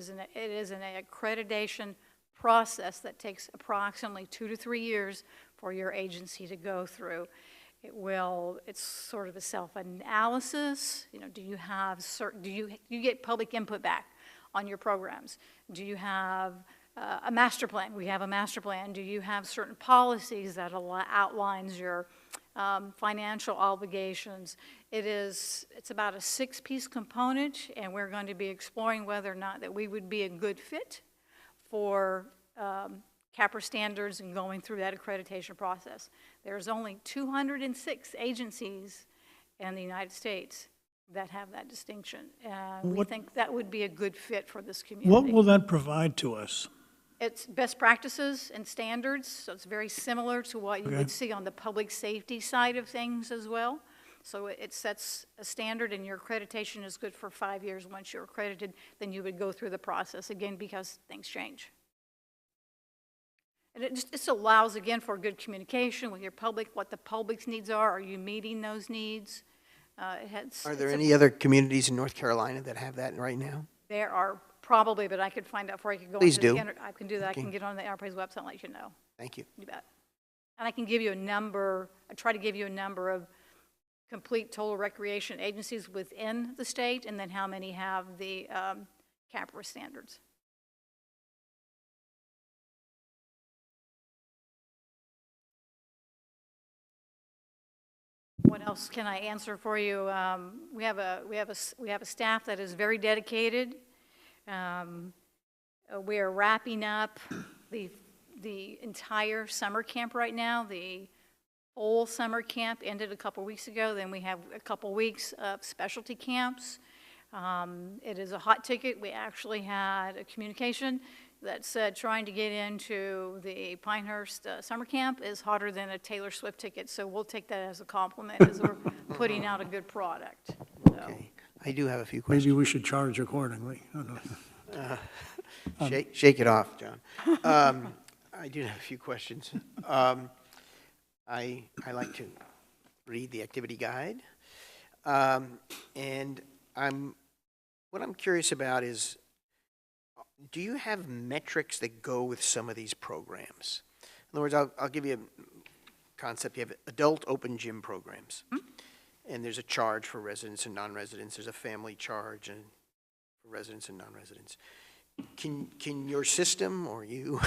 Speaker 2: is an accreditation process that takes approximately 2 to 3 years for your agency to go through. It's sort of a self-analysis. Do you have do you get public input back on your programs? Do you have a master plan? We have a master plan. Do you have certain policies that outlines your financial obligations? It's about a 6-piece component, and we're going to be exploring whether or not that we would be a good fit for CAPRA standards and going through that accreditation process. There's only 206 agencies in the United States that have that distinction, and we think that would be a good fit for this community.
Speaker 8: What will that provide to us?
Speaker 2: It's best practices and standards, so it's very similar to what you would see on the public safety side of things as well. So it sets a standard, and your accreditation is good for 5 years. Once you're accredited, then you would go through the process again because things change. And it just allows, again, for good communication with your public, what the public's needs are. Are you meeting those needs?
Speaker 1: Are there any other communities in North Carolina that have that right now?
Speaker 2: There are probably, but I could find out before I could go
Speaker 1: Please
Speaker 2: into
Speaker 1: do.
Speaker 2: I can do that.
Speaker 1: Okay.
Speaker 2: I can get on the Enterprise website and let you know.
Speaker 1: Thank you.
Speaker 2: You bet. And I can give you a number. I try to give you a number of complete total recreation agencies within the state, and then how many have the CAPRA standards. What else can I answer for you? We have a staff that is very dedicated. We are wrapping up the entire summer camp right now. The whole summer camp ended a couple weeks ago. Then we have a couple weeks of specialty camps. It is a hot ticket. We actually had a communication that said trying to get into the Pinehurst summer camp is hotter than a Taylor Swift ticket. So we'll take that as a compliment as we're putting out a good product. So.
Speaker 1: Okay. I do have a few questions.
Speaker 6: Maybe we should charge accordingly.
Speaker 1: Shake it off, John. I do have a few questions. I like to read the activity guide. And what I'm curious about is, do you have metrics that go with some of these programs? In other words, I'll give you a concept. You have adult open gym programs, and there's a charge for residents and non-residents. There's a family charge and for residents and non-residents. Can your system or you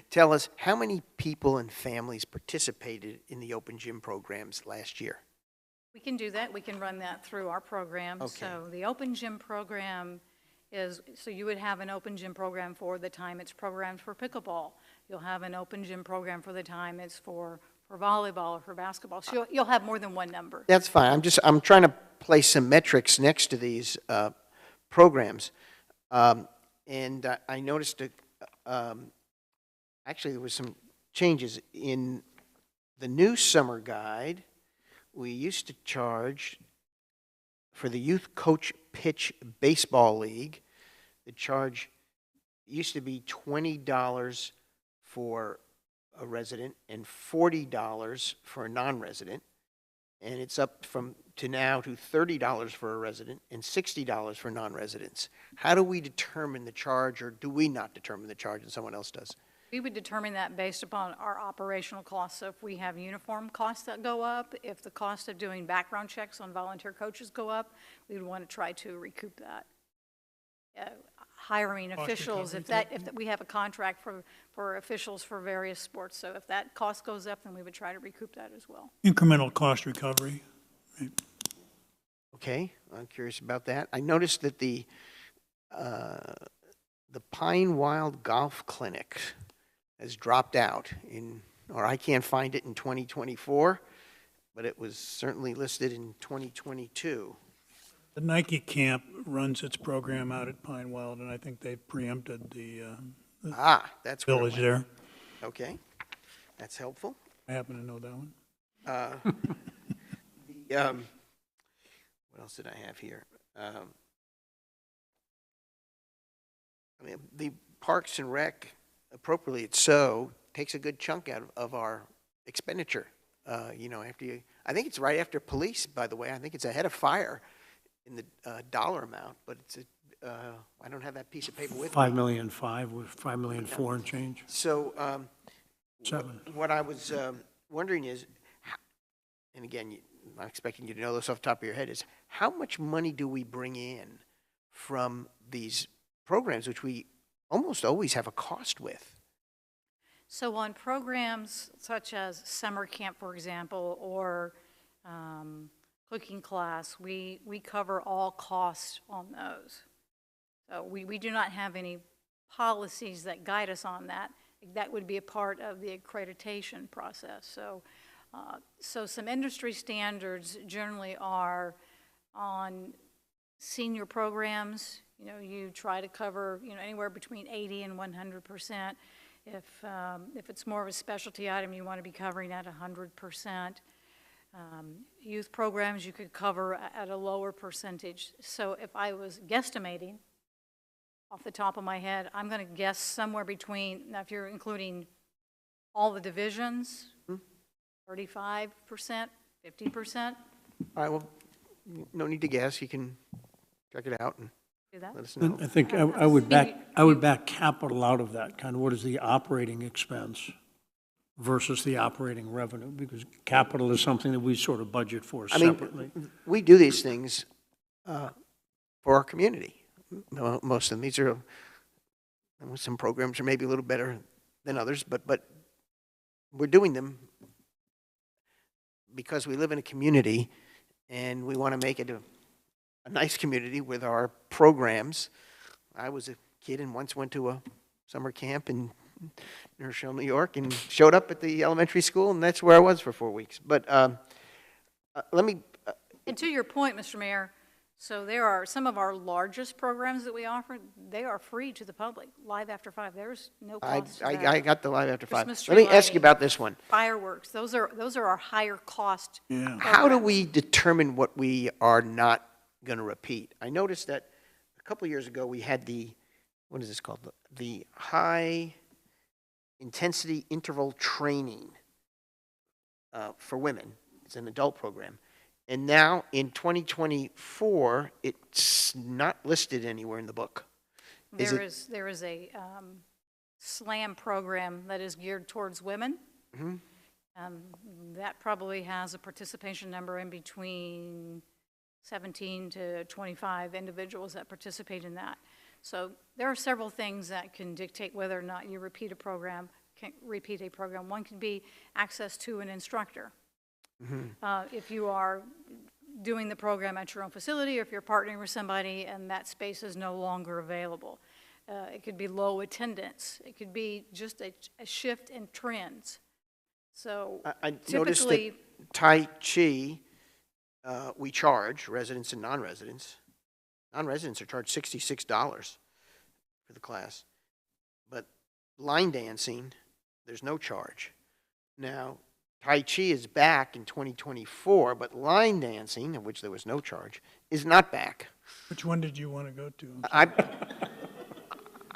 Speaker 1: tell us how many people and families participated in the open gym programs last year?
Speaker 2: We can do that. We can run that through our program.
Speaker 1: Okay.
Speaker 2: So the open gym program so you would have an open gym program for the time it's programmed for pickleball. You'll have an open gym program for the time it's for volleyball or for basketball. So you'll have more than one number.
Speaker 1: That's fine. I'm trying to place some metrics next to these programs. And I noticed actually there was some changes in the new summer guide. We used to charge for the Youth Coach Pitch Baseball League. The charge it used to be $20 for a resident and $40 for a non-resident. And it's up to now to $30 for a resident and $60 for non-residents. How do we determine the charge, or do we not determine the charge and someone else does?
Speaker 2: We would determine that based upon our operational costs. So if we have uniform costs that go up, if the cost of doing background checks on volunteer coaches go up, we would want to try to recoup that. Hiring
Speaker 8: Cost
Speaker 2: officials,
Speaker 8: recovery
Speaker 2: if we have a contract for officials for various sports, so if that cost goes up, then we would try to recoup that as well.
Speaker 8: Incremental cost recovery.
Speaker 1: Okay, I'm curious about that. I noticed that the Pine Wild Golf Clinic has dropped out or I can't find it in 2024, but it was certainly listed in 2022.
Speaker 8: The Nike camp runs its program out at Pine Wild, and I think they preempted the
Speaker 1: that's where it
Speaker 8: village
Speaker 1: went.
Speaker 8: there.
Speaker 1: Okay, that's helpful.
Speaker 8: I happen to know that one.
Speaker 1: What else did I have here? I mean, the Parks and Rec, appropriately so, takes a good chunk out of our expenditure. I think it's right after police, by the way. I think it's ahead of fire in the dollar amount, but I don't have that piece of paper with me.
Speaker 6: 5.5 million with 5.4 million and change.
Speaker 1: So,
Speaker 6: 7.
Speaker 1: what I was wondering is, and again, I'm not expecting you to know this off the top of your head, is how much money do we bring in from these programs, which we almost always have a cost with?
Speaker 2: So on programs such as summer camp, for example, or cooking class, we cover all costs on those. So we do not have any policies that guide us on that. That would be a part of the accreditation process. So some industry standards generally are on senior programs. You try to cover anywhere between 80 and 100%. If it's more of a specialty item, you want to be covering at 100%. Youth programs, you could cover at a lower percentage. So if I was guesstimating off the top of my head, I'm going to guess somewhere between, now if you're including all the divisions, 35%, 50%.
Speaker 1: All right, well, no need to guess. You can check it out and
Speaker 2: Do that?
Speaker 1: let us know.
Speaker 6: I think I would back capital out of that, kind of what is the operating expense versus the operating revenue, because capital is something that we sort of budget for separately.
Speaker 1: We do these things for our community. Most of them. These are, some programs are maybe a little better than others, but we're doing them because we live in a community and we want to make it a nice community with our programs. I was a kid and once went to a summer camp in New York, and showed up at the elementary school, and that's where I was for 4 weeks. But let me...
Speaker 2: And to your point, Mr. Mayor, so there are some of our largest programs that we offer, they are free to the public. Live After 5, there's no cost to that.
Speaker 1: I got the Live After 5.
Speaker 2: Christmas
Speaker 1: Let me
Speaker 2: tree
Speaker 1: ask you
Speaker 2: lighting,
Speaker 1: about this one.
Speaker 2: Fireworks, those are our higher cost.
Speaker 8: Yeah.
Speaker 1: How do we determine what we are not going to repeat? I noticed that a couple of years ago we had what is this called? The high intensity interval training for women. It's an adult program. And now in 2024, it's not listed anywhere in the book.
Speaker 2: There is a SLAM program that is geared towards women.
Speaker 1: Mhm.
Speaker 2: That probably has a participation number in between 17 to 25 individuals that participate in that. So there are several things that can dictate whether or not you repeat a program. One can be access to an instructor. If you are doing the program at your own facility, or if you're partnering with somebody and that space is no longer available. It could be low attendance. It could be just a shift in trends. So
Speaker 1: I noticed that Tai Chi, we charge residents and non-residents. Non-residents are charged $66 for the class. But line dancing, there's no charge. Now, Tai Chi is back in 2024, but line dancing, of which there was no charge, is not back.
Speaker 8: Which one did you want to go to?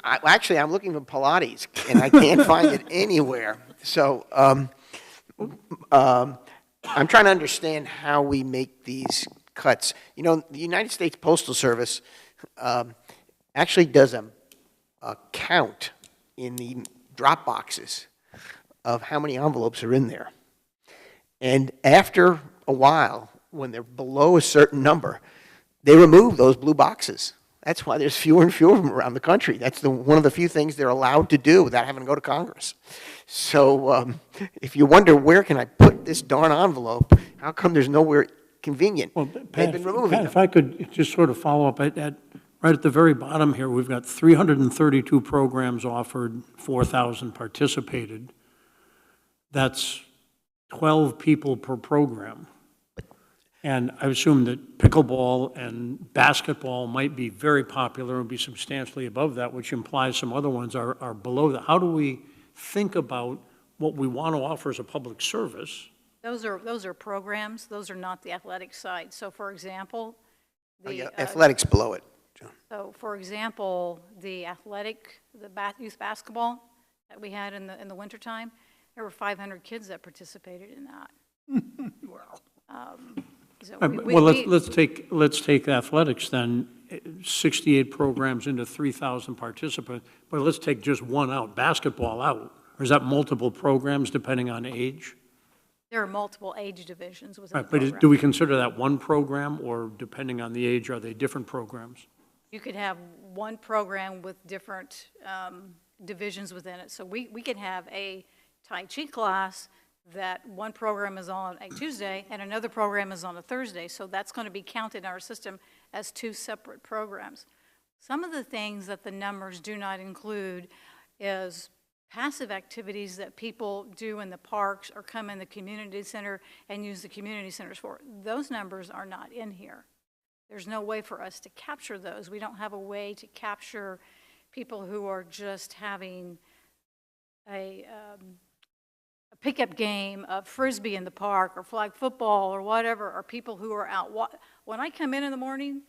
Speaker 1: Actually, I'm looking for Pilates, and I can't find it anywhere. So I'm trying to understand how we make these cuts. You know, the United States Postal Service actually does a count in the drop boxes of how many envelopes are in there. And after a while, when they're below a certain number, they remove those blue boxes. That's why there's fewer and fewer of them around the country. That's one of the few things they're allowed to do without having to go to Congress. So if you wonder, where can I put this darn envelope, how come there's nowhere convenient?
Speaker 6: Well,
Speaker 1: They've
Speaker 6: Pat,
Speaker 1: been removing them.
Speaker 6: if I could just sort of follow up, right at the very bottom here, we've got 332 programs offered, 4,000 participated. That's 12 people per program. And I assume that pickleball and basketball might be very popular and be substantially above that, which implies some other ones are below that. How do we think about what we want to offer as a public service?
Speaker 2: Those are programs. Those are not the athletic side. So, for example,
Speaker 1: Athletics below it.
Speaker 2: So, for example, the youth basketball that we had in the wintertime, there were 500 kids that participated in that.
Speaker 6: Let's take athletics then. 68 programs into 3,000 participants, but let's take just one out, basketball out. Or is that multiple programs depending on age?
Speaker 2: There are multiple age divisions within the
Speaker 6: Right,
Speaker 2: program.
Speaker 6: but do we consider that one program, or depending on the age, are they different programs?
Speaker 2: You could have one program with different divisions within it. So we could have a Tai Chi class that one program is on a Tuesday and another program is on a Thursday. So that's going to be counted in our system as two separate programs. Some of the things that the numbers do not include is passive activities that people do in the parks or come in the community center and use the community centers for. Those numbers are not in here. There's no way for us to capture those. We don't have a way to capture people who are just having a pickup game of Frisbee in the park or flag football or whatever, or people who are out. When I come in the morning,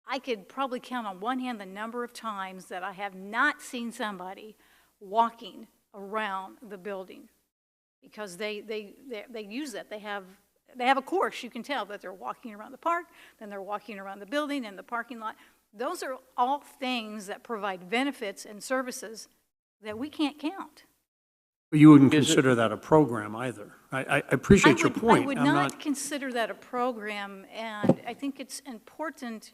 Speaker 2: I could probably count on one hand the number of times that I have not seen somebody walking around the building, because they use that. They have a course. You can tell that they're walking around the park, then they're walking around the building and the parking lot. Those are all things that provide benefits and services that we can't count.
Speaker 6: But you wouldn't consider that a program either. I appreciate your point.
Speaker 2: I would not consider that a program, and I think it's important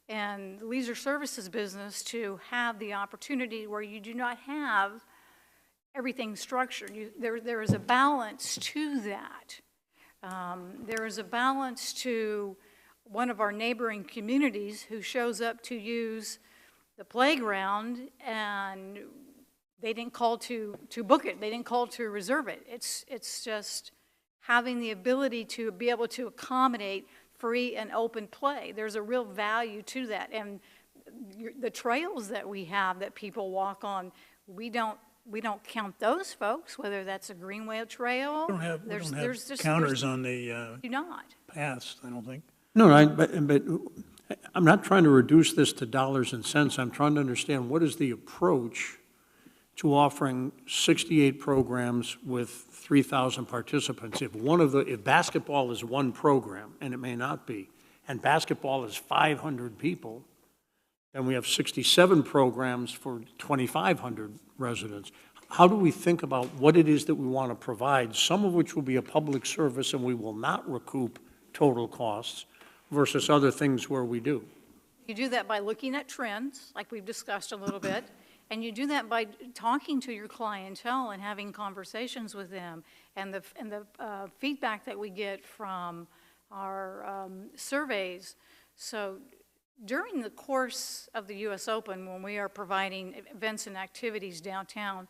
Speaker 2: in the leisure services business to have the opportunity where you do not have everything structured. There is a balance to that. There is a balance to one of our neighboring communities who shows up to use the playground, and they didn't call to book it. They didn't call to reserve it. It's just having the ability to be able to accommodate free and open play. There's a real value to that. And the trails that we have that people walk on, we don't count those folks, whether that's a Greenway Trail.
Speaker 8: We don't have counters on the paths, I don't think.
Speaker 6: No, but I'm not trying to reduce this to dollars and cents. I'm trying to understand what is the approach to offering 68 programs with 3,000 participants. If basketball is one program, and it may not be, and basketball is 500 people, then we have 67 programs for 2,500 residents. How do we think about what it is that we want to provide, some of which will be a public service and we will not recoup total costs, versus other things where we do?
Speaker 2: You do that by looking at trends, like we've discussed a little bit, and you do that by talking to your clientele and having conversations with them, and the feedback that we get from our surveys. So during the course of the U.S. Open, when we are providing events and activities downtown,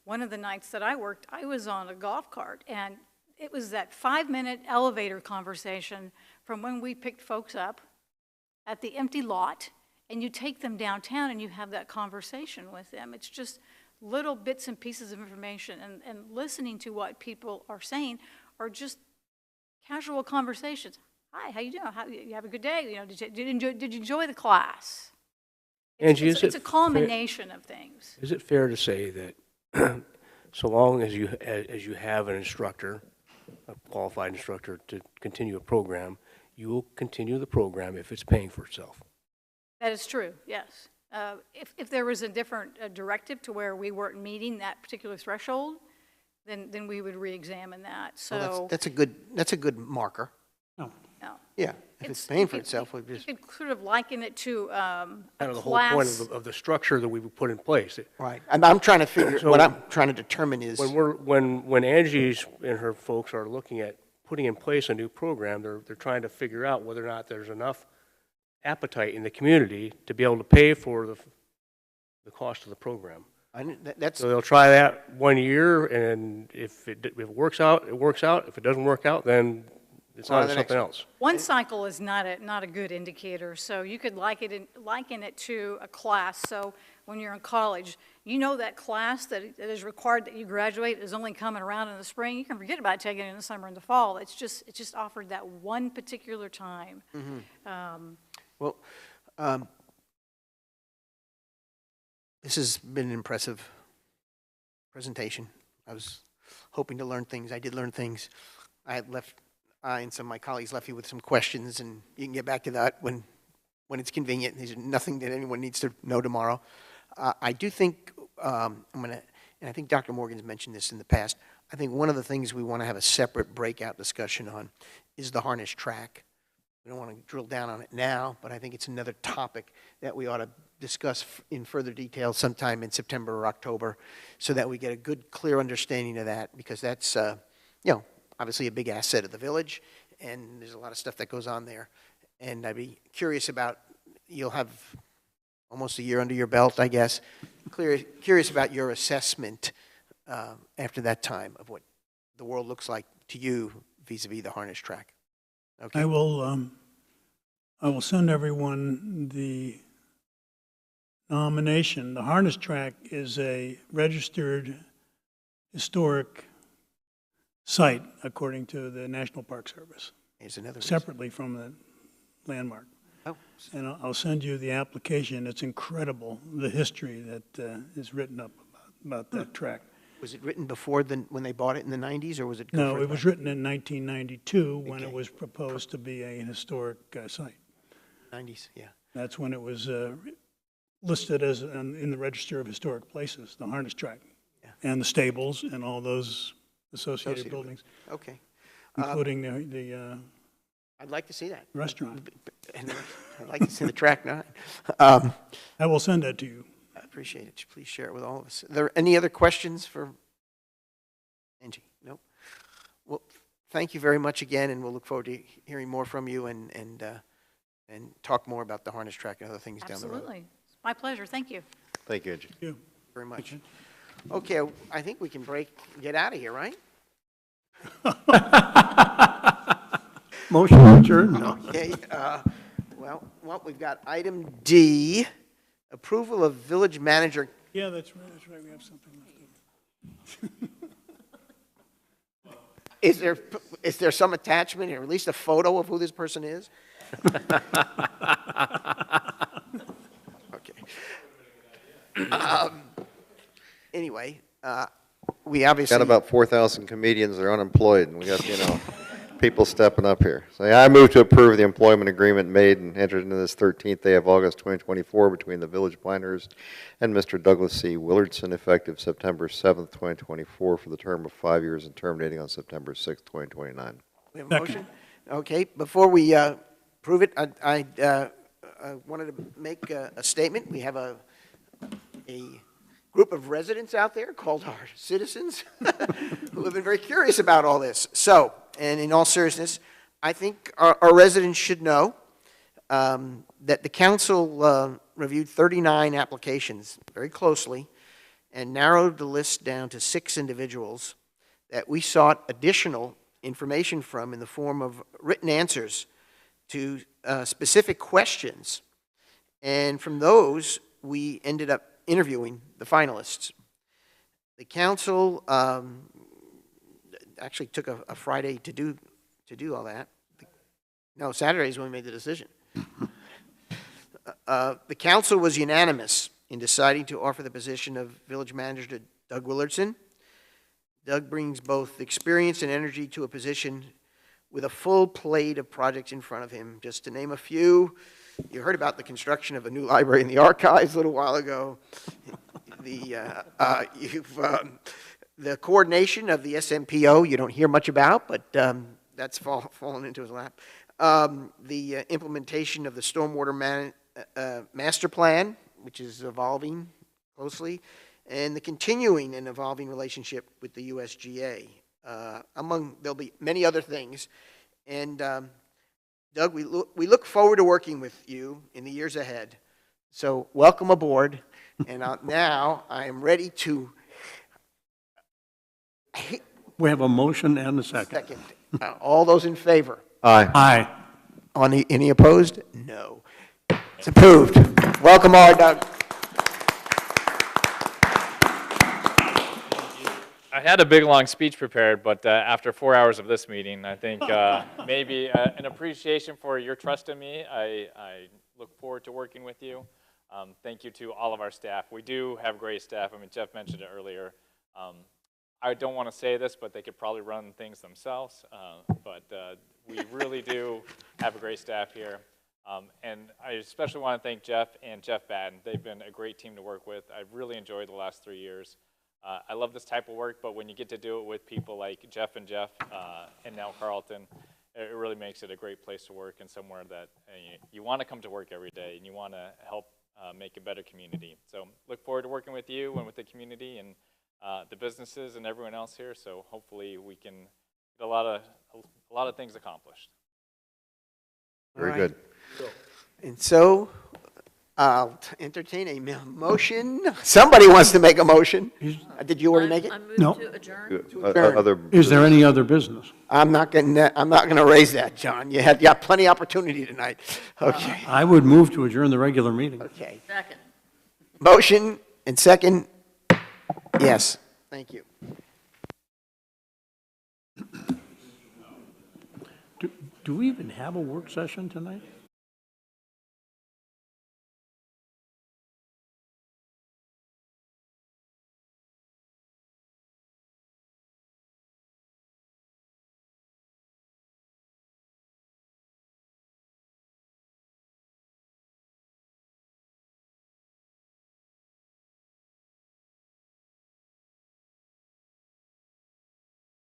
Speaker 2: one of the nights that I worked, I was on a golf cart, and it was that 5-minute elevator conversation from when we picked folks up at the empty lot, and you take them downtown and you have that conversation with them. It's just little bits and pieces of information, and listening to what people are saying are just casual conversations. Hi, how you doing? You have a good day? You know, did you enjoy the class?
Speaker 4: Angie,
Speaker 2: It's a culmination of things.
Speaker 4: Is it fair to say that so long as you have an instructor, a qualified instructor, to continue a program, you will continue the program if it's paying for itself?
Speaker 2: That is true, yes. If there was a different directive to where we weren't meeting that particular threshold, then we would re-examine that. So
Speaker 1: Well, that's a good marker.
Speaker 2: no.
Speaker 1: Yeah, if it's paying for itself, we
Speaker 2: You
Speaker 1: just.
Speaker 2: could sort of liken it to
Speaker 4: Kind
Speaker 2: a
Speaker 4: of the whole point
Speaker 2: class.
Speaker 4: of the structure that we would put in place.
Speaker 1: Right. I'm trying to figure,
Speaker 4: So-
Speaker 1: what I'm trying to determine is.
Speaker 4: When Angie's and her folks are looking at putting in place a new program, they're trying to figure out whether or not there's enough appetite in the community to be able to pay for the cost of the program.
Speaker 1: That's.
Speaker 4: So they'll try that 1 year, and if it works out, it works out. If it doesn't work out, then it's
Speaker 1: On
Speaker 4: on
Speaker 1: to the
Speaker 4: something
Speaker 1: next
Speaker 4: else.
Speaker 2: One cycle is not a good indicator, so you could liken it to a class. So when you're in college, you know that class that is required that you graduate is only coming around in the spring. You can forget about taking it in the summer and the fall. It's just offered that one particular time.
Speaker 1: Well, this has been an impressive presentation. I was hoping to learn things. I did learn things. I and some of my colleagues left you with some questions, and you can get back to that when it's convenient. There's nothing that anyone needs to know tomorrow. I do think, and I think Dr. Morgan's mentioned this in the past, I think one of the things we want to have a separate breakout discussion on is the harness track. We don't want to drill down on it now, but I think it's another topic that we ought to discuss in further detail sometime in September or October, so that we get a good, clear understanding of that, because that's, obviously a big asset of the village, and there's a lot of stuff that goes on there. And I'd be curious about, you'll have almost a year under your belt, I guess, curious about your assessment after that time of what the world looks like to you vis-a-vis the harness track. Okay.
Speaker 8: I will send everyone the nomination. The harness track is a registered historic site according to the National Park Service.
Speaker 1: Here's another reason.
Speaker 8: Separately from the landmark.
Speaker 1: Oh.
Speaker 8: And I'll send you the application. It's incredible, the history that is written up about that track.
Speaker 1: Was it written before when they bought it in the 90s, or was it?
Speaker 8: No, it was written in 1992 when it was proposed to be a historic site.
Speaker 1: 90s, yeah.
Speaker 8: That's when it was listed as in the Register of Historic Places, the harness track, and the stables and all those associated buildings.
Speaker 1: Okay.
Speaker 8: Including the
Speaker 1: I'd like to see that.
Speaker 8: Restaurant.
Speaker 1: I'd like to see the track 9.
Speaker 8: I will send that to you.
Speaker 1: I appreciate it. Please share it with all of us. Are there any other questions for Angie? Nope. Well, thank you very much again, and we'll look forward to hearing more from you and talk more about the harness track and other things down the road.
Speaker 2: Absolutely. It's my pleasure. Thank you.
Speaker 5: Thank you, Angie.
Speaker 8: Thank you
Speaker 1: very much. Okay, I think we can get out of here, right?
Speaker 6: Motion adjourned.
Speaker 1: Okay, well, we've got item D, approval of village manager.
Speaker 8: Yeah, that's right. We have something left over.
Speaker 1: Is there some attachment, or at least a photo of who this person is? Okay. Anyway, we obviously
Speaker 5: Got about 4,000 comedians that are unemployed, and we got, people stepping up here. So I move to approve the employment agreement made and entered into this 13th day of August 2024 between the Village of Pinehurst and Mr. Douglas C. Willardson, effective September 7th, 2024, for the term of 5 years and terminating on September 6th, 2029.
Speaker 1: We have a motion? Okay, before we prove it, I wanted to make a statement. We have a group of residents out there called our citizens who have been very curious about all this. So, and in all seriousness, I think our residents should know that the council reviewed 39 applications very closely and narrowed the list down to 6 individuals that we sought additional information from in the form of written answers to specific questions. And from those, we ended up interviewing the finalists. The council actually took a Friday to do all that. No, Saturday is when we made the decision. The council was unanimous in deciding to offer the position of village manager to Doug Willardson. Doug brings both experience and energy to a position with a full plate of projects in front of him. Just to name a few, you heard about the construction of a new library in the archives a little while ago. The coordination of the SMPO, you don't hear much about, but that's fallen into his lap. The implementation of the stormwater master plan, which is evolving closely, and the continuing and evolving relationship with the USGA. There'll be many other things. And Doug, we look forward to working with you in the years ahead. So welcome aboard. And now I am ready to...
Speaker 6: We have a motion and a second.
Speaker 1: All those in favor?
Speaker 5: Aye.
Speaker 6: Aye.
Speaker 1: Any opposed? No. It's approved. Welcome aboard, Doug.
Speaker 3: I had a big, long speech prepared, but after 4 hours of this meeting, I think maybe an appreciation for your trust in me. I look forward to working with you. Thank you to all of our staff. We do have great staff. I mean, Jeff mentioned it earlier. I don't want to say this, but they could probably run things themselves. But we really do have a great staff here. And I especially want to thank Jeff and Jeff Batten. They've been a great team to work with. I've really enjoyed the last 3 years. I love this type of work, but when you get to do it with people like Jeff and now Carlton, it really makes it a great place to work and somewhere that you want to come to work every day and you want to help make a better community. So look forward to working with you and with the community and the businesses and everyone else here. So hopefully we can get a lot of things accomplished.
Speaker 5: Very good.
Speaker 1: And so I'll entertain a motion. Somebody wants to make a motion. Did you already make it?
Speaker 6: No.
Speaker 5: Other
Speaker 6: Is there any other business?
Speaker 1: I'm not going to raise that, John. You had plenty of opportunity tonight. Okay.
Speaker 6: I would move to adjourn the regular meeting.
Speaker 1: Okay.
Speaker 7: Second.
Speaker 1: Motion and second. Yes. Thank you.
Speaker 6: Do we even have a work session tonight?